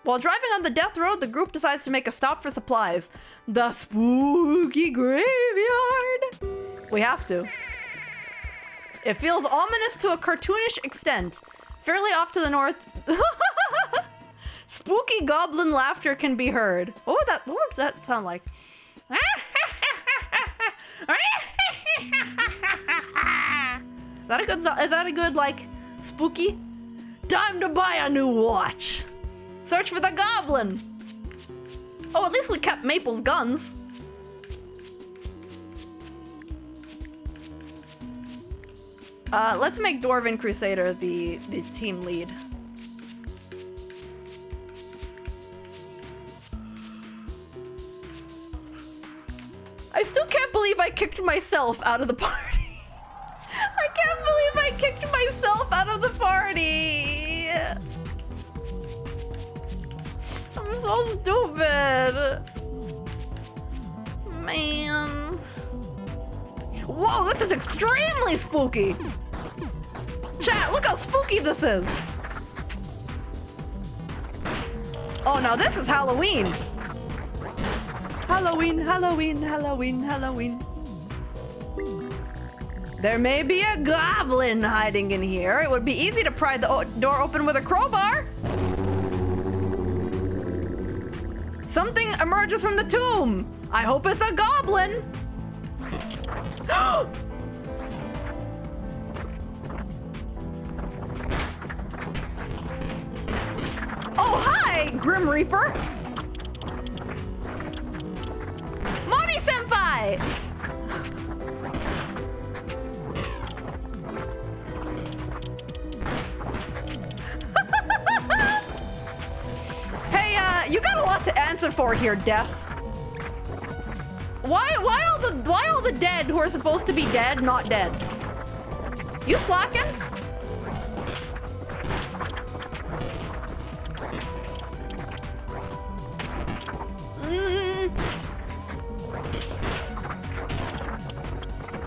While driving on the death road, the group decides to make a stop for supplies. The spooky graveyard. We have to. It feels ominous to a cartoonish extent. Fairly off to the north, spooky goblin laughter can be heard. What would that sound like? Is that a good like spooky? Time to buy a new watch. Search for the goblin. Oh, at least we kept Maple's guns. Let's make Dwarven Crusader the team lead. I still can't believe I kicked myself out of the party. stupid. Man. Whoa, this is extremely spooky. Chat, look how spooky this is. Oh, now this is Halloween. Halloween, Halloween, Halloween, Halloween. There may be a goblin hiding in here. It would be easy to pry the door open with a crowbar. Something emerges from the tomb. I hope it's a goblin. Oh, hi, Grim Reaper. Mori Senpai. Hey, you got a lot to answer for here, Death. Why all the dead who are supposed to be dead not dead? You slacking?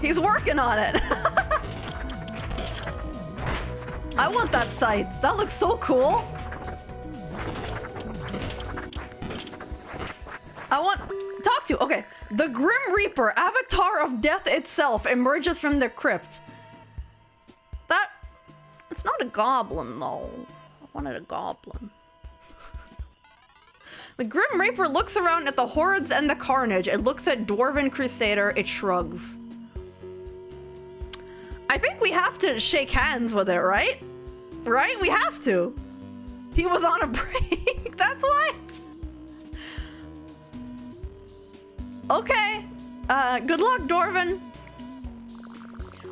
He's working on it. I want that scythe. That looks so cool. I want... Talk to... Okay. The Grim Reaper, avatar of death itself, emerges from the crypt. That... It's not a goblin, though. I wanted a goblin. The Grim Reaper looks around at the hordes and the carnage. It looks at Dwarven Crusader. It shrugs. I think we have to shake hands with it, right? Right? We have to. He was on a break. That's why. Okay. Good luck, Dwarven.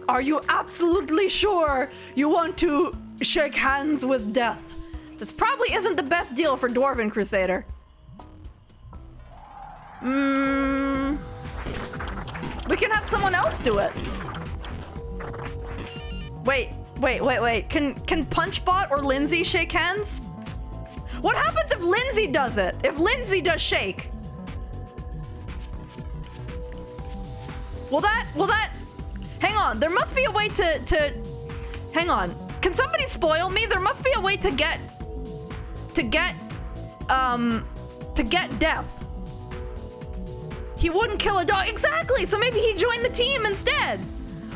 Are you absolutely sure you want to shake hands with death? This probably isn't the best deal for Dwarven Crusader. We can have someone else do it. Wait. Can Punchbot or Lindsay shake hands? What happens if Lindsay does it? If Lindsay does shake? Will that... Hang on, there must be a way to... Hang on. Can somebody spoil me? There must be a way to get death. He wouldn't kill a dog. Exactly! So maybe he joined the team instead.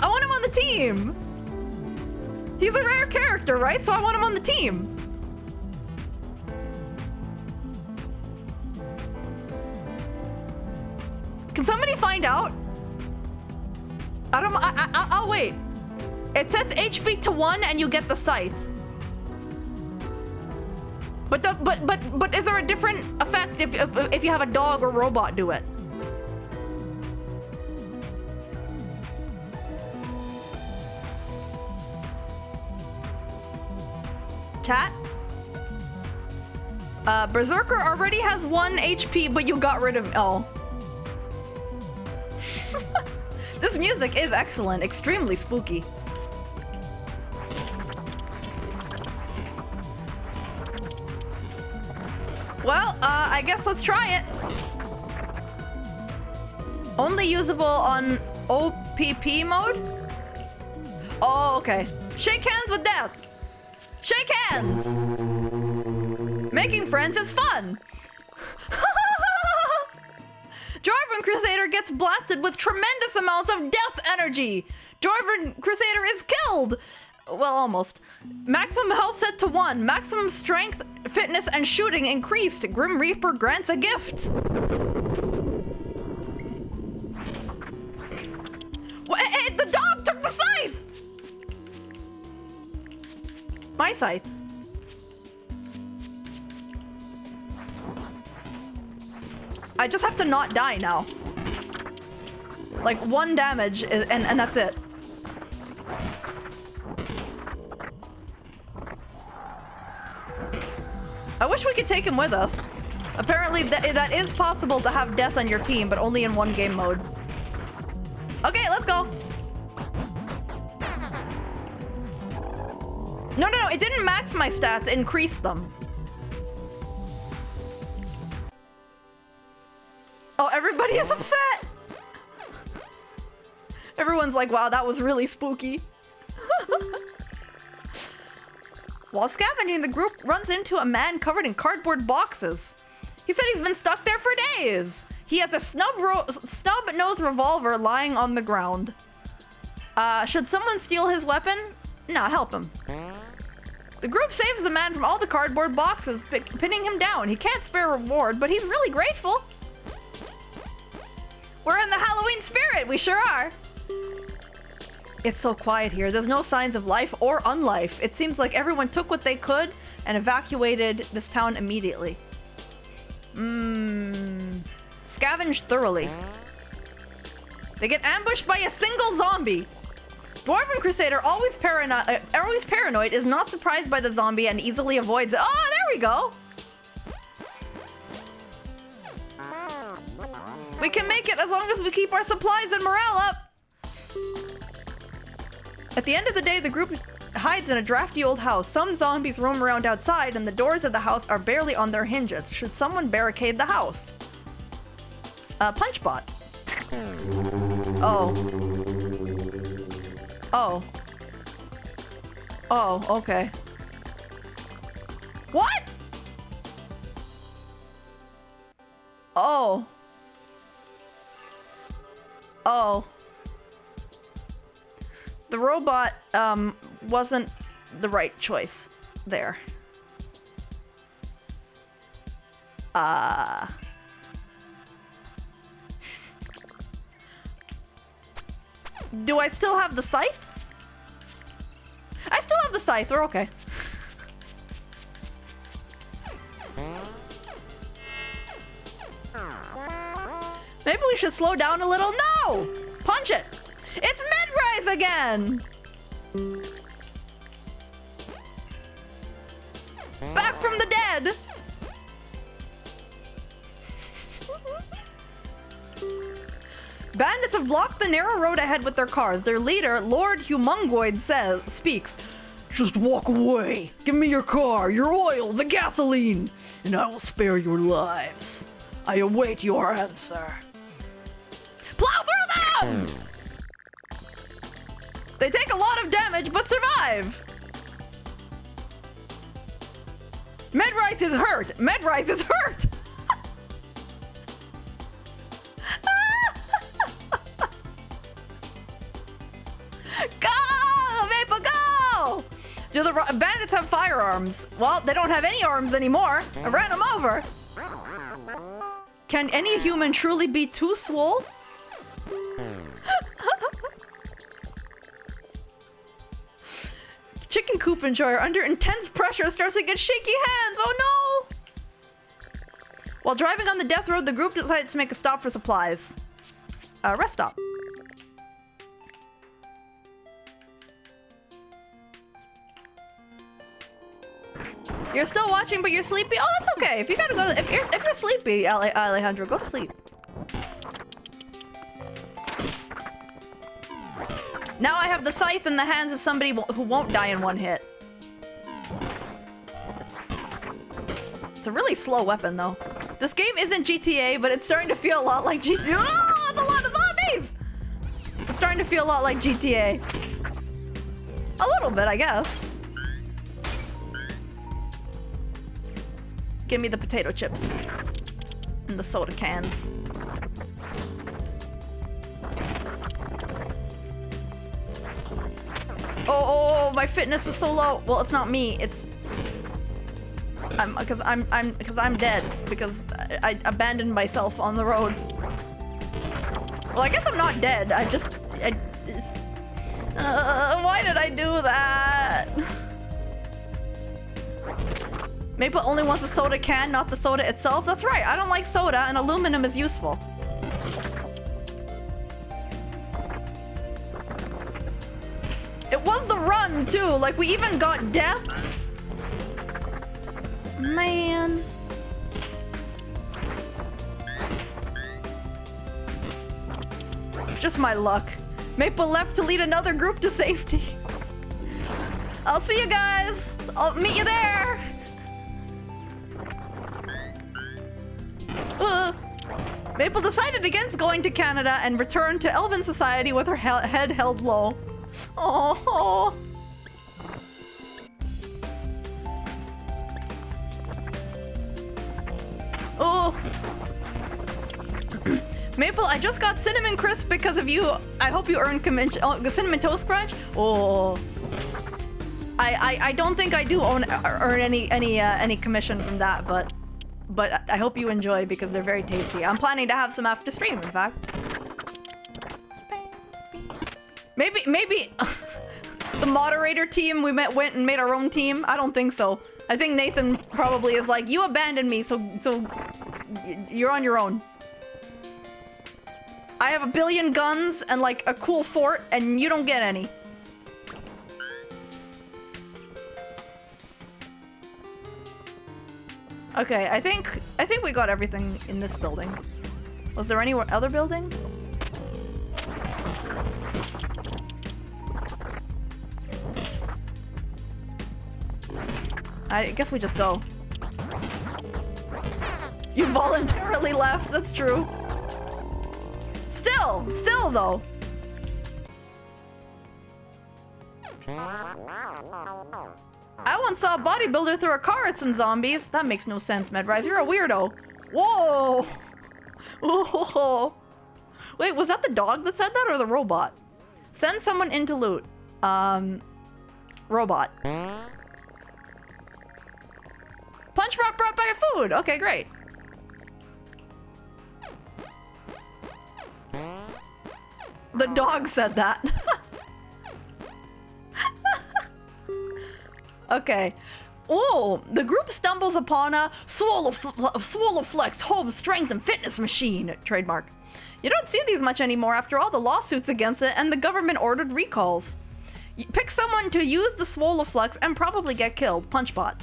I want him on the team. He's a rare character, right? So I want him on the team. Can somebody find out? I'll wait. It sets HP to 1 and you get the scythe. But is there a different effect if you have a dog or robot do it? Chat? Berserker already has 1 HP, but you got rid of... Oh. This music is excellent, extremely spooky. Well, I guess let's try it. Only usable on OPP mode? Oh, okay. Shake hands with death. Shake hands! Making friends is fun! Dwarven Crusader gets blasted with tremendous amounts of death energy! Dwarven Crusader is killed! Well, almost. Maximum health set to 1. Maximum strength, fitness, and shooting increased. Grim Reaper grants a gift. Hey, the dog took the scythe! My scythe. I just have to not die now. Like 1 damage and that's it. I wish we could take him with us. Apparently that is possible to have death on your team, but only in 1 game mode. Okay, let's go. No, it didn't max my stats, it increased them. He's upset! Everyone's like, wow, that was really spooky. While scavenging, the group runs into a man covered in cardboard boxes. He said he's been stuck there for days. He has a snub-nosed revolver lying on the ground. Should someone steal his weapon? No, help him. The group saves the man from all the cardboard boxes, pinning him down. He can't spare a reward, but he's really grateful. We're in the Halloween spirit, we sure are. It's so quiet here. There's no signs of life or unlife. It seems like everyone took what they could and evacuated this town immediately. Scavenge thoroughly. They get ambushed by a single zombie. Dwarven Crusader, always paranoid, is not surprised by the zombie and easily avoids it. Oh, there we go. We can make it as long as we keep our supplies and morale up. At the end of the day, the group hides in a drafty old house. Some zombies roam around outside, and the doors of the house are barely on their hinges. Should someone barricade the house? Punchbot. Oh. Oh. Oh, okay. What? Oh. Oh. The robot, wasn't the right choice there. Do I still have the scythe? I still have the scythe, we're okay. Maybe we should slow down a little. No! Punch it! It's Medrise again! Back from the dead! Bandits have blocked the narrow road ahead with their cars. Their leader, Lord Humongoid, speaks. Just walk away. Give me your car, your oil, the gasoline, and I will spare your lives. I await your answer. Plow through them! They take a lot of damage, but survive. Medrise is hurt. Medrise is hurt. Go, Maple, go! Do the bandits have firearms? Well, they don't have any arms anymore. I ran them over. Can any human truly be too swole? Chicken coop enjoyer under intense pressure starts to get shaky hands. Oh no! While driving on the death road, the group decides to make a stop for supplies. Rest stop. You're still watching, but you're sleepy? Oh, that's okay. If you gotta go to, if you're sleepy, Alejandro, go to sleep. Now I have the scythe in the hands of somebody who won't die in one hit. It's a really slow weapon, though. This game isn't GTA, but it's starting to feel a lot like GTA. Oh, that's a lot of zombies! It's starting to feel a lot like GTA. A little bit, I guess. Give me the potato chips. And the soda cans. Oh, my fitness is so low. Well, it's not me. It's because I'm dead because I abandoned myself on the road. Well, I guess I'm not dead. Why did I do that? Maple only wants a soda can, not the soda itself. That's right. I don't like soda, and aluminum is useful. It was the run, too. Like, we even got death. Man. Just my luck. Maple left to lead another group to safety. I'll see you guys. I'll meet you there. Maple decided against going to Canada and returned to Elven society with her head held low. Oh. Oh. Maple, I just got cinnamon crisp because of you. I hope you earned cinnamon toast crunch. Oh. I don't think I do earn any commission from that, but I hope you enjoy because they're very tasty. I'm planning to have some after stream, in fact. Maybe the moderator team went and made our own team. I don't think so. I think Nathan probably is like, you abandoned me, so you're on your own. I have 1 billion guns and like a cool fort, and you don't get any. Okay, I think we got everything in this building. Was there any other building? I guess we just go. You voluntarily left, that's true. Still though. I once saw a bodybuilder throw a car at some zombies. That makes no sense, Medrise. You're a weirdo. Whoa. Whoa. Wait, was that the dog that said that or the robot? Send someone in to loot. Robot. Punch Rock brought back food. Okay, great. The dog said that. Okay. Oh, the group stumbles upon a Swoloflex home strength and fitness machine. Trademark. You don't see these much anymore after all the lawsuits against it and the government ordered recalls. You pick someone to use the Swoloflex and probably get killed. Punchbot.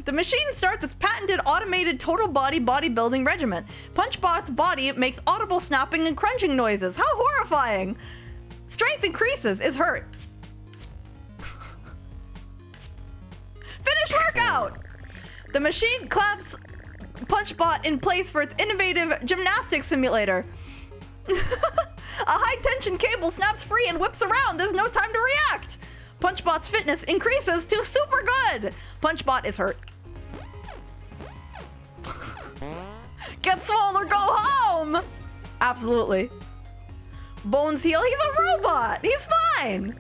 The machine starts its patented automated total body bodybuilding regimen. Punchbot's body makes audible snapping and crunching noises. How horrifying! Strength increases, is hurt. Finish workout! The machine clamps Punchbot in place for its innovative gymnastics simulator. A high-tension cable snaps free and whips around. There's no time to react. Punchbot's fitness increases to super good. Punchbot is hurt. Get swole or go home. Absolutely. Bones heal. He's a robot. He's fine.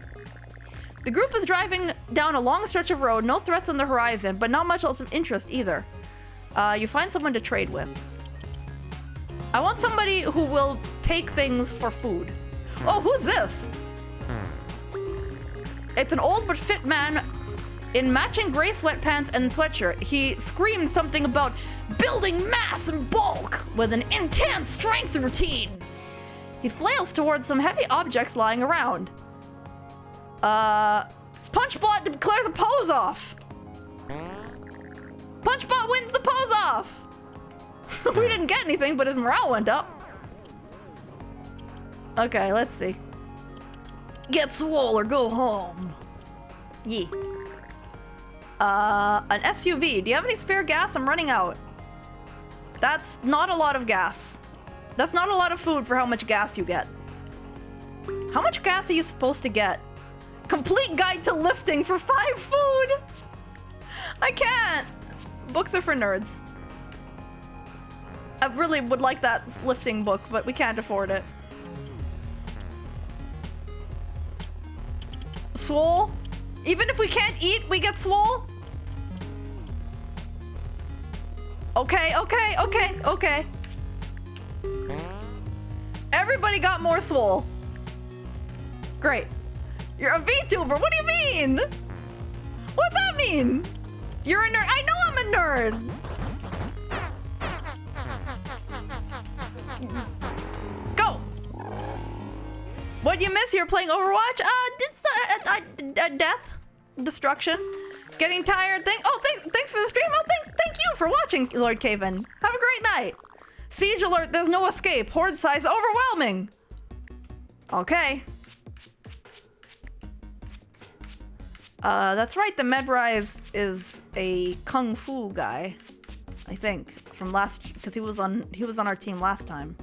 The group is driving down a long stretch of road. No threats on the horizon, but not much else of interest either. You find someone to trade with. I want somebody who will take things for food. Oh, who's this? It's an old but fit man in matching gray sweatpants and sweatshirt. He screams something about building mass and bulk with an intense strength routine. He flails towards some heavy objects lying around. Punchbot declares a pose off. Punchbot wins the pose off. We didn't get anything, but his morale went up. Okay, let's see. Get swole or go home. Yeah. An SUV. Do you have any spare gas? I'm running out. That's not a lot of gas. That's not a lot of food for how much gas you get. How much gas are you supposed to get? Complete guide to lifting for 5 food. I can't. Books are for nerds. I really would like that lifting book, but we can't afford it. Swole? Even if we can't eat, we get swole? Okay. Everybody got more swole. Great. You're a VTuber. What do you mean? What's that mean? You're a nerd. I know I'm a nerd. Go. What'd you miss? You're playing Overwatch? Death, destruction, getting tired. Thanks for the stream. Oh, thank you for watching, Lord Caven. Have a great night. Siege alert. There's no escape. Horde size overwhelming. Okay. That's right, the Medrise is a kung fu guy, I think, from last, because he was on our team last time.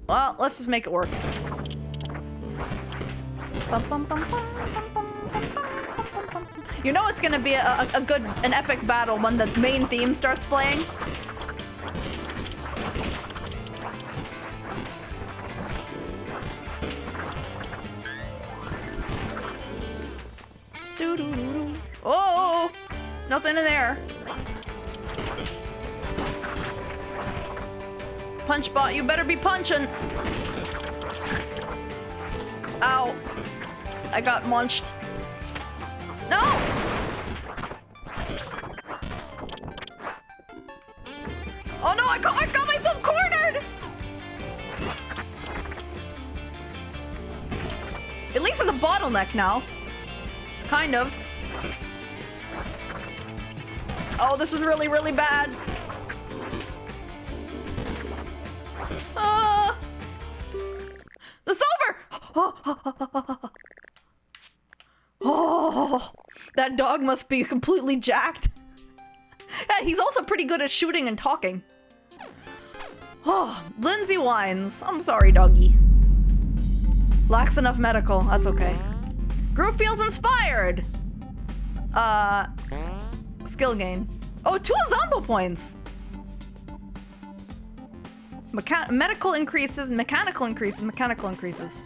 Well, let's just make it work. You know it's gonna be an epic battle when the main theme starts playing. Oh, nothing in there. Punch bot, you better be punching. Ow. I got munched. No! Oh no, I got myself cornered! At least there's a bottleneck now. Kind of. Oh, this is really, really bad. It's over! Oh, that dog must be completely jacked. Yeah, he's also pretty good at shooting and talking. Oh, Lindsay whines. I'm sorry, doggy. Lacks enough medical. That's okay. Group feels inspired. Skill gain. Oh, 2 Zombo points. Medical increases, mechanical increases, mechanical increases.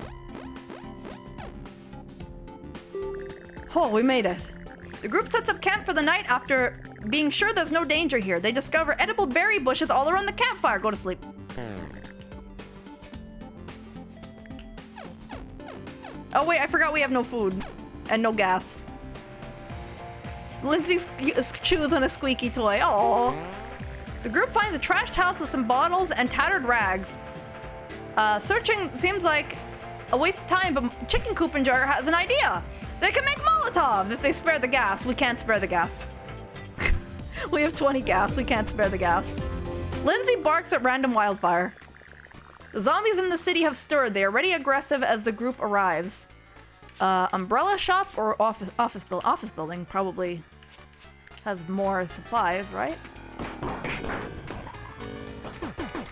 Oh, we made it. The group sets up camp for the night after being sure there's no danger here. They discover edible berry bushes all around the campfire. Go to sleep. Oh wait, I forgot we have no food. And no gas. Lindsay's chews on a squeaky toy. Aww. The group finds a trashed house with some bottles and tattered rags. Searching seems like a waste of time, but Chicken Coop and Jar has an idea. They can make Molotovs if they spare the gas. We can't spare the gas. We have 20 gas. We can't spare the gas. Lindsay barks at random wildfire. The zombies in the city have stirred. They are already aggressive as the group arrives. Umbrella shop or office building probably has more supplies, right?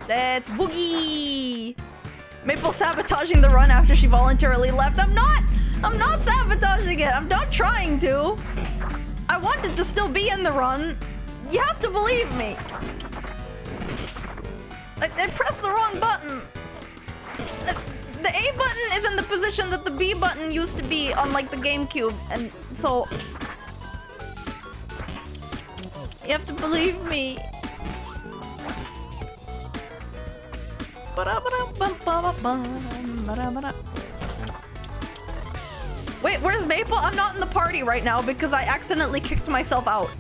That's Boogie! Maple sabotaging the run after she voluntarily left. I'm not sabotaging it. I'm not trying to. I wanted to still be in the run. You have to believe me. I pressed the wrong button. The A button is in the position that the B button used to be on like the GameCube, and so you have to believe me. Wait, where's Maple? I'm not in the party right now because I accidentally kicked myself out.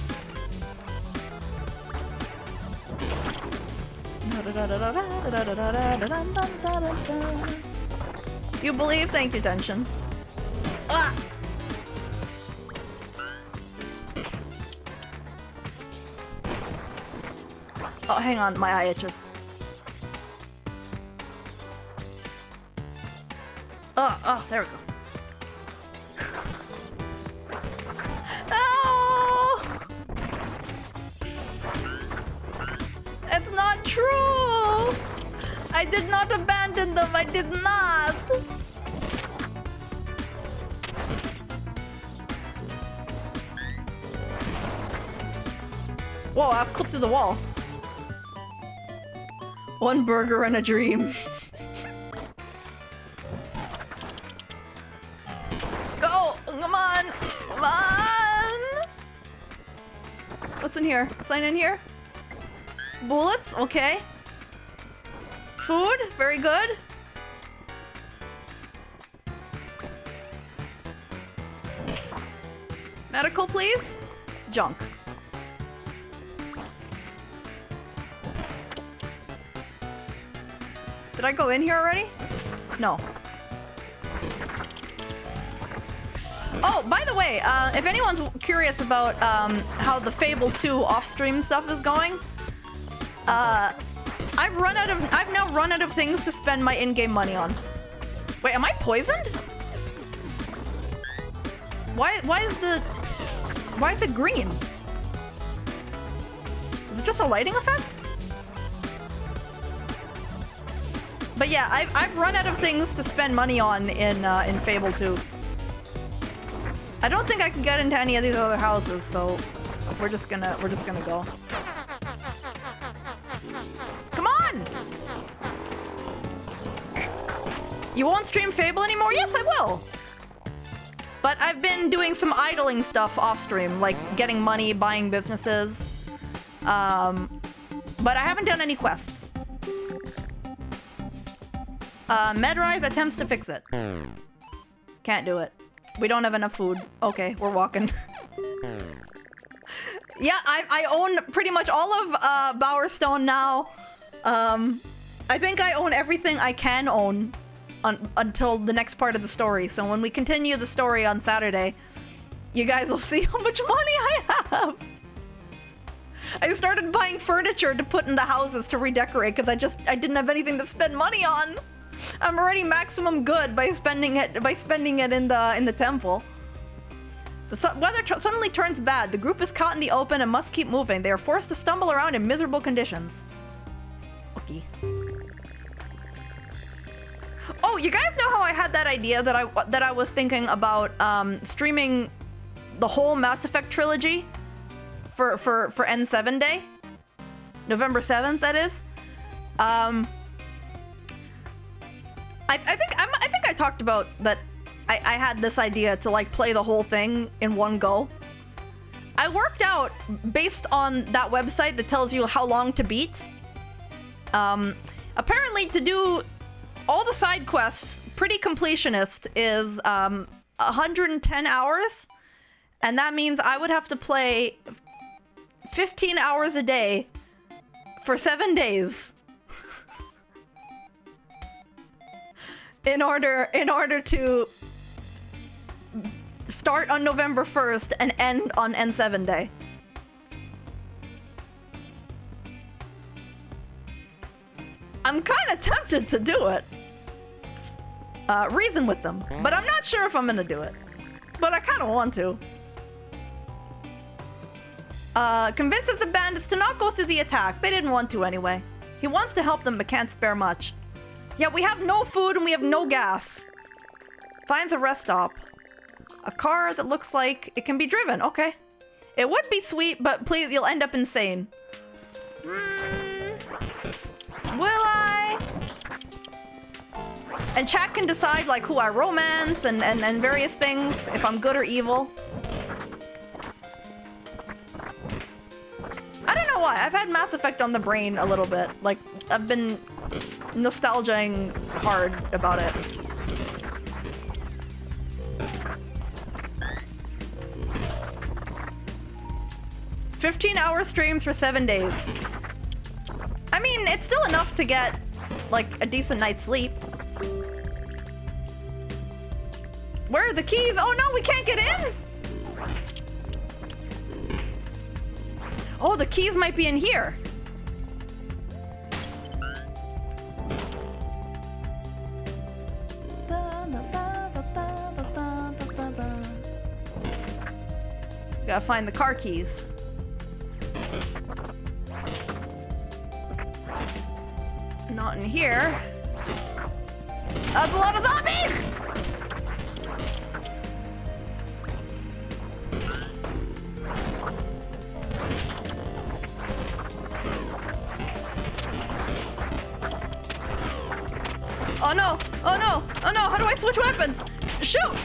You believe? Thank you, Tension. Ah! Oh, hang on, my eye itches. Oh, there we go. Oh! It's not true! I did not abandon them, I did not! Whoa, I've clipped to the wall. One burger and a dream. Go! Come on! Come on! What's in here? Sign in here? Bullets? Okay. Food? Very good. Medical, please? Junk. Did I go in here already? No. Oh, by the way, if anyone's curious about how the Fable 2 off-stream stuff is going, I've now run out of things to spend my in-game money on. Wait, am I poisoned? Why is it green? Is it just a lighting effect? But yeah, I've run out of things to spend money on in Fable 2. I don't think I can get into any of these other houses, so we're just gonna go. Come on! You won't stream Fable anymore? Yes, I will. But I've been doing some idling stuff off stream, like getting money, buying businesses. But I haven't done any quests. Medrise attempts to fix it. Can't do it. We don't have enough food. Okay, we're walking. Yeah, I own pretty much all of Bowerstone now. I think I own everything I can own until the next part of the story. So when we continue the story on Saturday, you guys will see how much money I have. I started buying furniture to put in the houses to redecorate because I didn't have anything to spend money on. I'm already maximum good by spending it in the temple. The weather suddenly turns bad. The group is caught in the open and must keep moving. They are forced to stumble around in miserable conditions. Okay. Oh, you guys know how I had that idea that I was thinking about streaming the whole Mass Effect trilogy for N7 Day? November 7th, that is. I think I talked about that. I had this idea to like play the whole thing in one go. I worked out based on that website that tells you how long to beat. Apparently to do all the side quests, pretty completionist is 110 hours. And that means I would have to play 15 hours a day for 7 days. in order to start on November 1st and end on N7 Day. I'm kind of tempted to do it. Reason with them. But I'm not sure if I'm gonna do it. But I kind of want to. Convinces the bandits to not go through the attack. They didn't want to anyway. He wants to help them but can't spare much. Yeah, we have no food and we have no gas. Finds a rest stop. A car that looks like it can be driven. Okay. It would be sweet, but please, you'll end up insane. Will I? And chat can decide like who I romance and various things, if I'm good or evil. I don't know why. I've had Mass Effect on the brain a little bit. Like, I've been nostalgizing hard about it. "15-hour streams for 7 days." I mean, it's still enough to get, like, a decent night's sleep. Where are the keys? Oh no, we can't get in! Oh, the keys might be in here. Gotta find the car keys. Not in here. That's a lot of zombies! Oh no! Oh no! Oh no! How do I switch weapons? Shoot!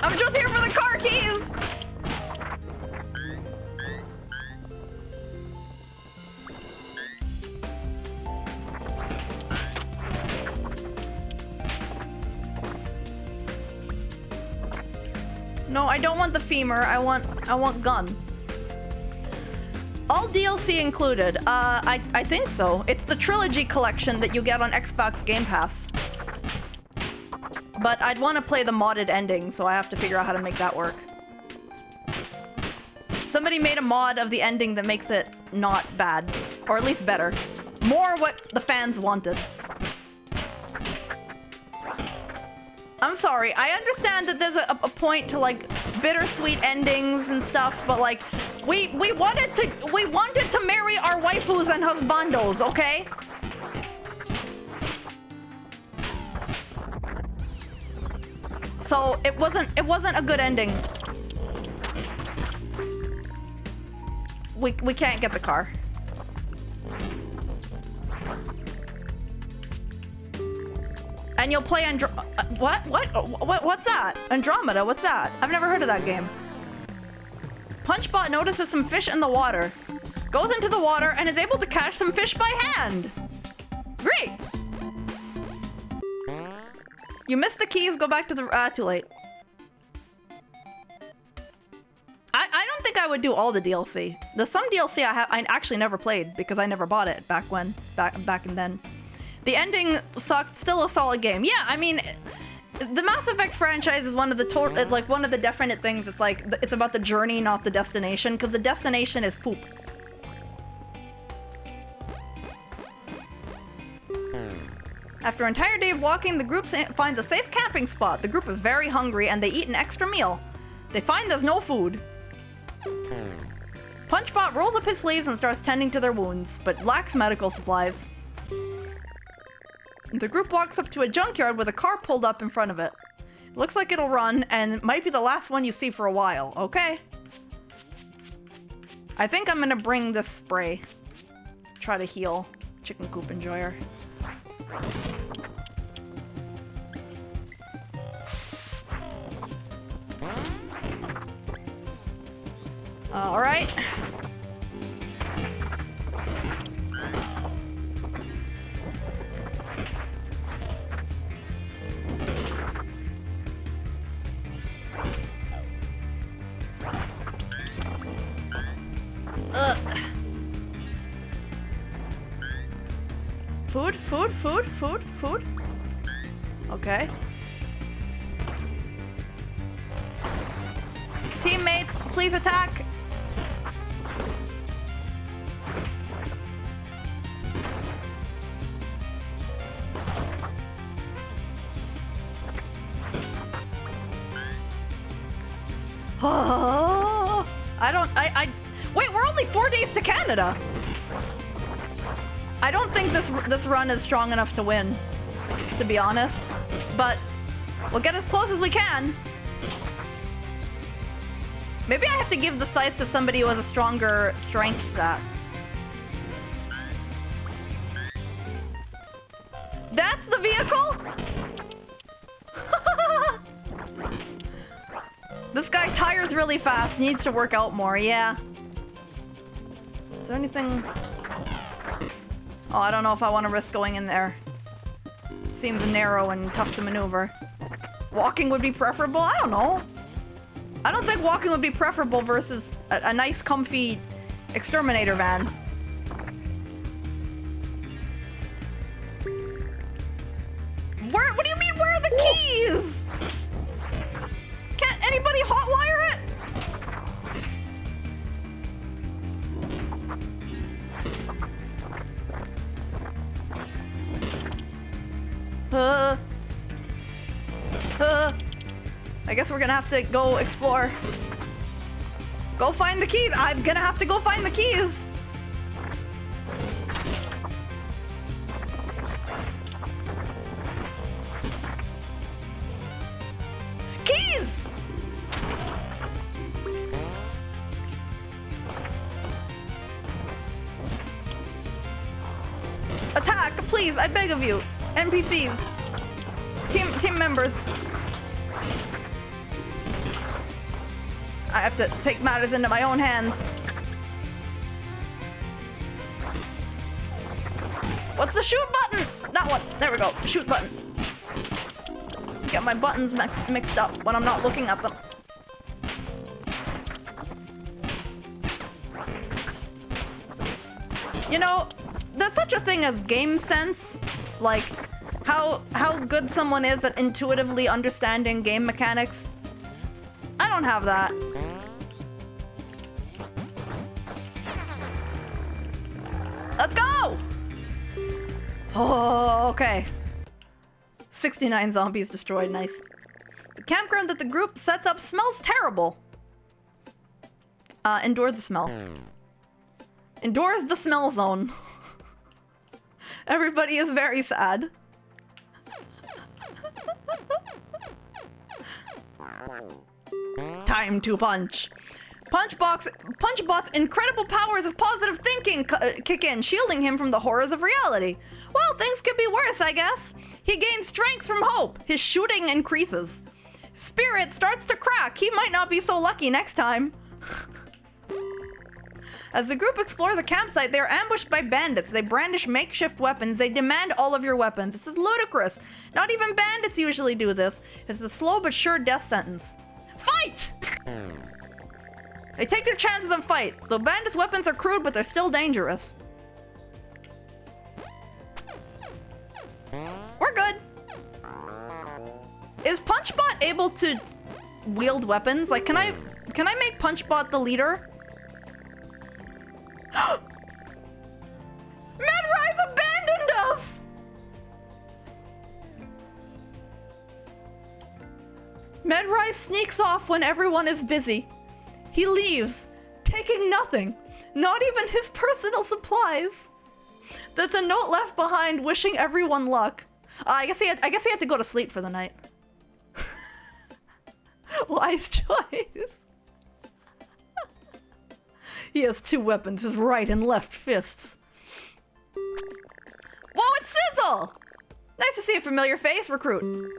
I'm just here for the car keys! No, I don't want the femur. I want gun. All DLC included. I think so. It's the trilogy collection that you get on Xbox Game Pass. But I'd want to play the modded ending, so I have to figure out how to make that work. Somebody made a mod of the ending that makes it not bad. Or at least better. More what the fans wanted. I'm sorry, I understand that there's a point to like bittersweet endings and stuff, but like we wanted to marry our waifus and husbandos, okay? So it wasn't a good ending. We can't get the car. And you'll play what's that? Andromeda, what's that? I've never heard of that game. Punchbot notices some fish in the water. Goes into the water and is able to catch some fish by hand. Great. You missed the keys, go back to the, too late. I don't think I would do all the DLC. There's some DLC I actually never played because I never bought it back and then. The ending sucked, still a solid game. Yeah, I mean, the Mass Effect franchise is one of the definite things. It's like, it's about the journey, not the destination, because the destination is poop. After an entire day of walking, the group finds a safe camping spot. The group is very hungry and they eat an extra meal. They find there's no food. Punchbot rolls up his sleeves and starts tending to their wounds, but lacks medical supplies. The group walks up to a junkyard with a car pulled up in front of it. It looks like it'll run, and it might be the last one you see for a while, okay? I think I'm gonna bring this spray. Try to heal Chicken Coop Enjoyer. Alright. Food. Okay. Teammates, please attack. Oh, wait, we're only 4 days to Canada. I don't think this run is strong enough to win, to be honest. But we'll get as close as we can. Maybe I have to give the scythe to somebody who has a stronger strength stat. That's the vehicle? This guy tires really fast, needs to work out more, yeah. Is there anything... Oh, I don't know if I want to risk going in there. Seems narrow and tough to maneuver. Walking would be preferable? I don't know. I don't think walking would be preferable versus a nice, comfy exterminator van. What do you mean, where are the keys? Can't anybody hotwire it? I guess we're gonna have to go explore. Go find the keys. I'm gonna have to go find the keys. Keys! Attack, please, I beg of you. NPCs. Team members. I have to take matters into my own hands. What's the shoot button? That one. There we go. Shoot button. Get my buttons mixed up when I'm not looking at them. You know, there's such a thing as game sense. Like, how good someone is at intuitively understanding game mechanics. I don't have that. Let's go! Oh, okay. 69 zombies destroyed, nice. The campground that the group sets up smells terrible. Endure the smell. Endures the smell zone. Everybody is very sad. Time to punch. Punchbot's incredible powers of positive thinking kick in, shielding him from the horrors of reality. Well, things could be worse, I guess. He gains strength from hope. His shooting increases. Spirit starts to crack. He might not be so lucky next time. As the group explores a campsite, they are ambushed by bandits. They brandish makeshift weapons. They demand all of your weapons. This is ludicrous. Not even bandits usually do this. It's a slow but sure death sentence. Fight! They take their chances and fight. The bandits' weapons are crude, but they're still dangerous. We're good. Is Punchbot able to wield weapons? Like, can I make Punchbot the leader? Medrise abandoned us! Medrise sneaks off when everyone is busy. He leaves, taking nothing, not even his personal supplies. There's a note left behind wishing everyone luck. I guess he had to go to sleep for the night. Wise choice. He has two weapons, his right and left fists. Whoa, it's Sizzle! Nice to see a familiar face, recruit.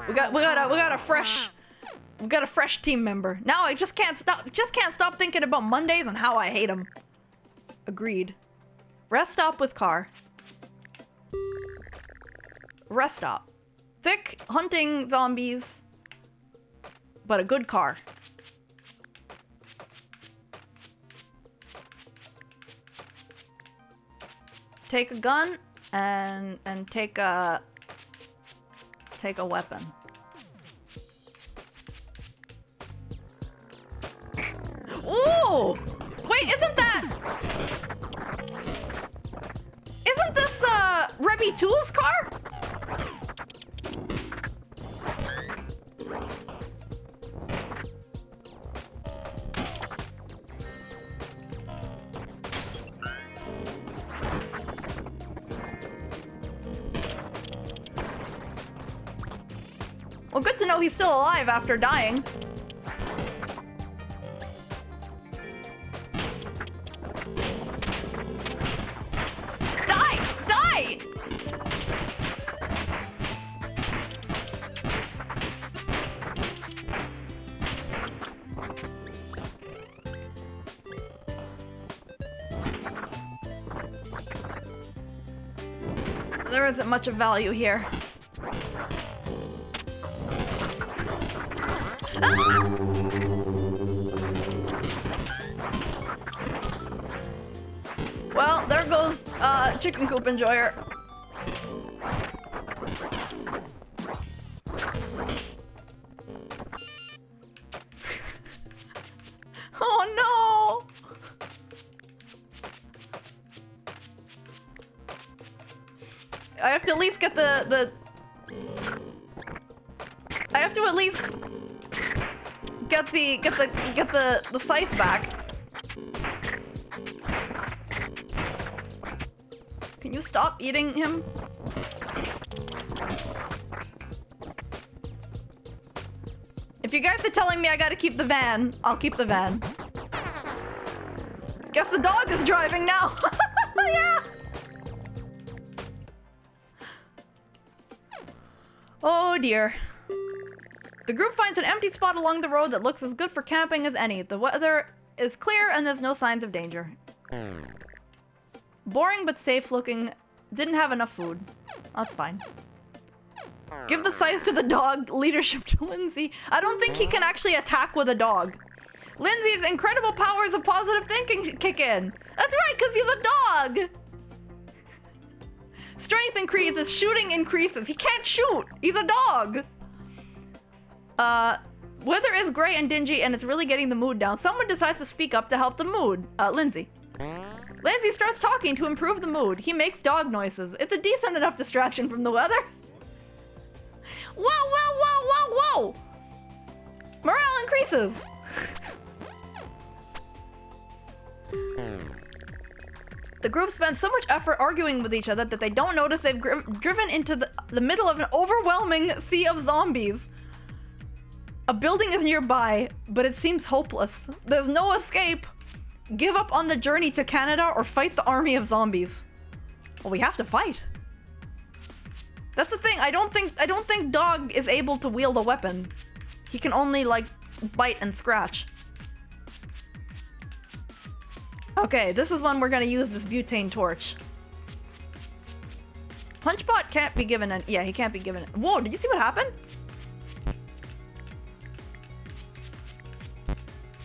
We got a fresh team member. Now I just can't stop thinking about Mondays and how I hate them. Agreed. Rest stop with car. Rest stop. Thick hunting zombies, but a good car. Take a gun and take a weapon. Ooh! Wait, isn't this Rebby 2's car? Well, good to know he's still alive after dying. Die! Die! There isn't much of value here. Well, there goes Chicken Coop Enjoyer. Oh no! I have to at least get the I have to at least get the scythe back. Can you stop eating him? If you guys are telling me I gotta keep the van, I'll keep the van. Guess the dog is driving now. Yeah. Oh dear. The group finds an empty spot along the road that looks as good for camping as any. The weather is clear and there's no signs of danger. Boring but safe looking. Didn't have enough food. That's fine. Give the scythe to the dog. Leadership to Lindsay. I don't think he can actually attack with a dog. Lindsay's incredible powers of positive thinking kick in. That's right, because he's a dog. Strength increases, shooting increases. He can't shoot. He's a dog. Weather is gray and dingy, and it's really getting the mood down. Someone decides to speak up to help the mood. Lindsay. Lindsay starts talking to improve the mood. He makes dog noises. It's a decent enough distraction from the weather. Whoa, whoa, whoa, whoa, whoa! Morale increases. The group spends so much effort arguing with each other that they don't notice they've driven into the middle of an overwhelming sea of zombies. A building is nearby, but it seems hopeless. There's no escape. Give up on the journey to Canada or fight the army of zombies. Well, we have to fight. That's the thing. I don't think Dog is able to wield a weapon. He can only like bite and scratch. Okay, this is when we're gonna use this butane torch. Punchbot can't be given an... Yeah, he can't be given... Whoa, did you see what happened?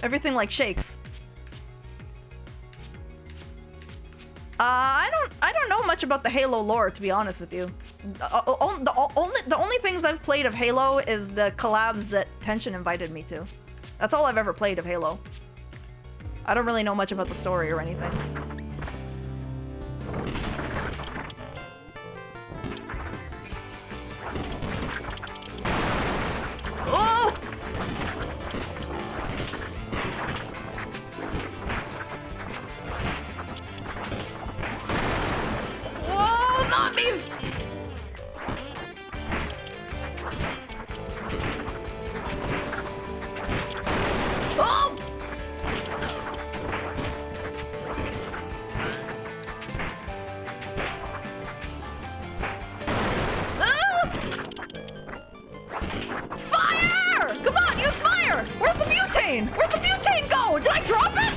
Everything like shakes. I don't know much about the Halo lore, to be honest with you. The only things I've played of Halo is the collabs that Tension invited me to. That's all I've ever played of Halo. I don't really know much about the story or anything. Oh! Whoa, zombies! Oh! Fire! Come on, use fire! Where's the butane? Where'd the butane go? Did I drop it?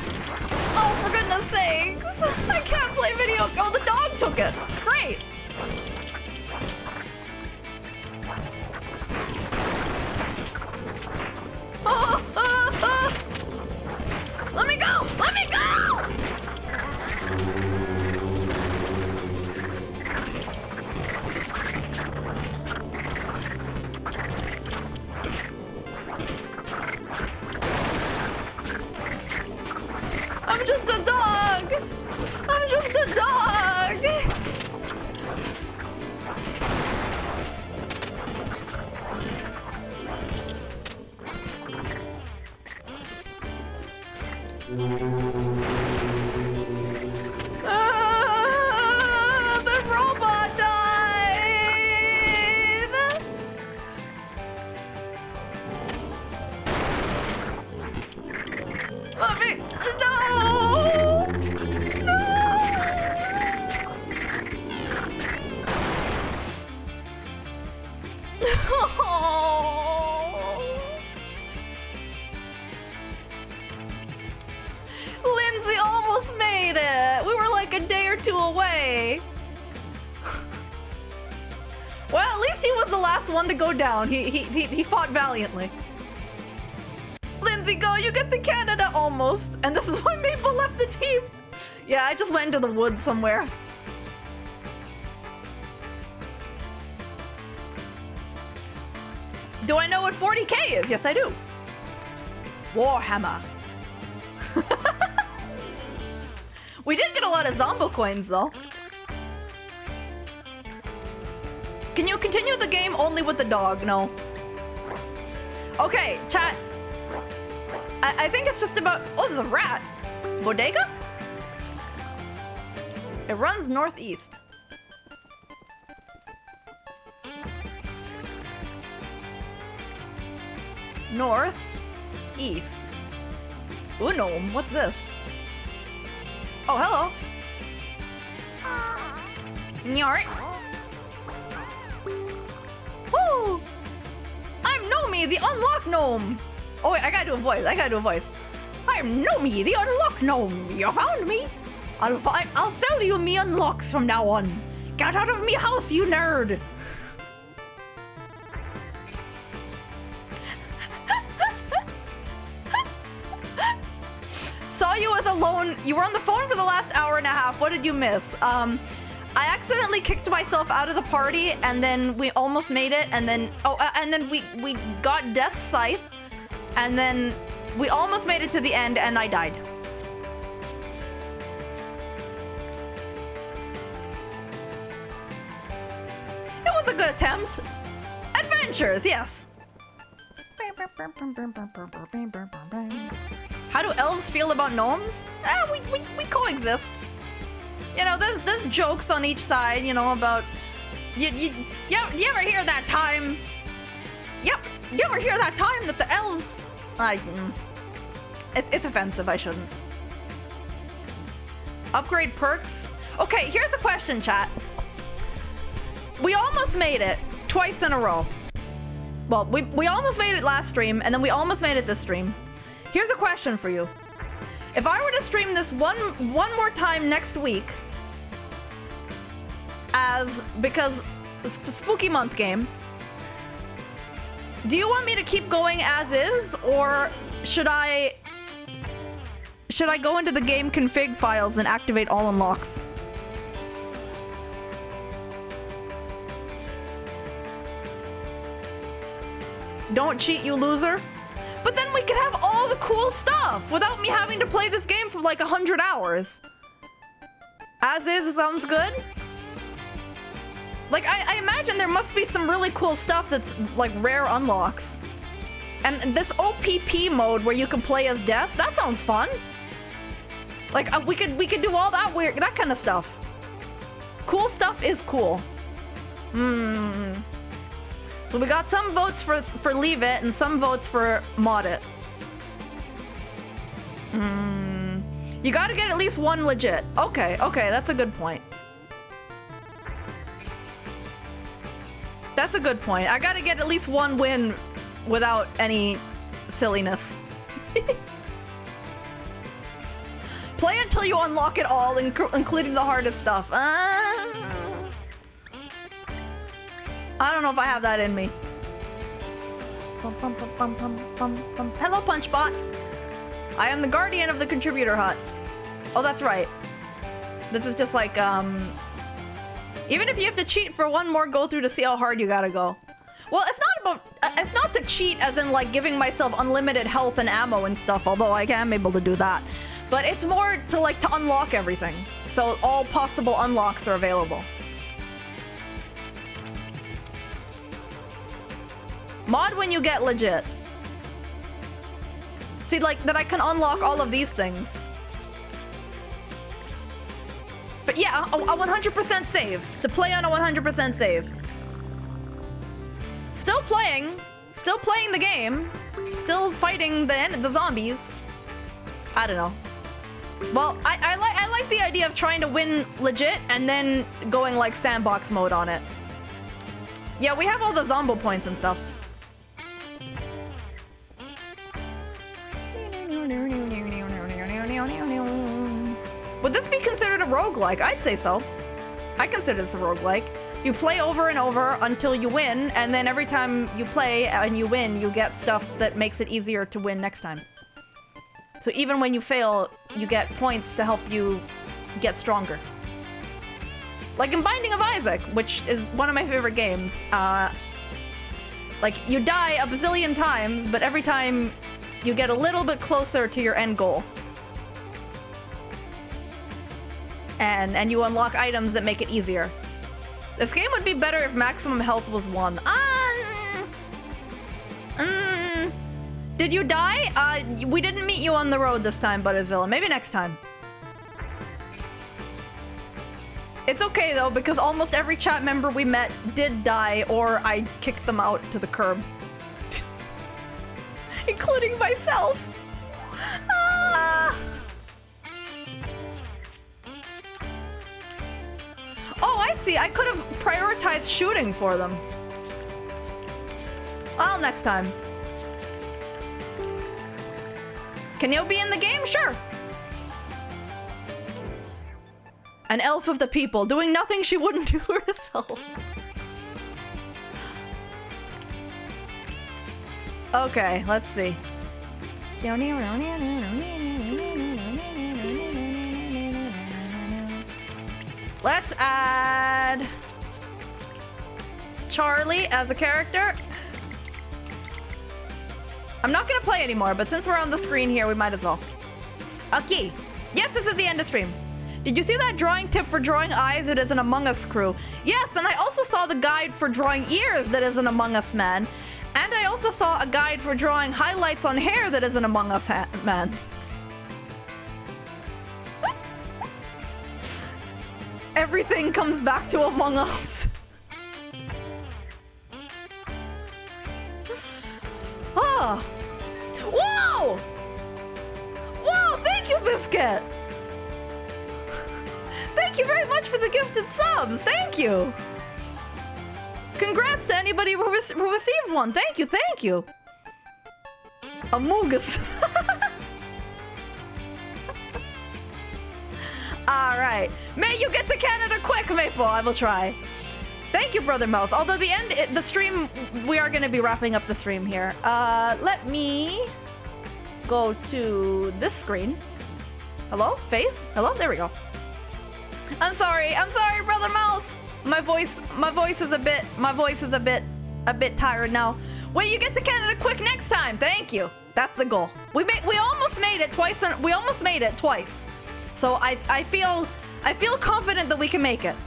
Oh, for goodness sakes. I can't play video. Oh, the dog took it. Great. Let me go! Let me go! I'm just a dog! I'm just a dog! The robot died! Let me... No! No! Lindsay almost made it! We were like a day or two away. Well, at least he was the last one to go down. He fought valiantly. Lindsay, go! You get to Canada almost! And this is why Maple left the team! Yeah, I just went into the woods somewhere. Do I know what 40k is? Yes, I do. Warhammer. We did get a lot of Zombo coins, though. Can you continue the game only with the dog? No. Okay, chat. I think it's just about... Oh, there's a rat. Bodega? It runs northeast. North, east. Ooh, gnome, what's this? Oh, hello. Nyart. Woo! I'm Nomi, the unlocked gnome. Oh wait, I gotta do a voice. I'm Nomi, the unlocked gnome. You found me. I'll sell you me unlocks from now on. Get out of me house, you nerd. Saw you as alone. You were on the phone for the last hour and a half. What did you miss? I accidentally kicked myself out of the party, and then we almost made it, and then we got Death's Scythe, and then we almost made it to the end, and I died. It was a good attempt. Adventures, yes. How do elves feel about gnomes? We coexist. You know, there's jokes on each side, you know, about... You ever hear that time? Yep, you ever hear that time that the elves... It's offensive, I shouldn't. Upgrade perks? Okay, here's a question, chat. We almost made it twice in a row. Well, we almost made it last stream, and then we almost made it this stream. Here's a question for you. If I were to stream this one more time next week, because spooky month game, do you want me to keep going as is, or should I go into the game config files and activate all unlocks? Don't cheat, you loser. But then we could have all the cool stuff without me having to play this game for like 100 hours. As is sounds good. Like, I imagine there must be some really cool stuff that's like rare unlocks. And this OPP mode where you can play as Death, that sounds fun. Like, we could do all that weird, that kind of stuff. Cool stuff is cool. So we got some votes for leave it and some votes for mod it. You gotta get at least one legit. Okay, that's a good point. That's a good point. I gotta get at least one win without any silliness. Play until you unlock it all, including the hardest stuff. I don't know if I have that in me. Hello, Punchbot. I am the guardian of the contributor hut. Oh, that's right. This is just like, even if you have to cheat for one more go through to see how hard you gotta go. Well, it's not to cheat as in like giving myself unlimited health and ammo and stuff, although I am able to do that. But it's more to like to unlock everything. So all possible unlocks are available. Mod when you get legit. See, like, that I can unlock all of these things. But yeah, a 100% save. To play on a 100% save. Still playing the game. Still fighting the zombies. I don't know. Well, I like the idea of trying to win legit and then going like sandbox mode on it. Yeah, we have all the zombo points and stuff. Would this be considered a roguelike? I'd say so. I consider this a roguelike. You play over and over until you win, and then every time you play and you win, you get stuff that makes it easier to win next time. So even when you fail, you get points to help you get stronger. Like in Binding of Isaac, which is one of my favorite games. Like, you die a bazillion times, but every time you get a little bit closer to your end goal. And you unlock items that make it easier. This game would be better if maximum health was 1. Did you die? We didn't meet you on the road this time, Butterville. Maybe next time. It's okay though, because almost every chat member we met did die, or I kicked them out to the curb. Including myself. Oh, I see. I could have prioritized shooting for them. Well, next time. Can you be in the game? Sure. An elf of the people, doing nothing she wouldn't do herself. Okay, let's see. Let's add Charlie as a character. I'm not gonna play anymore, but since we're on the screen here, we might as well. Okay. Yes, this is the end of stream. Did you see that drawing tip for drawing eyes? It is an Among Us crew. Yes, and I also saw the guide for drawing ears that is an Among Us man. And I also saw a guide for drawing highlights on hair that is an Among Us man. Everything comes back to Among Us. Oh. Whoa! Whoa, thank you, Biscuit! Thank you very much for the gifted subs. Thank you. Congrats to anybody who received one. Thank you, thank you. Amogus. All right. May you get to Canada quick, Maple. I will try. Thank you, Brother Mouse. Although the stream, we are going to be wrapping up the stream here. Let me go to this screen. Hello? Face? Hello? There we go. I'm sorry, Brother Mouse. My voice is a bit tired now. Well, you get to Canada quick next time. Thank you. That's the goal. We almost made it twice. We almost made it twice. So I feel confident that we can make it.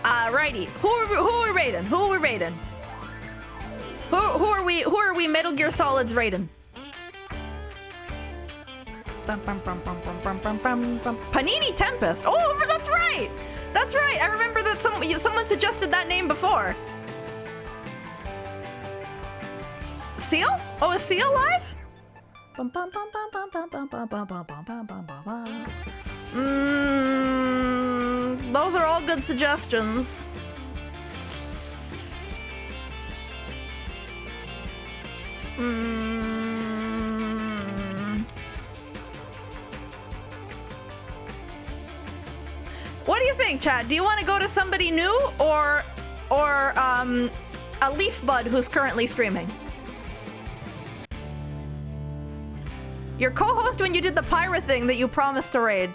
Alrighty. Who are we raiding? Who are we Metal Gear Solid's raiding? Panini Tempest. Oh, that's right. That's right. I remember that someone suggested that name before. Seal? Oh, is Seal live? Those are all good suggestions. What do you think, chat? Do you want to go to somebody new or a Leaf Bud who's currently streaming? Your co-host when you did the pirate thing that you promised to raid.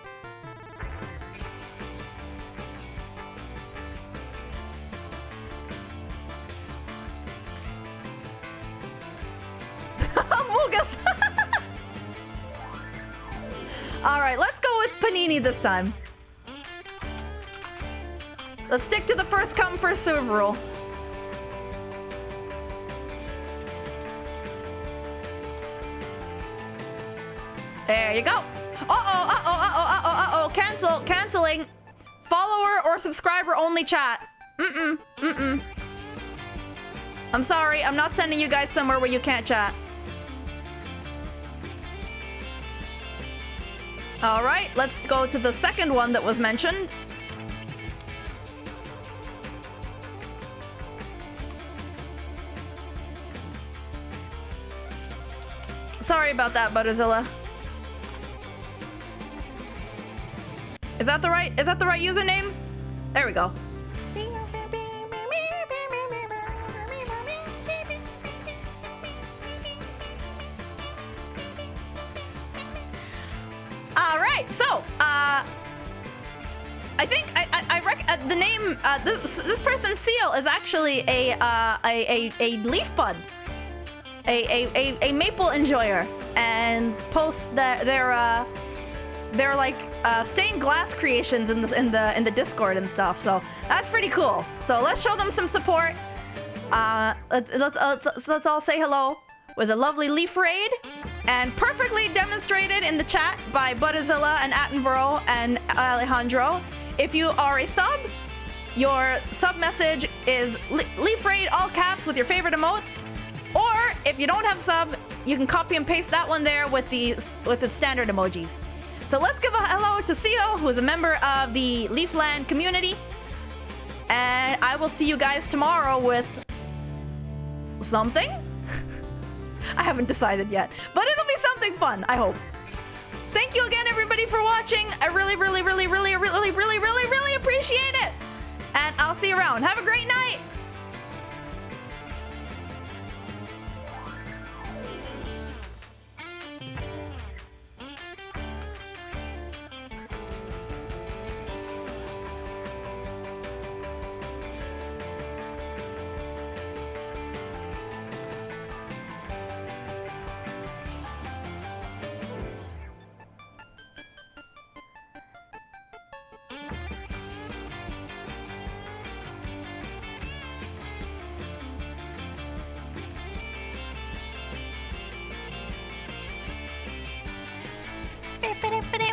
Mugas. All right, let's go with Panini this time. Let's stick to the first come, first serve rule. There you go. Canceling. Follower or subscriber only chat. I'm sorry, I'm not sending you guys somewhere where you can't chat. All right, let's go to the second one that was mentioned. Sorry about that, Butterzilla. Is that the right username? There we go. All right, so I think the name this person's Seal is actually a Leaf Bud, a maple enjoyer, and posts their like stained glass creations in the Discord and stuff. So that's pretty cool. So let's show them some support. Let's all say hello with a lovely Leaf raid, and perfectly demonstrated in the chat by Butterzilla and Attenborough and Alejandro. If you are a sub, your sub message is Leaf raid all caps with your favorite emotes. Or if you don't have sub, you can copy and paste that one there with the standard emojis. So let's give a hello to Seal, who is a member of the Leafland community. And I will see you guys tomorrow with something? I haven't decided yet, but it'll be something fun, I hope. Thank you again, everybody, for watching. I really appreciate it. And I'll see you around. Have a great night. it.